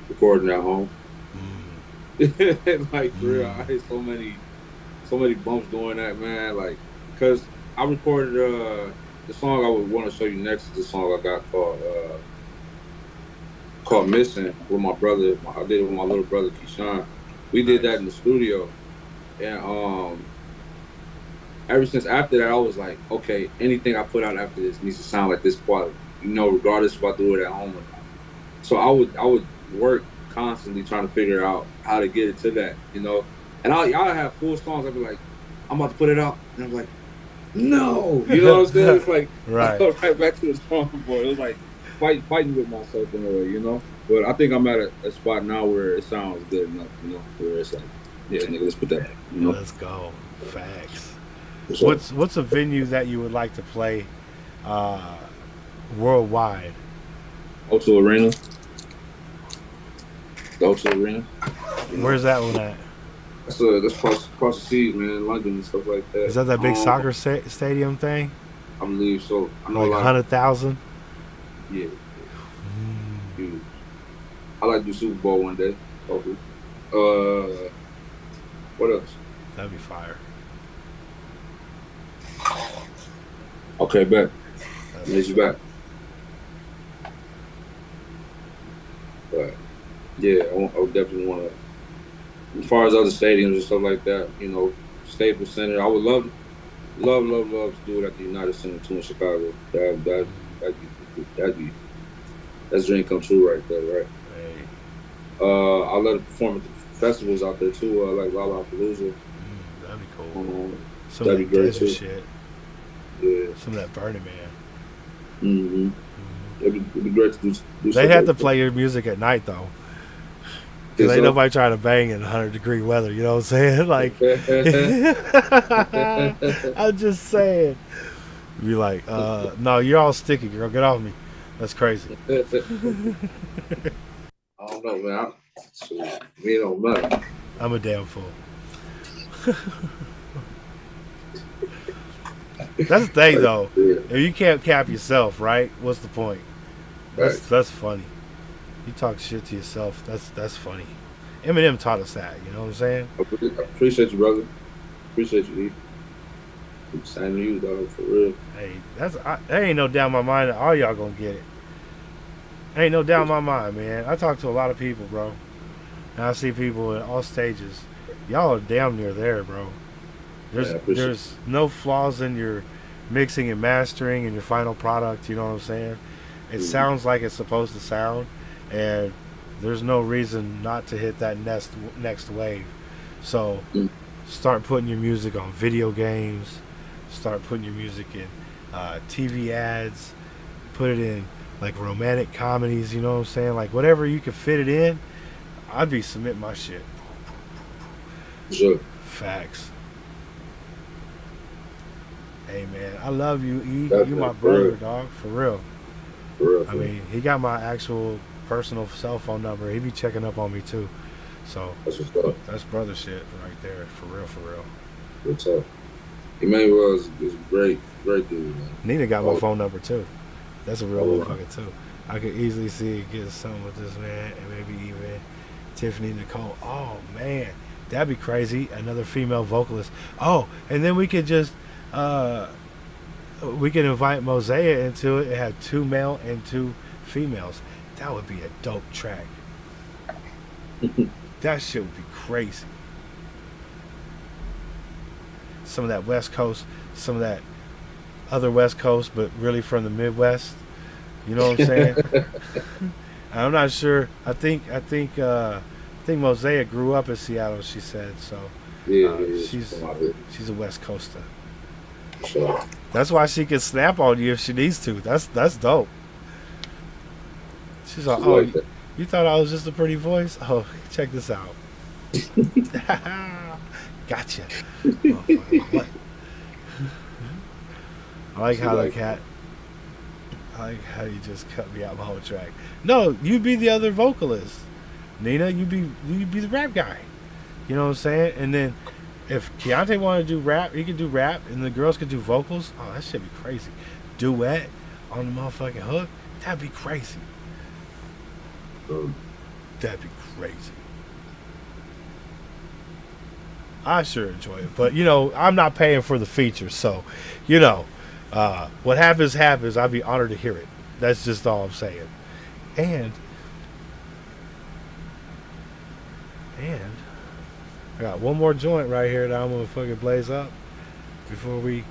[SPEAKER 6] Recording at home. Like for real, I hit so many bumps doing that, man. Like, cause I recorded the song I would want to show you next is the song I got called Missing with my brother. I did it with my little brother Keyshawn. We did that in the studio, and ever since after that, I was like, okay, anything I put out after this needs to sound like this quality, regardless if I do it at home or not. So I would work constantly trying to figure out how to get it to that, And y'all have full songs. I'd be like, I'm about to put it out, and I'm like, no, you know what I'm saying? It's like
[SPEAKER 3] Right.
[SPEAKER 6] right back to the drawing board. It was like fighting with myself in a way, But I think I'm at a spot now where it sounds good enough, where it's like, yeah, nigga, let's put that,
[SPEAKER 3] Let's go. Facts.
[SPEAKER 6] So,
[SPEAKER 3] What's a venue that you would like to play worldwide?
[SPEAKER 6] O2 Arena. The O2 Arena.
[SPEAKER 3] Where's that one at?
[SPEAKER 6] That's across the seas, man, London and stuff like that.
[SPEAKER 3] Is that big soccer stadium thing?
[SPEAKER 6] I believe so. I know
[SPEAKER 3] Like
[SPEAKER 6] a lot.
[SPEAKER 3] 100,000?
[SPEAKER 6] Yeah. Huge. I like to do Super Bowl one day. Hopefully. What else?
[SPEAKER 3] That'd be fire.
[SPEAKER 6] Okay, bet. Meet you back. But yeah, I would definitely want to. As far as other stadiums and stuff like that, Staples Center. I would love to do it at the United Center too in Chicago. That'd be that's a dream come true right there, right?
[SPEAKER 3] Hey,
[SPEAKER 6] I let him perform at the festivals out there too, like Lollapalooza.
[SPEAKER 3] That'd be cool. Some
[SPEAKER 6] That'd
[SPEAKER 3] of
[SPEAKER 6] be
[SPEAKER 3] that
[SPEAKER 6] great
[SPEAKER 3] desert
[SPEAKER 6] too.
[SPEAKER 3] shit.
[SPEAKER 6] Yeah.
[SPEAKER 3] Some of that Burning Man.
[SPEAKER 6] Mm-hmm. It'd be great to do.
[SPEAKER 3] They
[SPEAKER 6] stuff
[SPEAKER 3] had to
[SPEAKER 6] like
[SPEAKER 3] play your music at night though.
[SPEAKER 6] that.
[SPEAKER 3] Cause ain't nobody trying to bang in 100-degree weather. You know what I'm saying? Like, I'm just saying. Be like, no, you're all sticky, girl. Get off me. That's crazy.
[SPEAKER 6] I don't know, man. Me don't matter.
[SPEAKER 3] I'm a damn fool. That's the thing, though. If you can't cap yourself, right? What's the point? That's funny. You talk shit to yourself. That's funny. Eminem taught us that. You know what I'm saying?
[SPEAKER 6] I appreciate you, brother. Appreciate you, E. Same to you, dog, for real.
[SPEAKER 3] Hey, there ain't no doubt in my mind that all y'all gonna get it. Ain't no doubt in my mind, man. I talk to a lot of people, bro. And I see people at all stages. Y'all are damn near there, bro. There's no flaws in your mixing and mastering and your final product, you know what I'm saying? It sounds like it's supposed to sound, and there's no reason not to hit that next wave. So start putting your music on video games, start putting your music in TV ads, put it in like romantic comedies, you know what I'm saying? Like whatever you can fit it in, I'd be submitting my shit.
[SPEAKER 6] Sure.
[SPEAKER 3] Facts. Hey man, I love you, E.
[SPEAKER 6] Definitely,
[SPEAKER 3] You my
[SPEAKER 6] for
[SPEAKER 3] brother,
[SPEAKER 6] real.
[SPEAKER 3] dog, for real.
[SPEAKER 6] For real.
[SPEAKER 3] I mean, he got my actual personal cell phone number. He be checking up on me too. So
[SPEAKER 6] that's what's up.
[SPEAKER 3] that's brother shit right there, for real, for real.
[SPEAKER 6] What's up? Emmanuel is a great dude, man.
[SPEAKER 3] Nina got my phone number too. That's a real
[SPEAKER 6] Oh,
[SPEAKER 3] motherfucker too. I could easily see it get something with this man, and maybe even Tiffany Nicole. Oh man, that'd be crazy. Another female vocalist. Oh, and then we could just we could invite Mosaic into it and have 2 male and 2 females. That would be a dope track. That shit would be crazy. Some of that West Coast, some of that other West Coast, but really from the Midwest. You know what I'm saying? I'm not sure. I think Mosaic grew up in Seattle. She said so.
[SPEAKER 6] Yeah,
[SPEAKER 3] she's a West Coaster.
[SPEAKER 6] Sure.
[SPEAKER 3] That's why she can snap on you if she needs to. That's dope. She's like, oh, you thought I was just a pretty voice? Oh, check this out. Gotcha. What? I like how the cat. I like how you just cut me out my whole track. No, you be the other vocalist, Nina. You be the rap guy. You know what I'm saying? And then if Keontae wanted to do rap, he could do rap, and the girls could do vocals. Oh, that should be crazy. Duet on the motherfucking hook. That'd be crazy. That'd be crazy. I sure enjoy it, but you know, I'm not paying for the feature, so you know, what happens. I'd be honored to hear it. That's just all I'm saying. And I got one more joint right here that I'm gonna fucking blaze up before we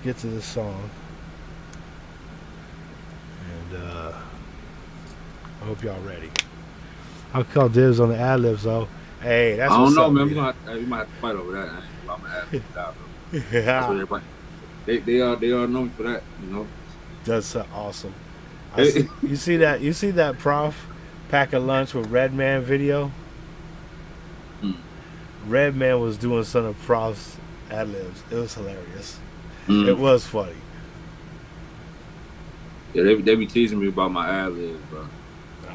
[SPEAKER 3] get to this song. And I hope y'all ready. I'll call dibs on the ad libs though. Hey, that's
[SPEAKER 6] I
[SPEAKER 3] what's
[SPEAKER 6] don't know,
[SPEAKER 3] up,
[SPEAKER 6] man. We might have to fight over that. I'm gonna ask you that. That's what
[SPEAKER 3] Yeah,
[SPEAKER 6] everybody. They are known for that, you know.
[SPEAKER 3] that's awesome. You see that Prof pack a lunch with Redman video? Redman was doing some of Prof's ad libs. It was hilarious. It was funny.
[SPEAKER 6] Yeah, they be teasing me about my ad libs, bro.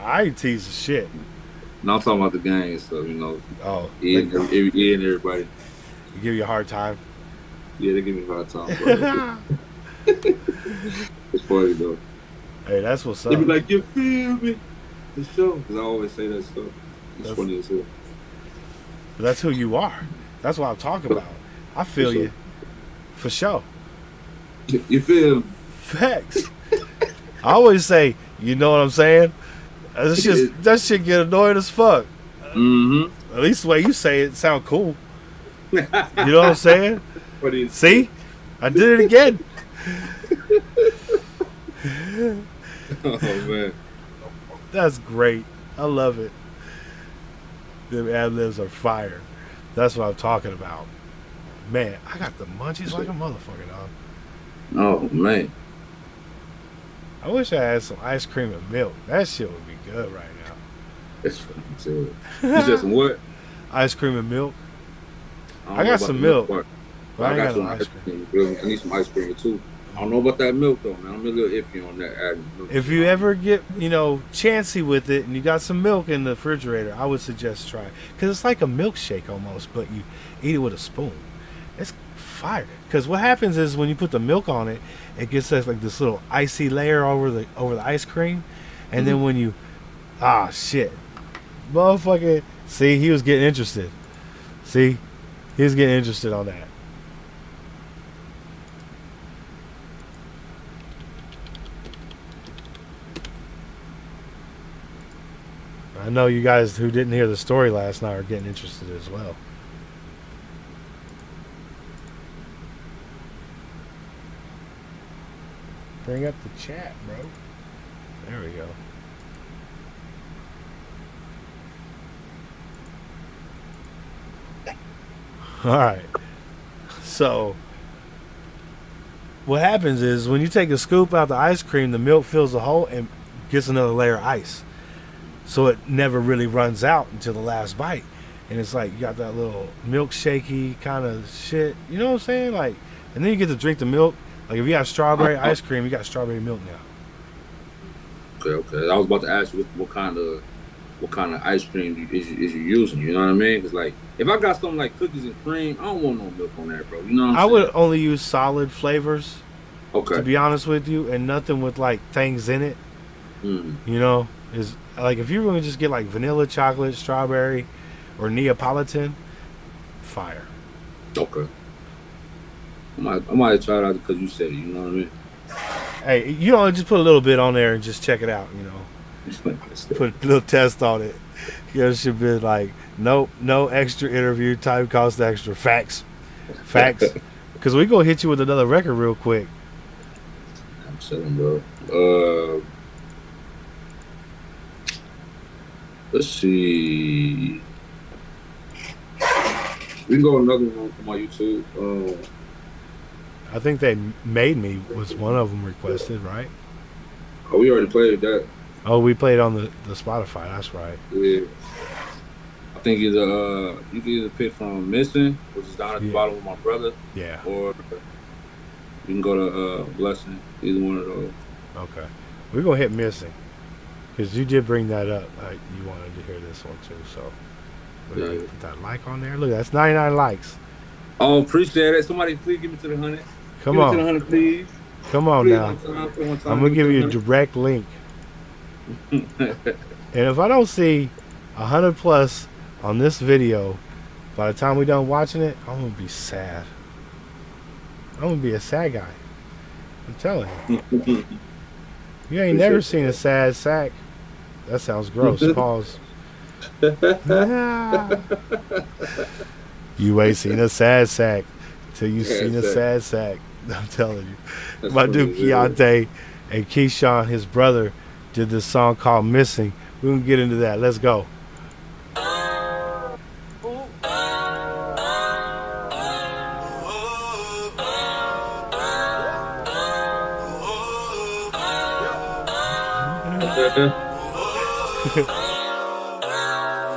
[SPEAKER 3] I ain't teasing shit.
[SPEAKER 6] No, I'm talking about the gang and stuff, you know.
[SPEAKER 3] Oh,
[SPEAKER 6] Ian and everybody.
[SPEAKER 3] you give you a hard time.
[SPEAKER 6] Yeah, they give me a hard time, bro. It's funny though.
[SPEAKER 3] Hey, that's what's up.
[SPEAKER 6] They be like, you feel me? For sure. Because I always say that stuff. It's funny as hell.
[SPEAKER 3] That's who you are. That's what I'm talking about. I feel you. For sure.
[SPEAKER 6] You feel?
[SPEAKER 3] Facts. I always say, you know what I'm saying? That shit get annoying as fuck.
[SPEAKER 6] Mm-hmm.
[SPEAKER 3] At least the way you say it sound cool. You know what I'm saying? See? I did it again.
[SPEAKER 6] Oh, man.
[SPEAKER 3] That's great. I love it. Them ad-libs are fire. That's what I'm talking about. Man, I got the munchies like a motherfucker, dog.
[SPEAKER 6] Oh man.
[SPEAKER 3] I wish I had some ice cream and milk. That shit would be good right now.
[SPEAKER 6] It's fucking good. You said some what?
[SPEAKER 3] Ice cream and milk.
[SPEAKER 6] don't
[SPEAKER 3] I
[SPEAKER 6] know
[SPEAKER 3] got
[SPEAKER 6] about
[SPEAKER 3] some
[SPEAKER 6] the
[SPEAKER 3] milk,
[SPEAKER 6] part.
[SPEAKER 3] but I ain't
[SPEAKER 6] got
[SPEAKER 3] got
[SPEAKER 6] some
[SPEAKER 3] no
[SPEAKER 6] ice cream. I need some ice cream too. I don't know about that milk though, man. I'm a little iffy on that. Adding milk.
[SPEAKER 3] If you ever get, chancy with it and you got some milk in the refrigerator, I would suggest try it. Because it's like a milkshake almost, but you eat it with a spoon. It's fire. Because what happens is when you put the milk on it, it gets like this little icy layer over the ice cream. And then when you, shit. Motherfucker. See, he was getting interested. See? He was getting interested on that. I know you guys who didn't hear the story last night are getting interested as well. Bring up the chat, bro. There we go. All right. So, what happens is when you take a scoop out the ice cream, the milk fills the hole and gets another layer of ice. So it never really runs out until the last bite. And it's like you got that little milkshakey kind of shit. You know what I'm saying? Like, and then you get to drink the milk. Like if you have strawberry ice cream, you got strawberry milk now.
[SPEAKER 6] Okay. I was about to ask you what kind of ice cream is you using? You know what I mean? Because like if I got something like cookies and cream, I don't want no milk on that, bro. You know what I'm saying?
[SPEAKER 3] I would only use solid flavors.
[SPEAKER 6] Okay.
[SPEAKER 3] To be honest with you, and nothing with like things in it.
[SPEAKER 6] Mm.
[SPEAKER 3] You know, is like if you're going to just get like vanilla, chocolate, strawberry, or Neapolitan, fire.
[SPEAKER 6] Okay. I might try it out because you said it. You know what I mean?
[SPEAKER 3] Hey, you know, just put a little bit on there and just check it out. You know, put a little test on it. You know, it should be like, nope, no extra interview. Time cost extra. Facts. Because we gonna hit you with another record real quick.
[SPEAKER 6] I'm chilling, bro. Let's see. We can go another one for my YouTube.
[SPEAKER 3] I think they made me was one of them requested, right?
[SPEAKER 6] Oh, we already played that.
[SPEAKER 3] Oh, we played on the Spotify. That's right.
[SPEAKER 6] Yeah. I think you can either pick from Missing, which is down at the bottom with my brother.
[SPEAKER 3] Yeah.
[SPEAKER 6] Or you can go to Blessing. Either one of those.
[SPEAKER 3] Okay. We're gonna hit Missing. Because you did bring that up. You wanted to hear this one too, so we're gonna put that like on there. Look, that's 99 likes.
[SPEAKER 6] Oh, appreciate it. Somebody please give me to the 100.
[SPEAKER 3] Come
[SPEAKER 6] give
[SPEAKER 3] on.
[SPEAKER 6] Me to the 100, please.
[SPEAKER 3] Come on
[SPEAKER 6] please,
[SPEAKER 3] now.
[SPEAKER 6] One time,
[SPEAKER 3] I'm gonna give you a direct link. And if I don't see 100 plus on this video by the time we're done watching it, I'm gonna be sad. I'm gonna be a sad guy. I'm telling you. You ain't never seen a sad sack. That sounds gross. Pause. You ain't seen a sad sack till you seen a sad sack. I'm telling you.
[SPEAKER 6] That's
[SPEAKER 3] My dude Keontae and Keyshawn, his brother, did this song called Missing. We're gonna get into that. Let's go.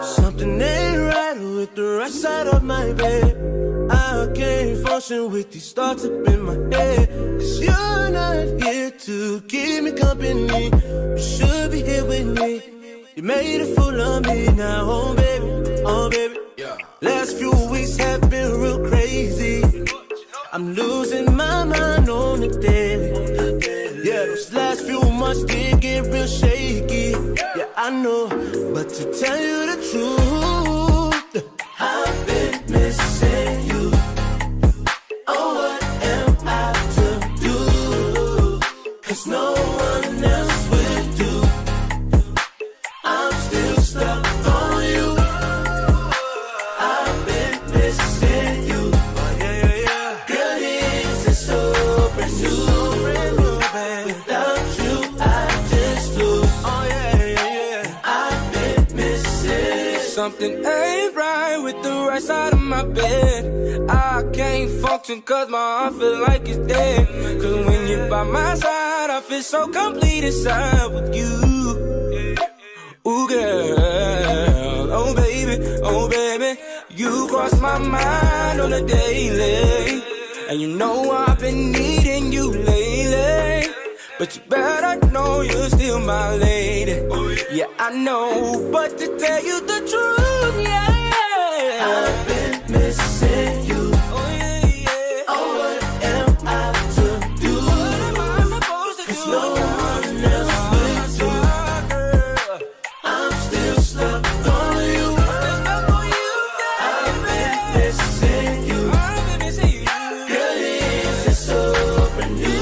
[SPEAKER 4] Something ain't right with the right side of my bed. I can't function with these thoughts up in my head. Cause you're not here to keep me company. You should be here with me. You made a fool of me now, oh baby, oh baby. Last few weeks have been real crazy. I'm losing my mind on the daily. Yeah, those last few months did get real shaky. Yeah, I know, but to tell you the truth, I've been missing you. Oh, what am I to do? Cause no one else will do. I'm still stuck on you. I've been missing you. Girl, this is so brand new. Without you, I just lose. Oh yeah. I've been
[SPEAKER 8] something ain't right with the right side of my bed. I can't function cause my heart feel like it's dead. Cause when you're by my side, I feel so complete inside with you. Ooh girl, oh baby, you cross my mind on a daily. And you know I've been needing you lately. But you better know you're still my lady. Yeah, I know, but to tell you the truth, yeah, I've been missing you. Oh yeah, yeah. Oh, what am I to do? What am I supposed to do? 'Cause no one else will do. I'm still stuck on you. I've been missing you. Girl, this is so brand new.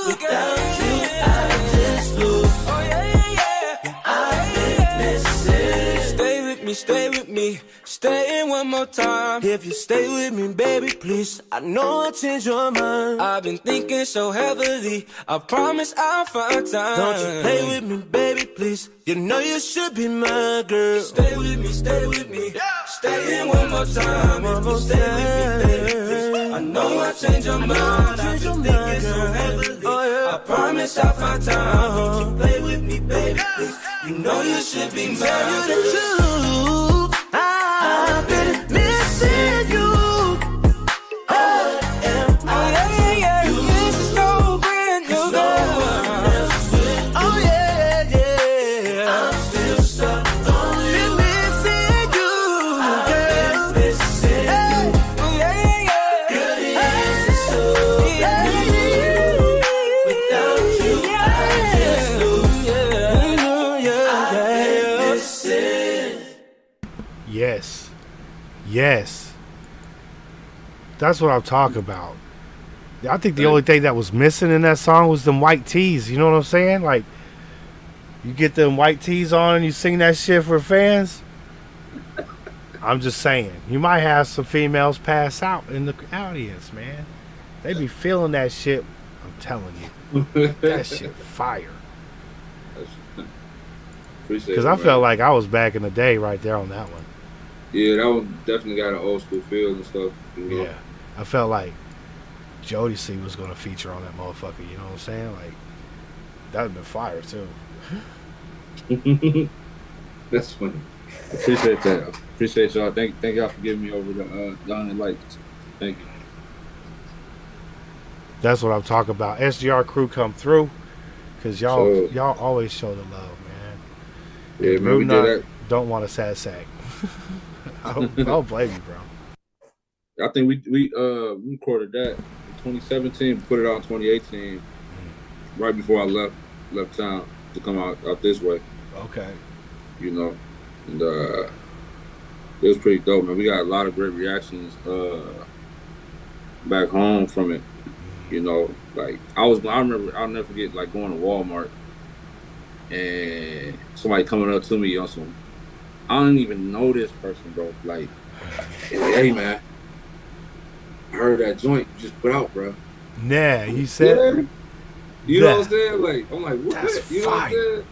[SPEAKER 8] Without you, I just lose. Oh yeah. I've been missing. Stay with me, stay in one more time. If you stay with me, baby, please. I know I'll change your mind. I've been thinking so heavily. I promise I'll find time. Don't you play with me, baby, please. You know you should be my girl. Stay with me, stay in one more time. If you stay with me, baby, please. I know I'll change your mind. I've been thinking so heavily. I promise I'll find time. Don't you play with me, baby, please. You know you should be mine. Tell you the truth, I've been missing you. Oh, yeah. This is so brand new. Oh yeah. I'm still stuck on you. Been missing you. I've been missing you. Oh yeah. Girl, this is so brand new. Without you, I just lose. I've been missing.
[SPEAKER 3] Yes. That's what I'm talking about. I think the only thing that was missing in that song was them white tees. You know what I'm saying? Like, you get them white tees on and you sing that shit for fans. I'm just saying. You might have some females pass out in the audience, man. They be feeling that shit. I'm telling you. That shit fire. Because I felt like I was back in the day right there on that one.
[SPEAKER 6] Yeah, that one definitely got an old school feel and stuff. You know?
[SPEAKER 3] Yeah. I felt like Jodeci was going to feature on that motherfucker. You know what I'm saying? Like, that would have been fire, too.
[SPEAKER 6] That's funny. Appreciate that. Appreciate y'all. Thank y'all for giving me over the Diamond Lights. Thank you.
[SPEAKER 3] That's what I'm talking about. SGR crew come through because y'all always show the love, man.
[SPEAKER 6] Yeah, man, we did that.
[SPEAKER 3] Don't want a sad sack. I don't blame you, bro.
[SPEAKER 6] I think we recorded that in 2017, put it out in 2018, right before I left town to come out this way.
[SPEAKER 3] Okay.
[SPEAKER 6] You know, and it was pretty dope, man. We got a lot of great reactions back home from it. You know, like I remember, I'll never forget like going to Walmart and somebody coming up to me on some, I don't even know this person, bro. Like, hey man, I heard that joint you just put out, bro.
[SPEAKER 3] Nah, you said.
[SPEAKER 6] Yeah. You know what I'm saying? Like, I'm like, what?
[SPEAKER 3] That's
[SPEAKER 6] You know what I'm saying?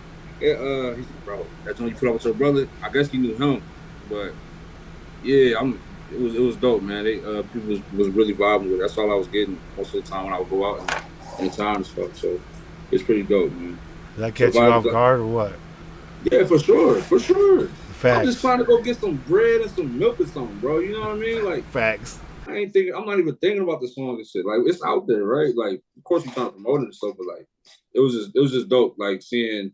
[SPEAKER 6] And, he said, bro, that joint you put out with your brother. I guess you knew him, but yeah, it was dope, man. People was really vibing with it. That's all I was getting most of the time when I would go out in town and stuff. So it's pretty dope, man.
[SPEAKER 3] Did that catch you off guard or what?
[SPEAKER 6] Yeah, for sure.
[SPEAKER 3] Facts.
[SPEAKER 6] I'm just trying to go get some bread and some milk or something, bro. You know what I mean? Like,
[SPEAKER 3] facts.
[SPEAKER 6] I'm not even thinking about the song and shit. Like, it's out there, right? Like, of course we're trying to promote it and stuff, but like, it was just dope. Like seeing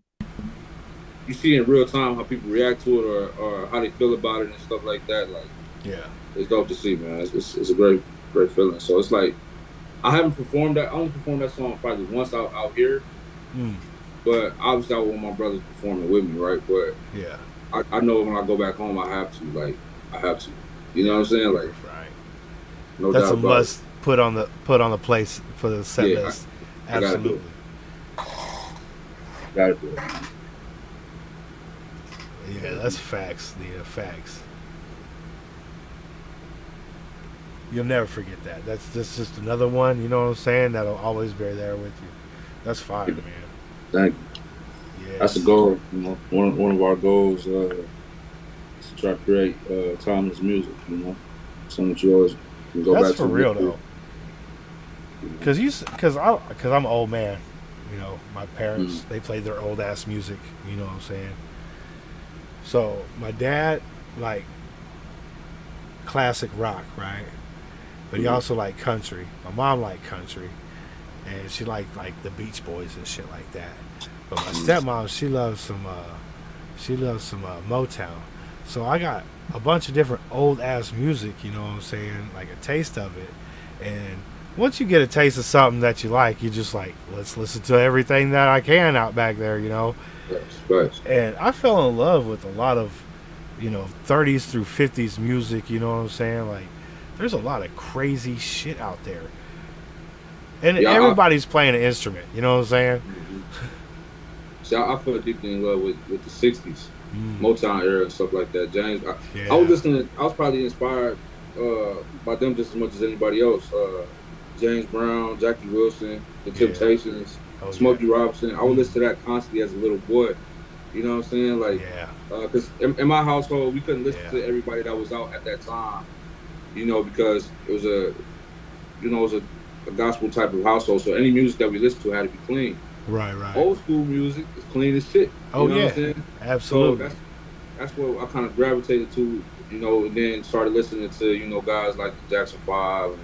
[SPEAKER 6] in real time how people react to it or how they feel about it and stuff like that. Like,
[SPEAKER 3] yeah,
[SPEAKER 6] it's dope to see, man. It's a great feeling. So it's like I only performed that song probably once out here. But obviously I want my brothers performing with me, right? But
[SPEAKER 3] yeah,
[SPEAKER 6] I know when I go back home I have to. You know what I'm saying? Like,
[SPEAKER 3] right.
[SPEAKER 6] No
[SPEAKER 3] That's
[SPEAKER 6] doubt
[SPEAKER 3] a must put on the place for the set list. Absolutely.
[SPEAKER 6] Gotta do it.
[SPEAKER 3] Yeah, that's facts. Yeah, facts. You'll never forget that. That's just another one, you know what I'm saying, that'll always be there with you. That's fire, man.
[SPEAKER 6] Thank you.
[SPEAKER 3] Yeah.
[SPEAKER 6] That's a goal. You know, one of our goals to try to create timeless music. You know, something that you always can go
[SPEAKER 3] That's
[SPEAKER 6] back
[SPEAKER 3] for
[SPEAKER 6] to.
[SPEAKER 3] real though. Cause I'm an old man. You know, my parents they played their old ass music. You know what I'm saying? So my dad like classic rock, right? But he also liked country. My mom liked country, and she liked like the Beach Boys and shit like that. But my stepmom, she loves some Motown. So I got a bunch of different old ass music. You know what I'm saying? Like a taste of it. And once you get a taste of something that you like, you just like, let's listen to everything that I can out back there. You know.
[SPEAKER 6] Right.
[SPEAKER 3] And I fell in love with a lot of, 30s through 50s music, you know what I'm saying? Like, there's a lot of crazy shit out there. And everybody's playing an instrument, you know what I'm saying?
[SPEAKER 6] See, I feel deeply in love with the 60s, Motown era and stuff like that. James,
[SPEAKER 3] Yeah.
[SPEAKER 6] I was probably inspired by them just as much as anybody else. James Brown, Jackie Wilson, The Temptations, Smokey Robinson. I would listen to that constantly as a little boy. You know what I'm saying? Like, because in my household, we couldn't listen to everybody that was out at that time. Because it was a gospel type of household. So any music that we listened to had to be clean.
[SPEAKER 3] Right.
[SPEAKER 6] Old school music is clean as shit.
[SPEAKER 3] Oh,
[SPEAKER 6] you know what I'm saying?
[SPEAKER 3] Absolutely.
[SPEAKER 6] So that's what I kind of gravitated to, and then started listening to, guys like the Jackson 5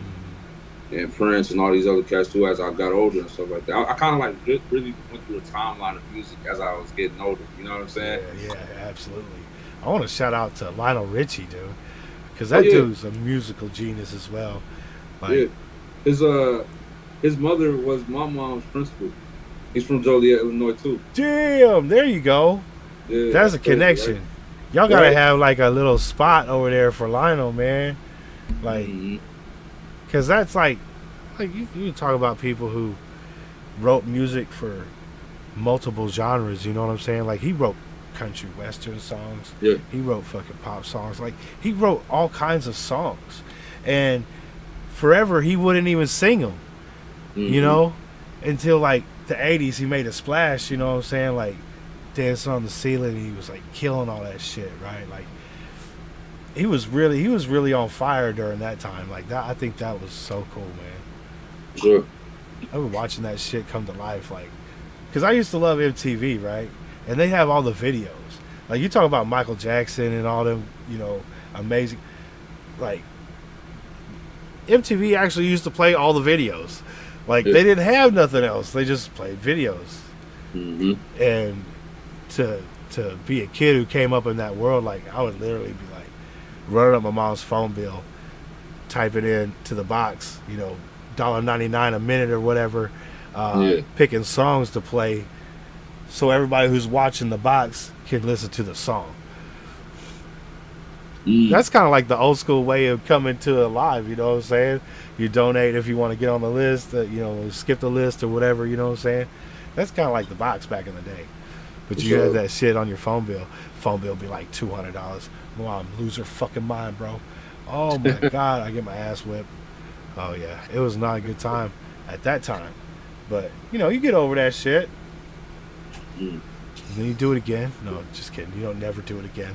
[SPEAKER 6] and Prince and all these other cats too as I got older and stuff like that. I kind of like really went through a timeline of music as I was getting older. You know what I'm saying?
[SPEAKER 3] Yeah, absolutely. I want to shout out to Lionel Richie, dude, because that dude's a musical genius as well. Like,
[SPEAKER 6] his mother was my mom's principal. He's from Joliet, Illinois too.
[SPEAKER 3] Damn, there you go.
[SPEAKER 6] Yeah,
[SPEAKER 3] that's a connection. Right? Y'all gotta have like a little spot over there for Lionel, man. Like, because that's like you talk about people who wrote music for multiple genres. You know what I'm saying? Like, he wrote country western songs.
[SPEAKER 6] Yeah.
[SPEAKER 3] He wrote fucking pop songs. Like, he wrote all kinds of songs, and forever he wouldn't even sing them. You know, until like the 80s, he made a splash. You know what I'm saying? Like, Dancing on the Ceiling. He was like killing all that shit, right? Like, he was really on fire during that time. Like, that, I think that was so cool, man.
[SPEAKER 6] Sure.
[SPEAKER 3] I was watching that shit come to life, like, because I used to love MTV, right? And they have all the videos. Like, you talk about Michael Jackson and all them, amazing. Like, MTV actually used to play all the videos. Like, they didn't have nothing else. They just played videos. And to be a kid who came up in that world, like, I would literally be like running up my mom's phone bill, typing in to the box, $1.99 a minute or whatever, picking songs to play so everybody who's watching the box can listen to the song. That's kind of like the old school way of coming to a live, you know what I'm saying? You donate if you want to get on the list, skip the list or whatever, you know what I'm saying? That's kind of like the box back in the day. But you had that shit on your phone bill. Phone bill be like $200. Mom, lose her fucking mind, bro. Oh my God, I get my ass whipped. Oh yeah, it was not a good time at that time. But, you get over that shit. And then you do it again. No, just kidding. You don't never do it again.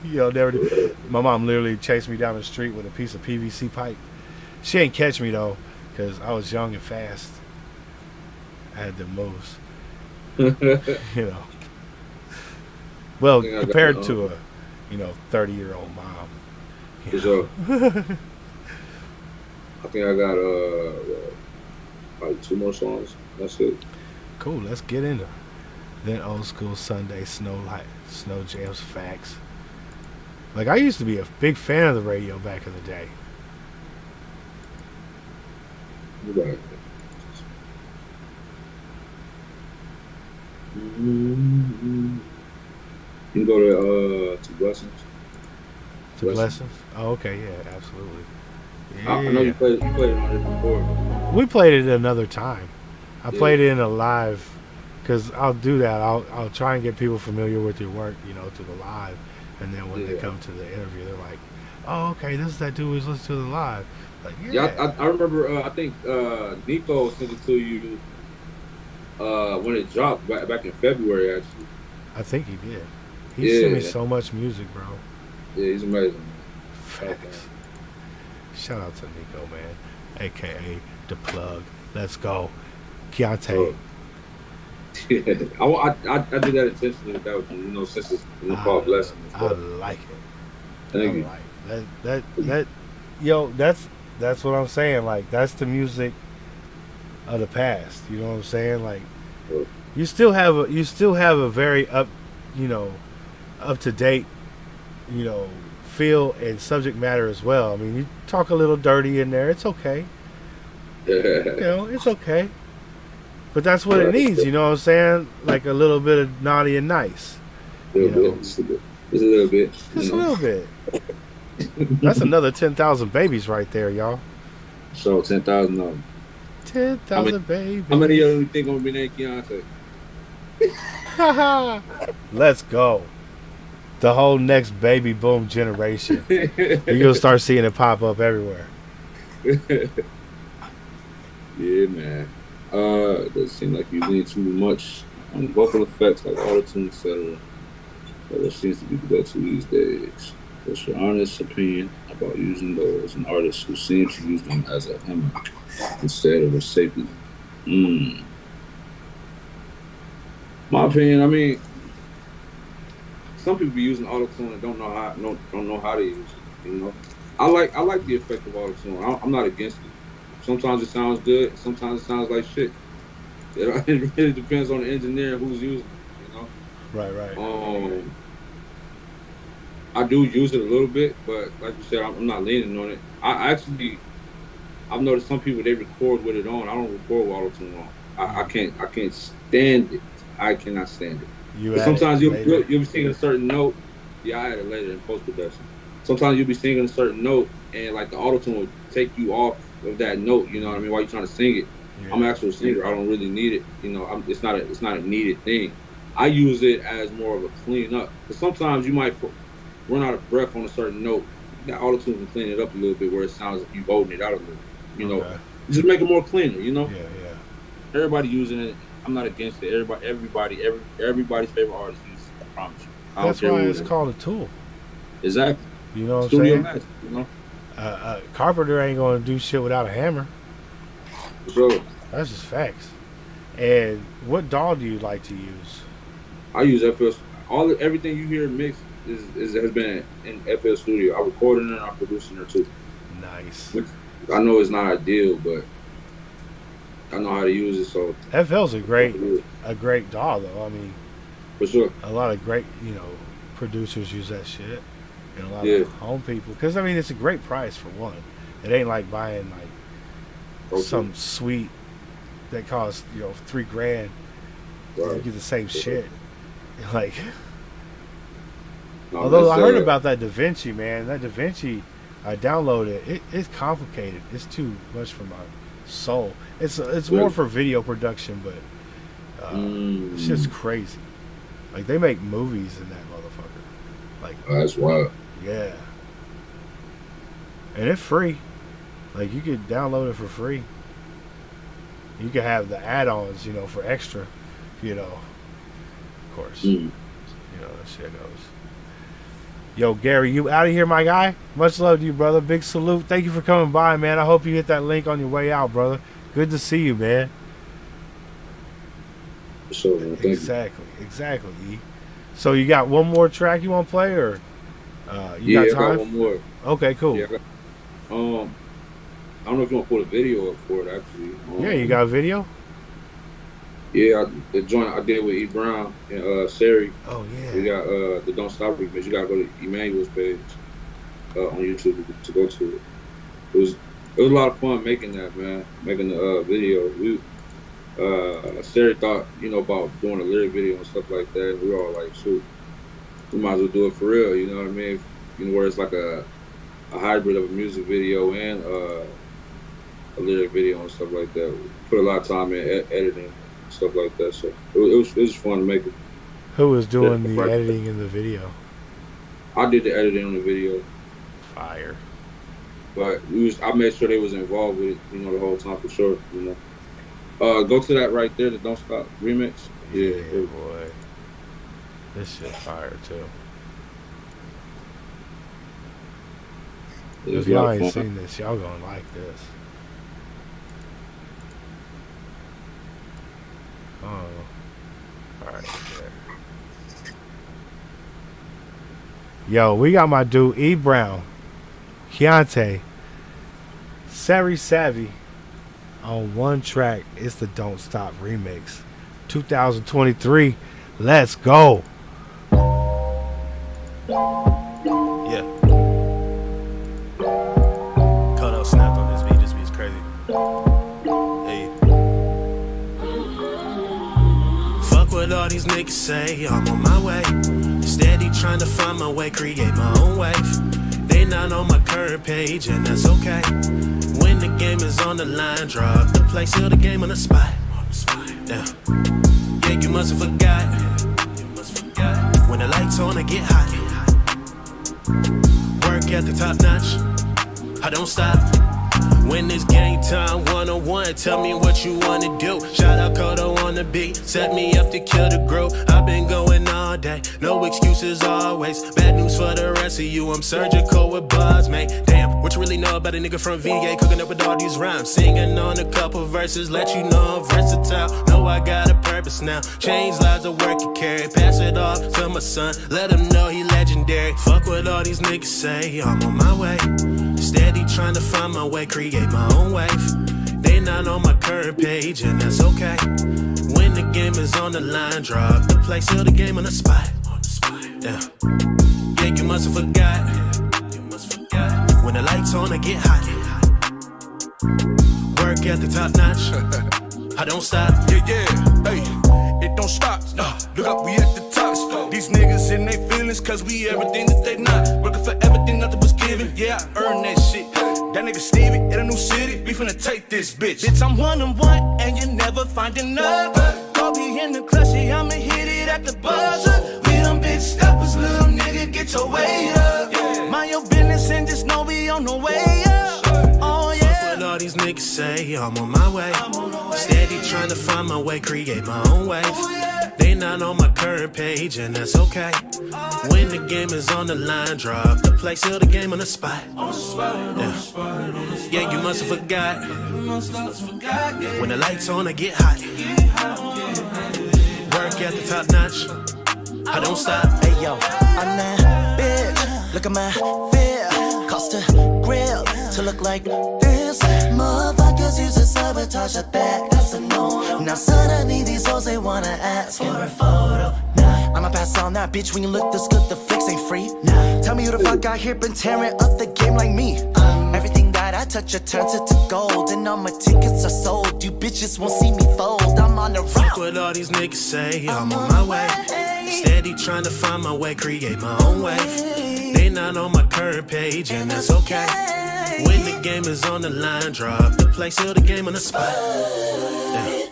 [SPEAKER 3] You don't never do it. My mom literally chased me down the street with a piece of PVC pipe. She ain't catch me though, because I was young and fast. I had them moves. Well, compared to a 30-year-old mom.
[SPEAKER 6] For sure. I think I got like 2 more songs. That's it.
[SPEAKER 3] Cool. Let's get into then old school Sunday snow jams facts. Like, I used to be a big fan of the radio back in the day.
[SPEAKER 6] Right. You can go to Blessings.
[SPEAKER 3] To Blessings? Oh, okay, yeah, absolutely. Yeah.
[SPEAKER 6] I know you played it on it before.
[SPEAKER 3] We played it another time. I played it in a live, because I'll do that. I'll try and get people familiar with your work, to the live, and then when they come to the interview, they're like, "Oh, okay, this is that dude who's listening to the live." Like,
[SPEAKER 6] I remember. I think Nico sent it to you when it dropped back in February. Actually,
[SPEAKER 3] I think he did. He sent me so much music, bro.
[SPEAKER 6] Yeah, he's amazing.
[SPEAKER 3] Facts. Shout out to Nico, man, aka the plug. Let's go, Keontae.
[SPEAKER 6] Yeah, I did that intentionally with that one, you know, since it's called blessing.
[SPEAKER 3] I like it.
[SPEAKER 6] Thank you.
[SPEAKER 3] That yo, that's what I'm saying. Like, that's the music of the past. You know what I'm saying? Like, you still have a very up to date, feel and subject matter as well. I mean, you talk a little dirty in there. It's okay. It's okay. But that's what it needs. You know what I'm saying? Like a little bit of naughty and nice.
[SPEAKER 6] Just a little bit.
[SPEAKER 3] Just a little bit. That's another 10,000 babies right there, y'all.
[SPEAKER 6] So 10,000 of them.
[SPEAKER 3] 10,000 babies.
[SPEAKER 6] How many of you think gonna be named Keontae?
[SPEAKER 3] Let's go. The whole next baby boom generation. You're gonna start seeing it pop up everywhere.
[SPEAKER 6] Yeah, man. It doesn't seem like you need too much on vocal effects like auto-tune, etc. That seems to be the go-to these days. What's your honest opinion about using those in artists who seem to use them as a hammer instead of a safety? My opinion, I mean, some people be using auto-tune and don't know how to use it. You know, I like the effect of auto-tune. I'm not against it. Sometimes it sounds good. Sometimes it sounds like shit. It really depends on the engineer and who's using it. You know.
[SPEAKER 3] Right.
[SPEAKER 6] I do use it a little bit, but like you said, I'm not leaning on it. I've noticed some people, they record with it on. I don't record with auto-tune on. I can't stand it. I cannot stand it. Sometimes you'll be singing a certain note. Yeah, I add it later in post-production. Sometimes you'll be singing a certain note, and like the auto-tune will take you off of that note. You know what I mean? While you're trying to sing it. Yeah. I'm an actual singer. I don't really need it. You know, it's not a needed thing. I use it as more of a clean up. Because sometimes you might run out of breath on a certain note. That auto-tune can clean it up a little bit where it sounds like you holding it out a little. You know, just make it more cleaner. You know.
[SPEAKER 3] Yeah.
[SPEAKER 6] Everybody using it. I'm not against it. Everybody's favorite artist uses it. I promise you.
[SPEAKER 3] That's why it's called a tool.
[SPEAKER 6] Exactly.
[SPEAKER 3] You know what I'm
[SPEAKER 6] Studio
[SPEAKER 3] saying?
[SPEAKER 6] magic, you know.
[SPEAKER 3] Carpenter ain't gonna do shit without a hammer.
[SPEAKER 6] For sure.
[SPEAKER 3] That's just facts. And what DAW do you like to use?
[SPEAKER 6] I use FL. Everything you hear mixed has been in FL Studio. I recorded in there and I produced in there too.
[SPEAKER 3] Nice.
[SPEAKER 6] Which I know it's not ideal, but I know how to use it. So
[SPEAKER 3] FL's a great DAW though. I mean,
[SPEAKER 6] for sure.
[SPEAKER 3] A lot of great producers use that shit. And a lot of home people, because I mean it's a great price for one. It ain't like buying like some suite that costs $3,000. Right. You get the same shit. Like, although I heard about that DaVinci, man. That DaVinci, I downloaded it. It's complicated. It's too much for my soul. It's more for video production, but it's just crazy. Like they make movies in that motherfucker. Like
[SPEAKER 6] that's wild.
[SPEAKER 3] Yeah. And it's free. Like you could download it for free. You could have the add-ons, for extra, of course. That shit goes. Yo, Gary, you out of here, my guy? Much love to you, brother. Big salute. Thank you for coming by, man. I hope you hit that link on your way out, brother. Good to see you, man.
[SPEAKER 6] Sure, man.
[SPEAKER 3] Exactly, E. So you got one more track you want to play, or you got time?
[SPEAKER 6] I got one more.
[SPEAKER 3] Okay, cool.
[SPEAKER 6] Yeah, I don't know if you want to put a video up for it, actually.
[SPEAKER 3] Yeah, you got a video?
[SPEAKER 6] Yeah, the joint I did with E. Brown and Sari.
[SPEAKER 3] Oh, yeah.
[SPEAKER 6] We got the Don't Stop remix. You got to go to Emmanuel's page on YouTube to go to it. It was a lot of fun making that, man, making the video. Sari thought, about doing a lyric video and stuff like that. And we were all like, shoot, we might as well do it for real, you know what I mean? Where it's like a hybrid of a music video and a lyric video and stuff like that. We put a lot of time in editing and stuff like that. So it was fun to make it.
[SPEAKER 3] Who was doing the editing in the video?
[SPEAKER 6] I did the editing on the video.
[SPEAKER 3] Fire.
[SPEAKER 6] But I made sure they was involved with it, the whole time for sure, Go to that right there, the Don't Stop remix.
[SPEAKER 3] Yeah, boy. This shit fire too.
[SPEAKER 6] It was
[SPEAKER 3] If y'all
[SPEAKER 6] a lot
[SPEAKER 3] ain't
[SPEAKER 6] of fun.
[SPEAKER 3] seen this, y'all gonna like this. Oh. Alright, there. Yo, we got my dude E Brown, Keontae, Sari Savvy on one track. It's the Don't Stop remix. 2023. Let's go.
[SPEAKER 9] Yeah. Kodo snapped on this beat. This beat's crazy. Hey. Fuck what all these niggas say. I'm on my way. Steady trying to find my way, create my own wave. They not on my current page, and that's okay. When the game is on the line, drop the play, seal the game on the spot. Yeah, yeah, you must have forgot. When the lights on, I get hot. Work at the top notch. I don't stop. When it's game time, one-on-one, tell me what you wanna do. Shout out Kodo on the beat, set me up to kill the group. I've been going all day, no excuses always. Bad news for the rest of you, I'm surgical with buzz, man. Damn, what you really know about a nigga from VA, cooking up with all these rhymes. Singing on a couple verses, let you know I'm versatile. Know I got a purpose now, change lives of work you carry. Pass it off to my son, let him know he legendary. Fuck what all these niggas say, I'm on my way. Steady trying to find my way, create my own wave. They not on my current page, and that's okay. When the game is on the line, drop the play, seal the game on the spot. Yeah, yeah, you must have forgot. When the lights on, I get hot. Work at the top notch. I don't stop.
[SPEAKER 10] Yeah, hey, it don't stop. Look up, we at the top. These niggas in they feelings, cause we everything that they not. Working for everything, nothing was given. Yeah, I earned that shit. That nigga Stevie in a new city, we finna take this bitch.
[SPEAKER 4] Bitch, I'm one-on-one, and you never find another. Kobe in the clutch, yeah, I'ma hit it at the buzzer. We them big steppers, little nigga, get your weight up. Mind your business and just know we on the way up. Oh, yeah.
[SPEAKER 9] What all these niggas say, I'm on my way. Steady trying to find my way, create my own wave. They not on my current page, and that's okay. When the game is on the line, drop the play, seal the game on the spot. Yeah, yeah, you must have forgot. When the lights on, I get hot. Work at the top notch. I don't stop.
[SPEAKER 7] Hey yo, I'm that bitch. Look at my fit. Cost a grill to look like this. Motherfuckers use to sabotage a back. That's a no. Now suddenly these hoes they wanna ask for a photo. Nah, I'ma pass on that bitch. When you look this good, the flicks ain't free. Nah, tell me who the fuck out here been tearing up the game like me. Everything that I touch, it turns it to gold. And all my tickets are sold. You bitches won't see me fold. I'm on the road.
[SPEAKER 9] What all these niggas say, I'm on my way. Steady trying to find my way, create my own wave. They not on my current page, and that's okay. When the game is on the line, drop the play, seal the game on the spot. Yeah,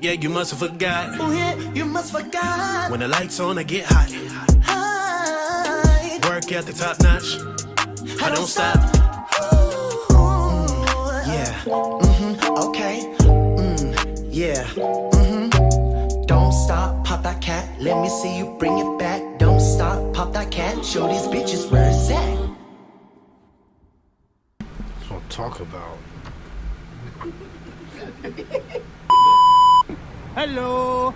[SPEAKER 9] yeah, you must have forgot.
[SPEAKER 7] Oh yeah, you must forgot.
[SPEAKER 9] When the lights on, I get hot. Work at the top notch. I don't stop.
[SPEAKER 7] Yeah, okay. Yeah, Don't stop, pop that cat. Let me see you bring it back. Don't stop, pop that cat. Show these bitches where it's at.
[SPEAKER 3] That's what I'm talking about.
[SPEAKER 11] Hello.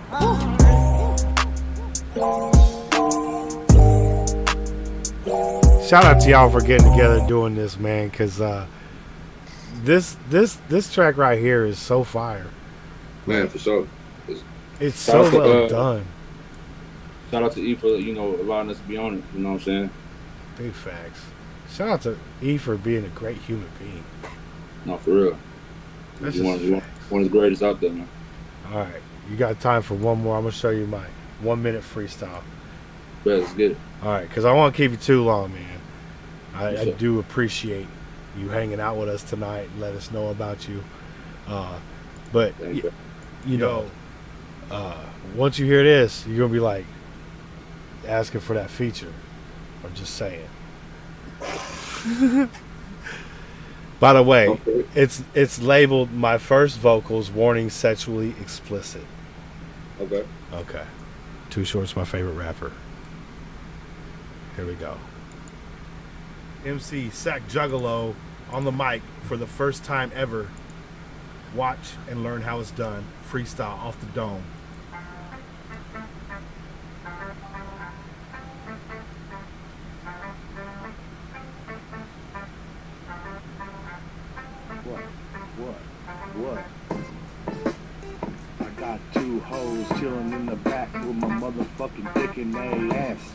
[SPEAKER 3] Shout out to y'all for getting together doing this, man, because this track right here is so fire.
[SPEAKER 6] Man, for sure.
[SPEAKER 3] It's so well done.
[SPEAKER 6] Shout out to E for, allowing us to be on it. You know what I'm saying?
[SPEAKER 3] Big facts. Shout out to E for being a great human being.
[SPEAKER 6] No, for real.
[SPEAKER 3] That's
[SPEAKER 6] He's
[SPEAKER 3] just
[SPEAKER 6] one of the greatest out there, man.
[SPEAKER 3] All right. You got time for one more. I'm going to show you my 1 minute freestyle.
[SPEAKER 6] Yeah, let's get it.
[SPEAKER 3] All right, because I won't keep you too long, man. I
[SPEAKER 6] Sure.
[SPEAKER 3] do appreciate you hanging out with us tonight and let us know about you. But,
[SPEAKER 6] Thank
[SPEAKER 3] you. Once you hear this, you're going to be like asking for that feature. I'm just saying. By the way,
[SPEAKER 6] Okay.
[SPEAKER 3] it's labeled my first vocals warning sexually explicit.
[SPEAKER 6] Okay.
[SPEAKER 3] Okay. Too Short's my favorite rapper. Here we go. MC Sack Juggalo on the mic for the first time ever. Watch and learn how it's done. Freestyle off the dome.
[SPEAKER 11] What? I got two hoes chilling in the back with my motherfucking dick in their ass.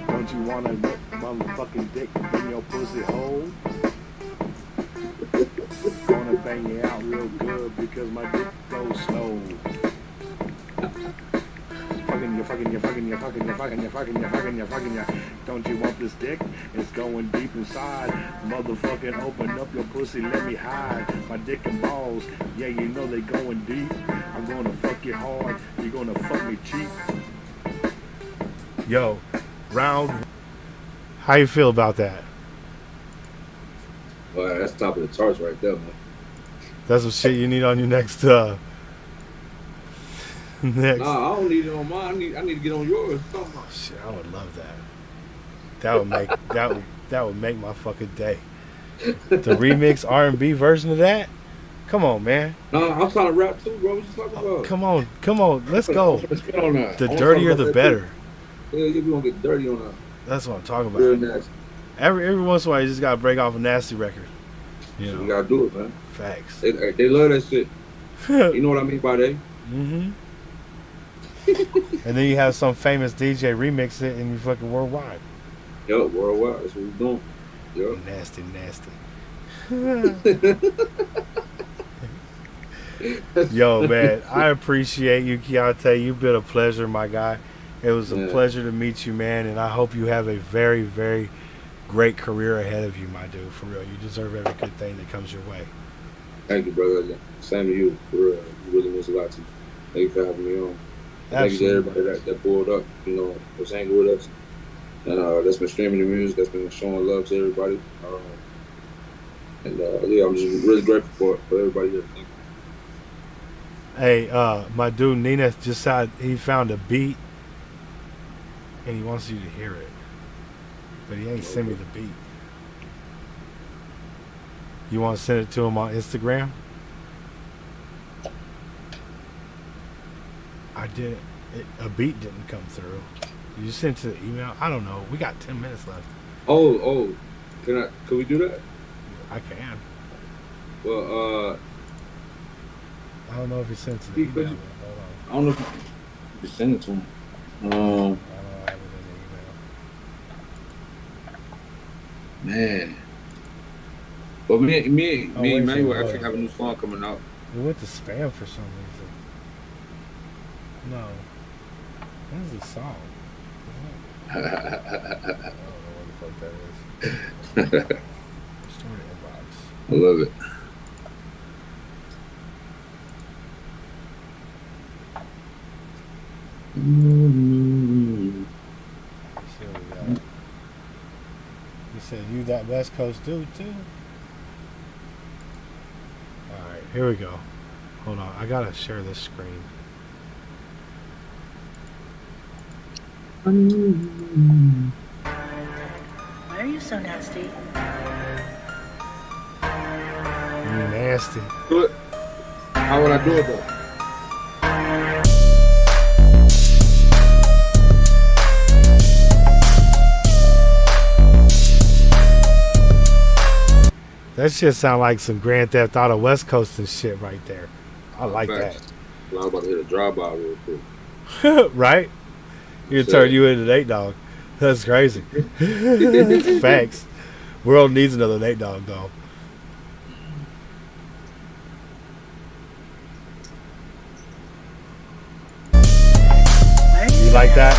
[SPEAKER 11] Don't you want a motherfucking dick in your pussy hole? Wanna bang you out real good because my dick goes slow. Fucking you. Don't you want this dick? It's going deep inside. Motherfucking open up your pussy, let me hide. My dick and balls, yeah, you know they going deep. I'm gonna fuck you hard, you're gonna fuck me cheap.
[SPEAKER 3] Yo, round. How you feel about that?
[SPEAKER 6] Well, that's top of the charts right there, man.
[SPEAKER 3] That's some shit you need on your next next.
[SPEAKER 6] Nah, I don't need it on mine. I need to get on yours. Come on.
[SPEAKER 3] Shit, I would love that. That would make my fucking day. The remix R&B version of that. Come on, man.
[SPEAKER 6] Nah, I'm trying to rap too, bro. What you talking about?
[SPEAKER 3] Come on. Let's go. The dirtier, the better.
[SPEAKER 6] Yeah, we gonna get dirty on that.
[SPEAKER 3] That's what I'm talking about.
[SPEAKER 6] Real nasty.
[SPEAKER 3] Every once in a while, you just gotta break off a nasty record. You know,
[SPEAKER 6] You gotta do it, man.
[SPEAKER 3] facts.
[SPEAKER 6] They love that shit. You know what I mean by that?
[SPEAKER 3] Mm-hmm. And then you have some famous DJ remix it and you fucking worldwide.
[SPEAKER 6] Yup, worldwide. That's what we're doing. Yup.
[SPEAKER 3] Nasty. Yo, man, I appreciate you, Keontae. You've been a pleasure, my guy. It was a pleasure to meet you, man, and I hope you have a very, very great career ahead of you, my dude. For real, you deserve every good thing that comes your way.
[SPEAKER 6] Thank you, brother. Same to you. For real, you really means a lot to me. Thank you for having me on. Thank you to everybody that pulled up, was hanging with us. And that's been streaming the music, that's been showing love to everybody. I'm just really grateful for everybody here. Thank you.
[SPEAKER 3] Hey, my dude Nina just said he found a beat and he wants you to hear it. But he ain't sent me the beat. You want to send it to him on Instagram? I did. A beat didn't come through. You sent it to the email? I don't know. We got 10 minutes left.
[SPEAKER 6] Oh, can we do that?
[SPEAKER 3] I can.
[SPEAKER 6] Well,
[SPEAKER 3] I don't know if you sent it to the email. Hold on.
[SPEAKER 6] I don't know if you send it to him.
[SPEAKER 3] I don't have it in the email.
[SPEAKER 6] Man. But me and Emmanuel actually have a new song coming out.
[SPEAKER 3] It went to spam for some reason. No. What is this song? I don't know what the fuck that is. Restore the inbox.
[SPEAKER 6] I love it.
[SPEAKER 3] Let's see what we got. You said you that West Coast dude too? Alright, here we go. Hold on, I gotta share this screen.
[SPEAKER 12] Why are you so nasty?
[SPEAKER 3] You nasty.
[SPEAKER 6] Do it. How would I do it though?
[SPEAKER 3] That shit sound like some Grand Theft Auto West Coast and shit right there. I like that.
[SPEAKER 6] Well, I'm about to hit a drive-by real quick.
[SPEAKER 3] Right? You can turn you into Nate Dogg. That's crazy. Facts. World needs another Nate Dogg, though. You like that?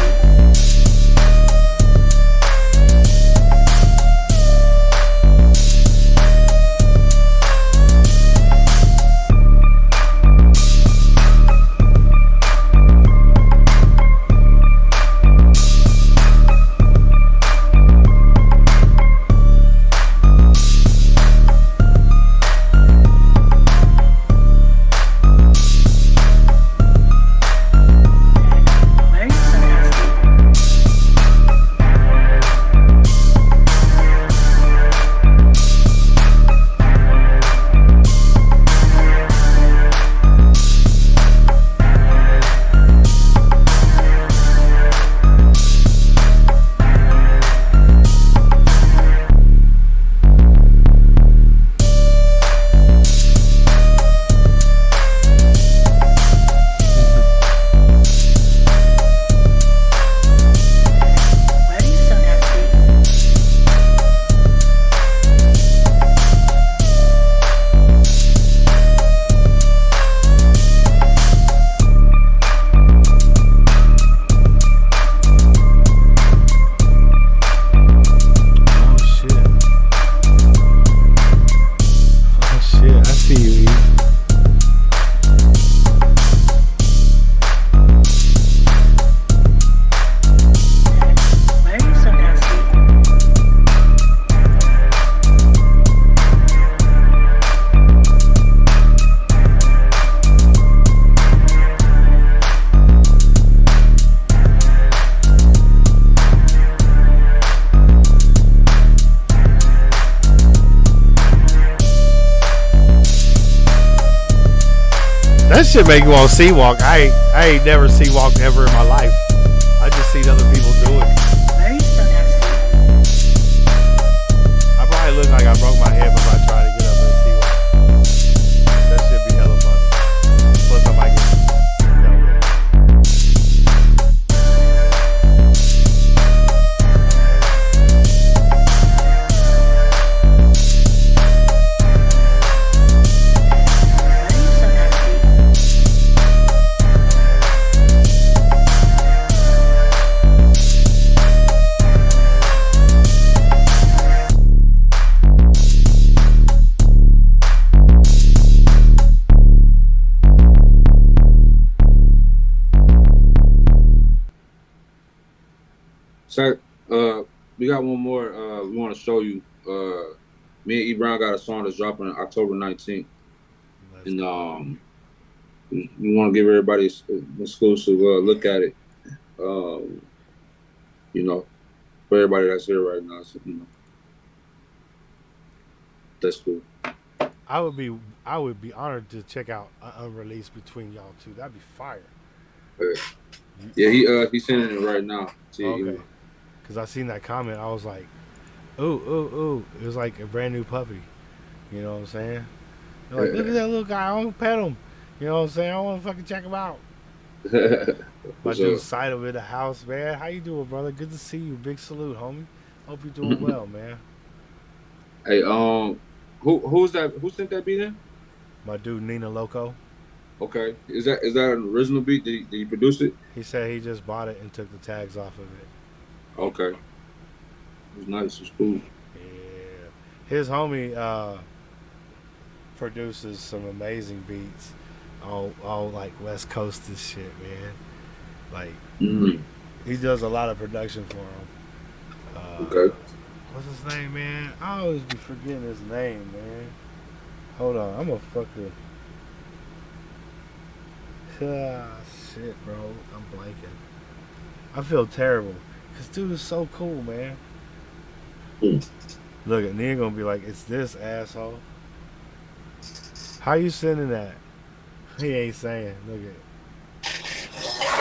[SPEAKER 3] That shit make you want to sea walk. I ain't never sea walked ever in my life. I just seen other people do it.
[SPEAKER 12] Very so nasty.
[SPEAKER 3] I probably look like I broke my hip if I try to get up and sea walk. That shit be hella funny. Plus I might get
[SPEAKER 6] Zach, we got one more we want to show you. Me and E Brown got a song that's dropping on October 19th. And we want to give everybody an exclusive look at it. You know, for everybody that's here right now. So, you know, that's cool.
[SPEAKER 3] I would be honored to check out an unreleased between y'all two. That'd be fire.
[SPEAKER 6] Yeah, he's sending it right now.
[SPEAKER 3] Okay. Because I seen that comment, I was like, ooh. It was like a brand new puppy. You know what I'm saying? They're like, look at that little guy. I want to pet him. You know what I'm saying? I want to fucking check him out. My dude sight of in the house, man. How you doing, brother? Good to see you. Big salute, homie. Hope you're doing well, man.
[SPEAKER 6] Hey, who's that? Who sent that beat in?
[SPEAKER 3] My dude Nina Loco.
[SPEAKER 6] Okay, is that an original beat? Did he produce it?
[SPEAKER 3] He said he just bought it and took the tags off of it.
[SPEAKER 6] Okay, it was nice. It was cool.
[SPEAKER 3] Yeah, his homie produces some amazing beats. All like West Coast and shit, man. Like he does a lot of production for him.
[SPEAKER 6] Okay.
[SPEAKER 3] What's his name, man? I always be forgetting his name, man. Hold on, I'm a fucker. Ah, shit, bro. I'm blanking. I feel terrible. Cause dude is so cool, man. Look at Nia gonna be like, it's this asshole. How you sending that? He ain't saying. Look at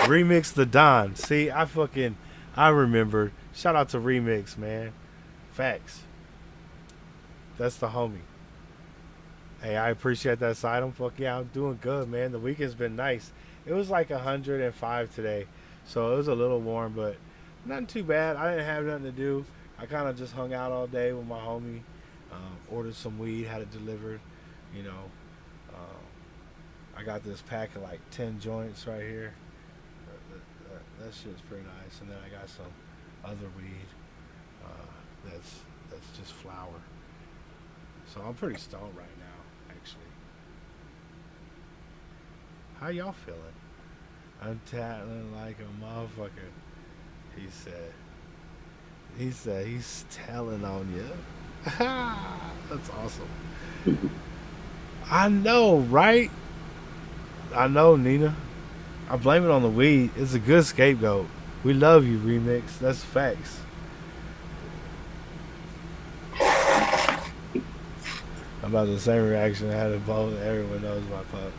[SPEAKER 3] Remix the Don. See, I remembered. Shout out to Remix, man. Facts. That's the homie. Hey, I appreciate that side. Fuck yeah, I'm doing good, man. The weekend's been nice. It was like 105 today, so it was a little warm, but nothing too bad. I didn't have nothing to do. I kind of just hung out all day with my homie. Ordered some weed, had it delivered. You know, I got this pack of like 10 joints right here. That shit's pretty nice. And then I got some other weed that's just flower. So I'm pretty stoned right now, actually. How y'all feeling? I'm tattling like a motherfucker. He said he's telling on you. That's awesome. I know, right? I know, Nina. I blame it on the weed. It's a good scapegoat. We love you, Remix. That's facts. I'm about the same reaction I had to both. Everyone knows my pup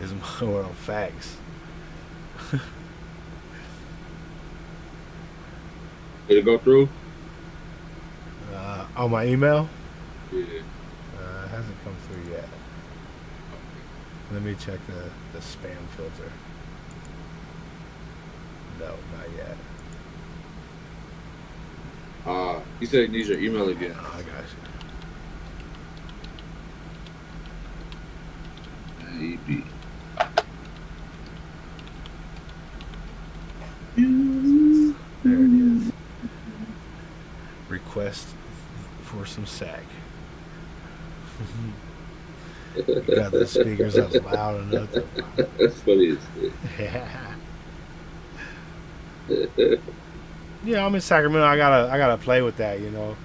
[SPEAKER 3] is more on facts.
[SPEAKER 6] Did it go through?
[SPEAKER 3] On my email?
[SPEAKER 6] Yeah.
[SPEAKER 3] It hasn't come through yet. Let me check the spam filter. No, not yet.
[SPEAKER 6] He said he needs your email again.
[SPEAKER 3] Oh, I got you.
[SPEAKER 6] Maybe.
[SPEAKER 3] There it is. Request for some sack. Got the speakers up loud enough.
[SPEAKER 6] That's funny.
[SPEAKER 3] Yeah, I'm in Sacramento. I gotta play with that, you know.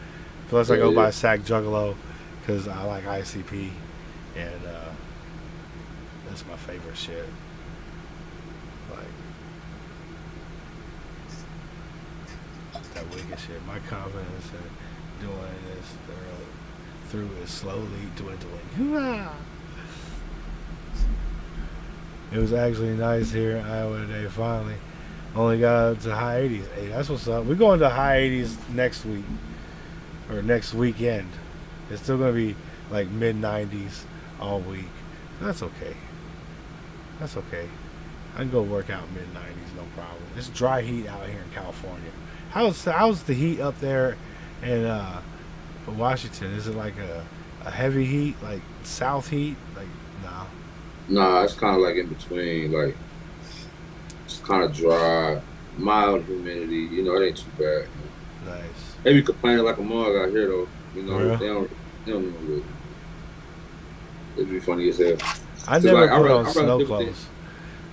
[SPEAKER 3] Plus, I go by Sac Juggalo because I like ICP, and that's my favorite shit. Like that wicked shit. My confidence in doing this through is slowly dwindling. It was actually nice here in Iowa today, finally. Only got up to high 80s. Hey, that's what's up. We're going to high 80s next week. Or next weekend. It's still going to be like mid 90s all week. That's okay. That's okay. I can go work out mid 90s, no problem. It's dry heat out here in California. How's the heat up there in Washington? Is it like a heavy heat, like south heat? Like, nah.
[SPEAKER 6] Nah, it's kind of like in between. Like, it's kind of dry, mild humidity. You know, it ain't too bad.
[SPEAKER 3] Nice.
[SPEAKER 6] They be complaining like a mug out here, though. You know,
[SPEAKER 3] Yeah.
[SPEAKER 6] they don't know it. It'd be funny as hell.
[SPEAKER 3] I never
[SPEAKER 6] like,
[SPEAKER 3] put on
[SPEAKER 6] I'd rather
[SPEAKER 3] snow
[SPEAKER 6] live with
[SPEAKER 3] clothes.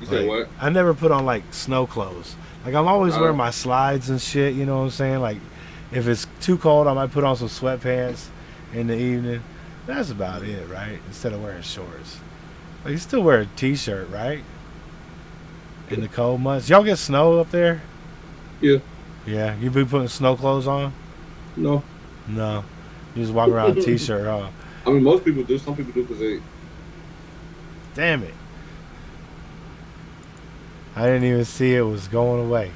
[SPEAKER 6] You say
[SPEAKER 3] Like,
[SPEAKER 6] what?
[SPEAKER 3] I never put on like snow clothes. Like I'm always wearing my slides and shit. You know what I'm saying? Like if it's too cold, I might put on some sweatpants in the evening. That's about it, right? Instead of wearing shorts. Like you still wear a t-shirt, right? In the cold months, y'all get snow up there?
[SPEAKER 6] Yeah.
[SPEAKER 3] Yeah. You be putting snow clothes on?
[SPEAKER 6] No.
[SPEAKER 3] No. You just walk around in a t-shirt, huh?
[SPEAKER 6] I mean, most people do. Some people do because they.
[SPEAKER 3] Damn it. I didn't even see it was going away.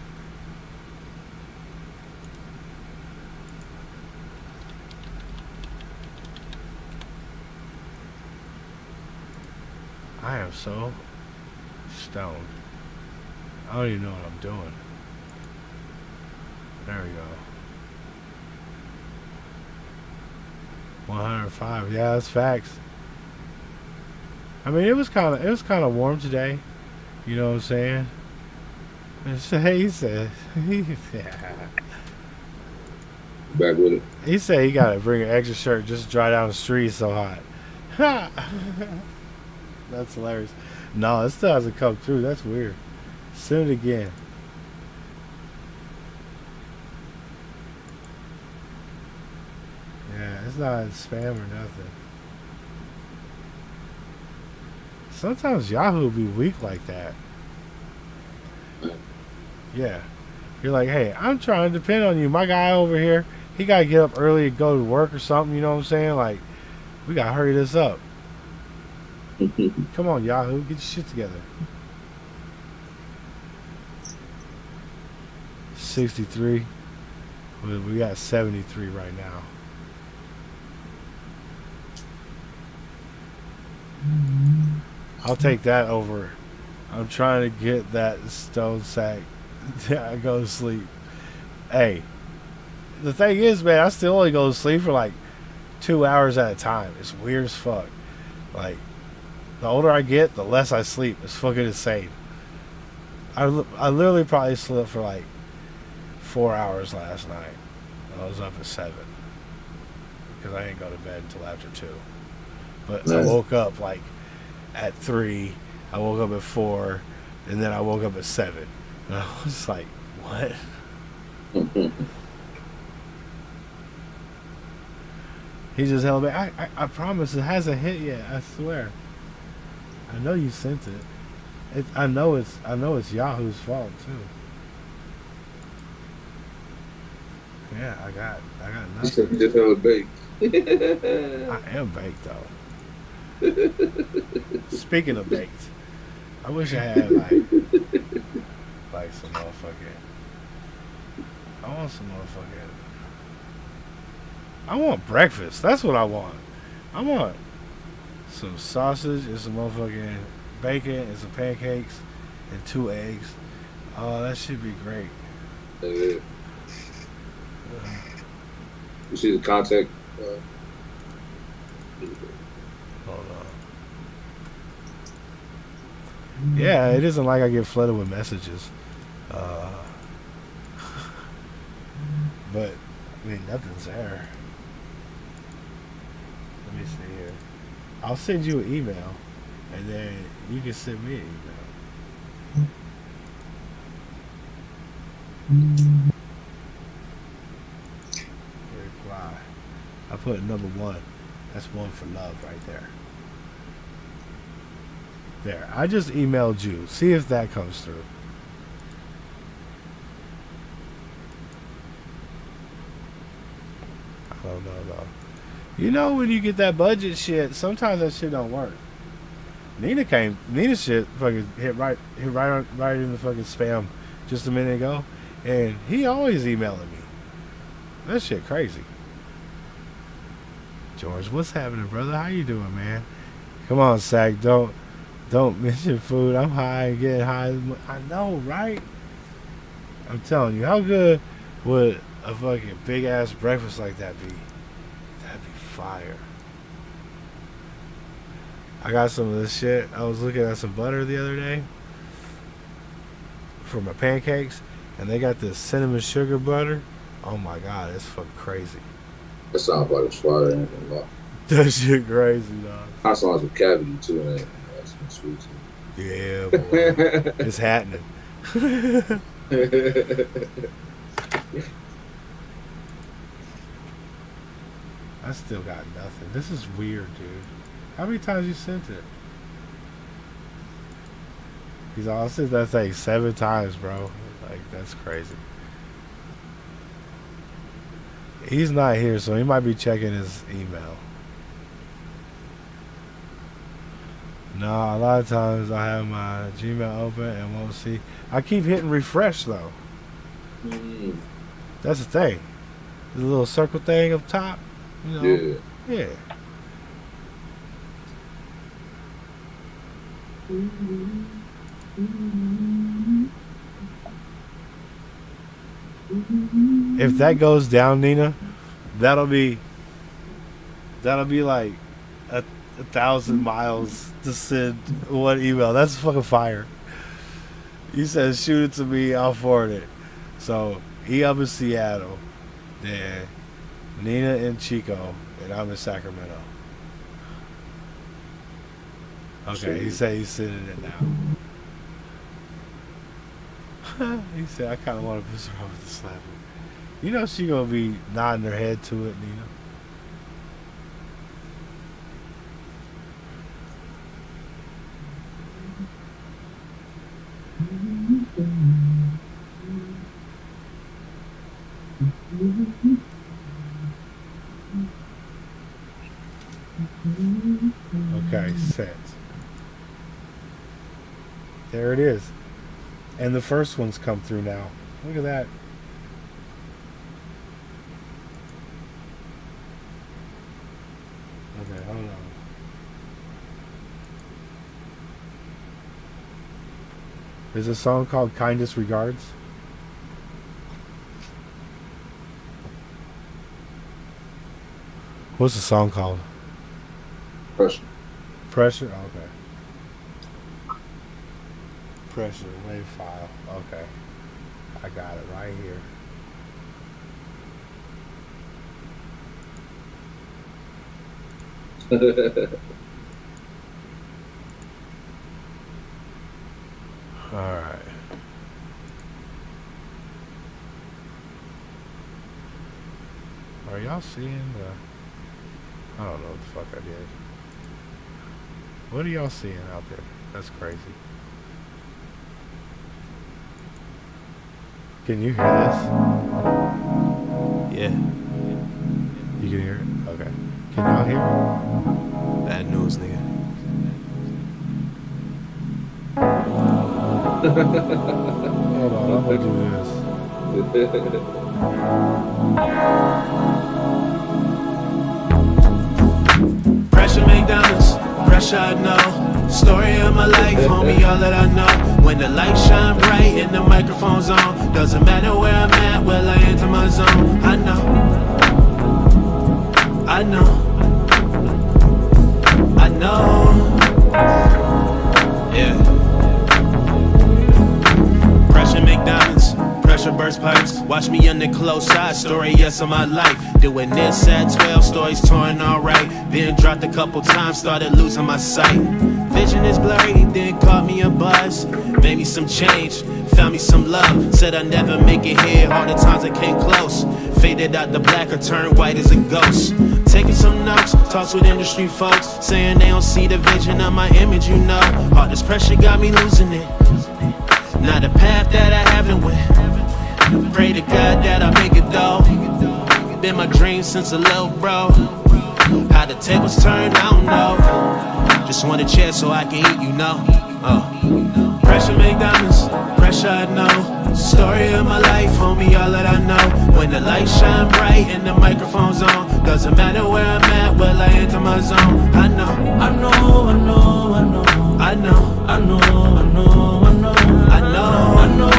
[SPEAKER 3] I am so stoned. I don't even know what I'm doing. There we go. 105. Yeah, that's facts. I mean, it was kind of warm today. You know what I'm saying? He said,
[SPEAKER 6] Back with it.
[SPEAKER 3] He said he got to bring an extra shirt just to dry down the street. It's so hot. That's hilarious. No, it still hasn't come through. That's weird. Send it again. Yeah, it's not spam or nothing. Sometimes Yahoo be weak like that. Yeah. You're like, hey, I'm trying to depend on you. My guy over here, he got to get up early to go to work or something. You know what I'm saying? Like, we got to hurry this up. Come on, Yahoo. Get your shit together. 63. We got 73 right now. I'll take that over. I'm trying to get that stone sack. I go to sleep. Hey, the thing is, man, I still only go to sleep for like 2 hours at a time. It's weird as fuck. Like, the older I get, the less I sleep. It's fucking insane. I literally probably slept for like 4 hours last night. I was up at 7 because I didn't go to bed until after 2. But I woke up like at 3. I woke up at 4, and then I woke up at 7. And I was like, what? He just held me. I promise it hasn't hit yet. I swear. I know you sent it. I know it's Yahoo's fault too. Yeah, I got nothing.
[SPEAKER 6] Just hella baked.
[SPEAKER 3] I am baked though. Speaking of baked, I wish I had like some motherfucking. I want some motherfucking. I want breakfast. That's what I want. I want some sausage and some motherfucking bacon and some pancakes and 2 eggs. Oh, that should be great.
[SPEAKER 6] You see the contact?
[SPEAKER 3] Hold on. Yeah, it isn't like I get flooded with messages. But, I mean, nothing's there. Let me see here. I'll send you an email, and then you can send me an email. Reply. I put number 1. That's 1 for love right there. There. I just emailed you. See if that comes through. I don't know though. You know when you get that budget shit, sometimes that shit don't work. Nina shit fucking hit right in the fucking spam just a minute ago, and he always emailing me. That shit crazy. George, what's happening, brother? How you doing, man? Come on, Sack. Don't mention food. I'm high and getting high. I know, right? I'm telling you, how good would a fucking big ass breakfast like that be? That'd be fire. I got some of this shit. I was looking at some butter the other day for my pancakes, and they got this cinnamon sugar butter. Oh my god, it's fucking crazy.
[SPEAKER 6] That sounds like it's fire and everything.
[SPEAKER 3] That shit crazy, dog.
[SPEAKER 6] That sounds with cavity too, man. That's some sweet too.
[SPEAKER 3] Yeah, boy. It's happening. I still got nothing. This is weird, dude. How many times you sent it? He's all sent that thing 7 times, bro. Like, that's crazy. He's not here, so he might be checking his email. No, a lot of times I have my Gmail open and won't see. I keep hitting refresh, though. That's the thing. The little circle thing up top. You know? Yeah. If that goes down, Nina, that'll be like a 1,000 miles to send one email. That's fucking fire. He says, shoot it to me, I'll forward it. So he up in Seattle, then Nina in Chico, and I'm in Sacramento. Okay, he said he's sending it now. He said, I kind of want to piss her off with the slap. You know she gonna be nodding her head to it, Nina. Okay, set. There it is. And the first one's come through now. Look at that. Okay, hold on. There's a song called Kindest Regards. What's the song called?
[SPEAKER 6] Pressure.
[SPEAKER 3] Pressure? Okay. Pressure, wave file. Okay. I got it right here. Alright. Are y'all seeing the... I don't know what the fuck I did. What are y'all seeing out there? That's crazy. Can you hear this?
[SPEAKER 9] Yeah.
[SPEAKER 3] You can hear it? Okay. Can y'all hear it?
[SPEAKER 9] Bad news, nigga.
[SPEAKER 3] Hold on, I'm gonna do this.
[SPEAKER 9] Pressure McDonald's, pressure I know. Story of my life, homie, all that I know. When the lights shine bright and the microphone's on, doesn't matter where I'm at, well I enter my zone. I know, I know, I know, yeah. Pressure McDonald's, pressure burst pipes. Watch me on the close side, story yes of my life. Doing this at 12, stories touring alright. Then dropped a couple times, started losing my sight. Vision is blurry, then caught me a buzz. Made me some change, found me some love. Said I'd never make it here, all the times I came close. Faded out the black or turned white as a ghost. Taking some notes, talks with industry folks. Saying they don't see the vision of my image, you know. All this pressure got me losing it. Not a path that I haven't went. Pray to God that I make it though. Been my dream since a little bro. How the tables turn, I don't know. Just want a chair so I can eat, you know. Pressure make diamonds, pressure I know. Story of my life, homie, all that I know. When the lights shine bright and the microphone's on, doesn't matter where I'm at, well I enter my zone. I know, I know, I know, I know, I know, I know, I know, I know, I know, I know, I know,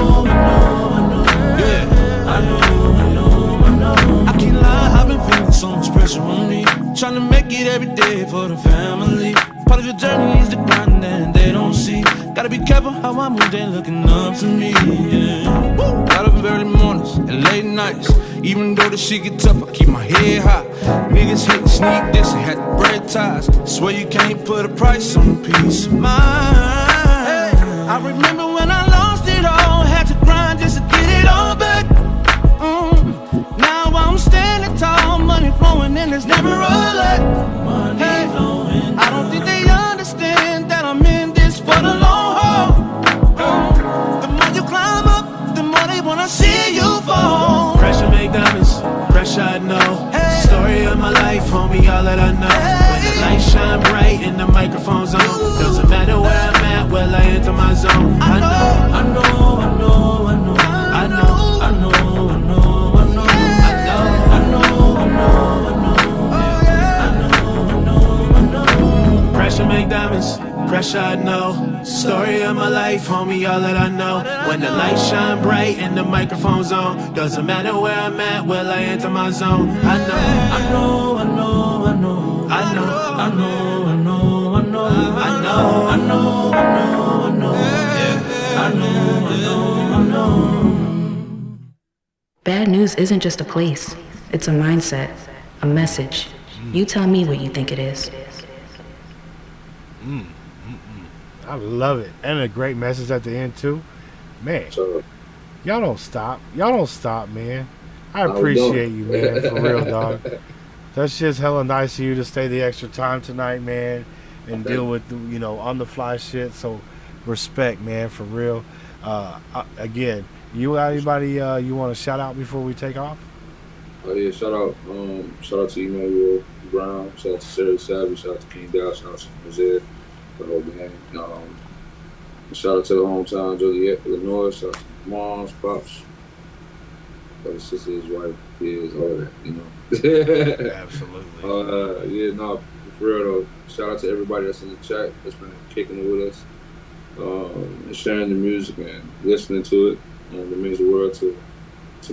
[SPEAKER 9] I know, yeah, I know, I know, I know.
[SPEAKER 4] I can't lie, I've been feeling so much pressure on me. Trying to make it every day for the family. Part of the journey is the grind and they don't see. Gotta be careful how I move, they looking up to me, yeah. Woo! Got up in early mornings and late nights. Even though the shit get tough, I keep my head high. Niggas hate sneak this and had to break ties. Swear you can't put a price on peace of mind. Hey, I remember when I lost it all, had to grind just to get it all back. Now I'm standing tall, money flowing and there's never a lack. Hey, I don't think they understand that I'm in this for the long haul. The more you climb up, the more they wanna see you fall.
[SPEAKER 9] Pressure make diamonds, pressure I know. Story of my life, homie, all that I know. When the lights shine bright and the microphone's on, doesn't matter where I'm at, well I enter my zone. I know, I know, I know, I know, I know, I know, I know, I know, I know, I know, I know. Pressure make diamonds, pressure I know. Story of my life, homie, all that I know. When the lights shine bright and the microphone's on, doesn't matter where I'm at, well I enter my zone. I know, I know, I know, I know, I know, I know, I know, I know, I know, I know, I know, I know, yeah, I know, I know, I know.
[SPEAKER 12] Bad news isn't just a place. It's a mindset, a message. You tell me what you think it is.
[SPEAKER 3] I love it. And a great message at the end, too. Man, y'all don't stop. Y'all don't stop, man. I appreciate you, man, for real, dog. That's just hella nice of you to stay the extra time tonight, man, and deal with, the, you know, on-the-fly shit. So, respect, man, for real. Again, you got anybody you want to shout out before we take off?
[SPEAKER 6] Oh, yeah, shout out to Emmanuel Brown, shout out to Sarah Savage, shout out to King Dow, shout out to Jose, the whole gang. Shout out to the hometown, Joliet, Illinois, shout out to moms, pops, his sister, his wife, kids, all that, you know.
[SPEAKER 3] Absolutely.
[SPEAKER 6] Yeah, no, for real though, shout out to everybody that's in the chat that's been kicking it with us, and sharing the music and listening to it. It means the world to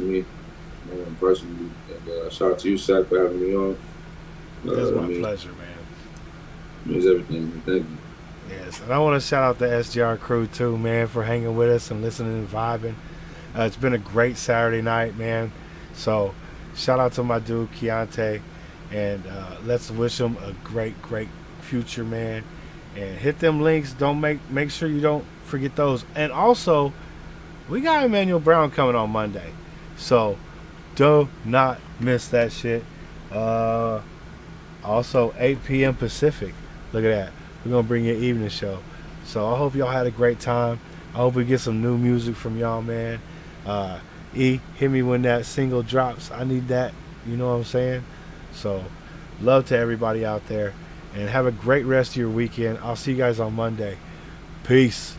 [SPEAKER 6] me, personally. And shout out to you, Sack, for having me on.
[SPEAKER 3] It's my pleasure, man.
[SPEAKER 6] It means everything, man. Thank you.
[SPEAKER 3] Yes, and I want to shout out the SGR crew too, man, for hanging with us and listening and vibing. It's been a great Saturday night, man. So, shout out to my dude Keontae, and let's wish him a great future, man. And hit them links. Don't make sure you don't forget those. And also, we got Emmanuel Brown coming on Monday, so do not miss that shit. Also 8 p.m. Pacific. Look at that. We're gonna bring you an evening show. So I hope y'all had a great time. I hope we get some new music from y'all, man. Hit me when that single drops. I need that. You know what I'm saying? So love to everybody out there, and have a great rest of your weekend. I'll see you guys on Monday. Peace.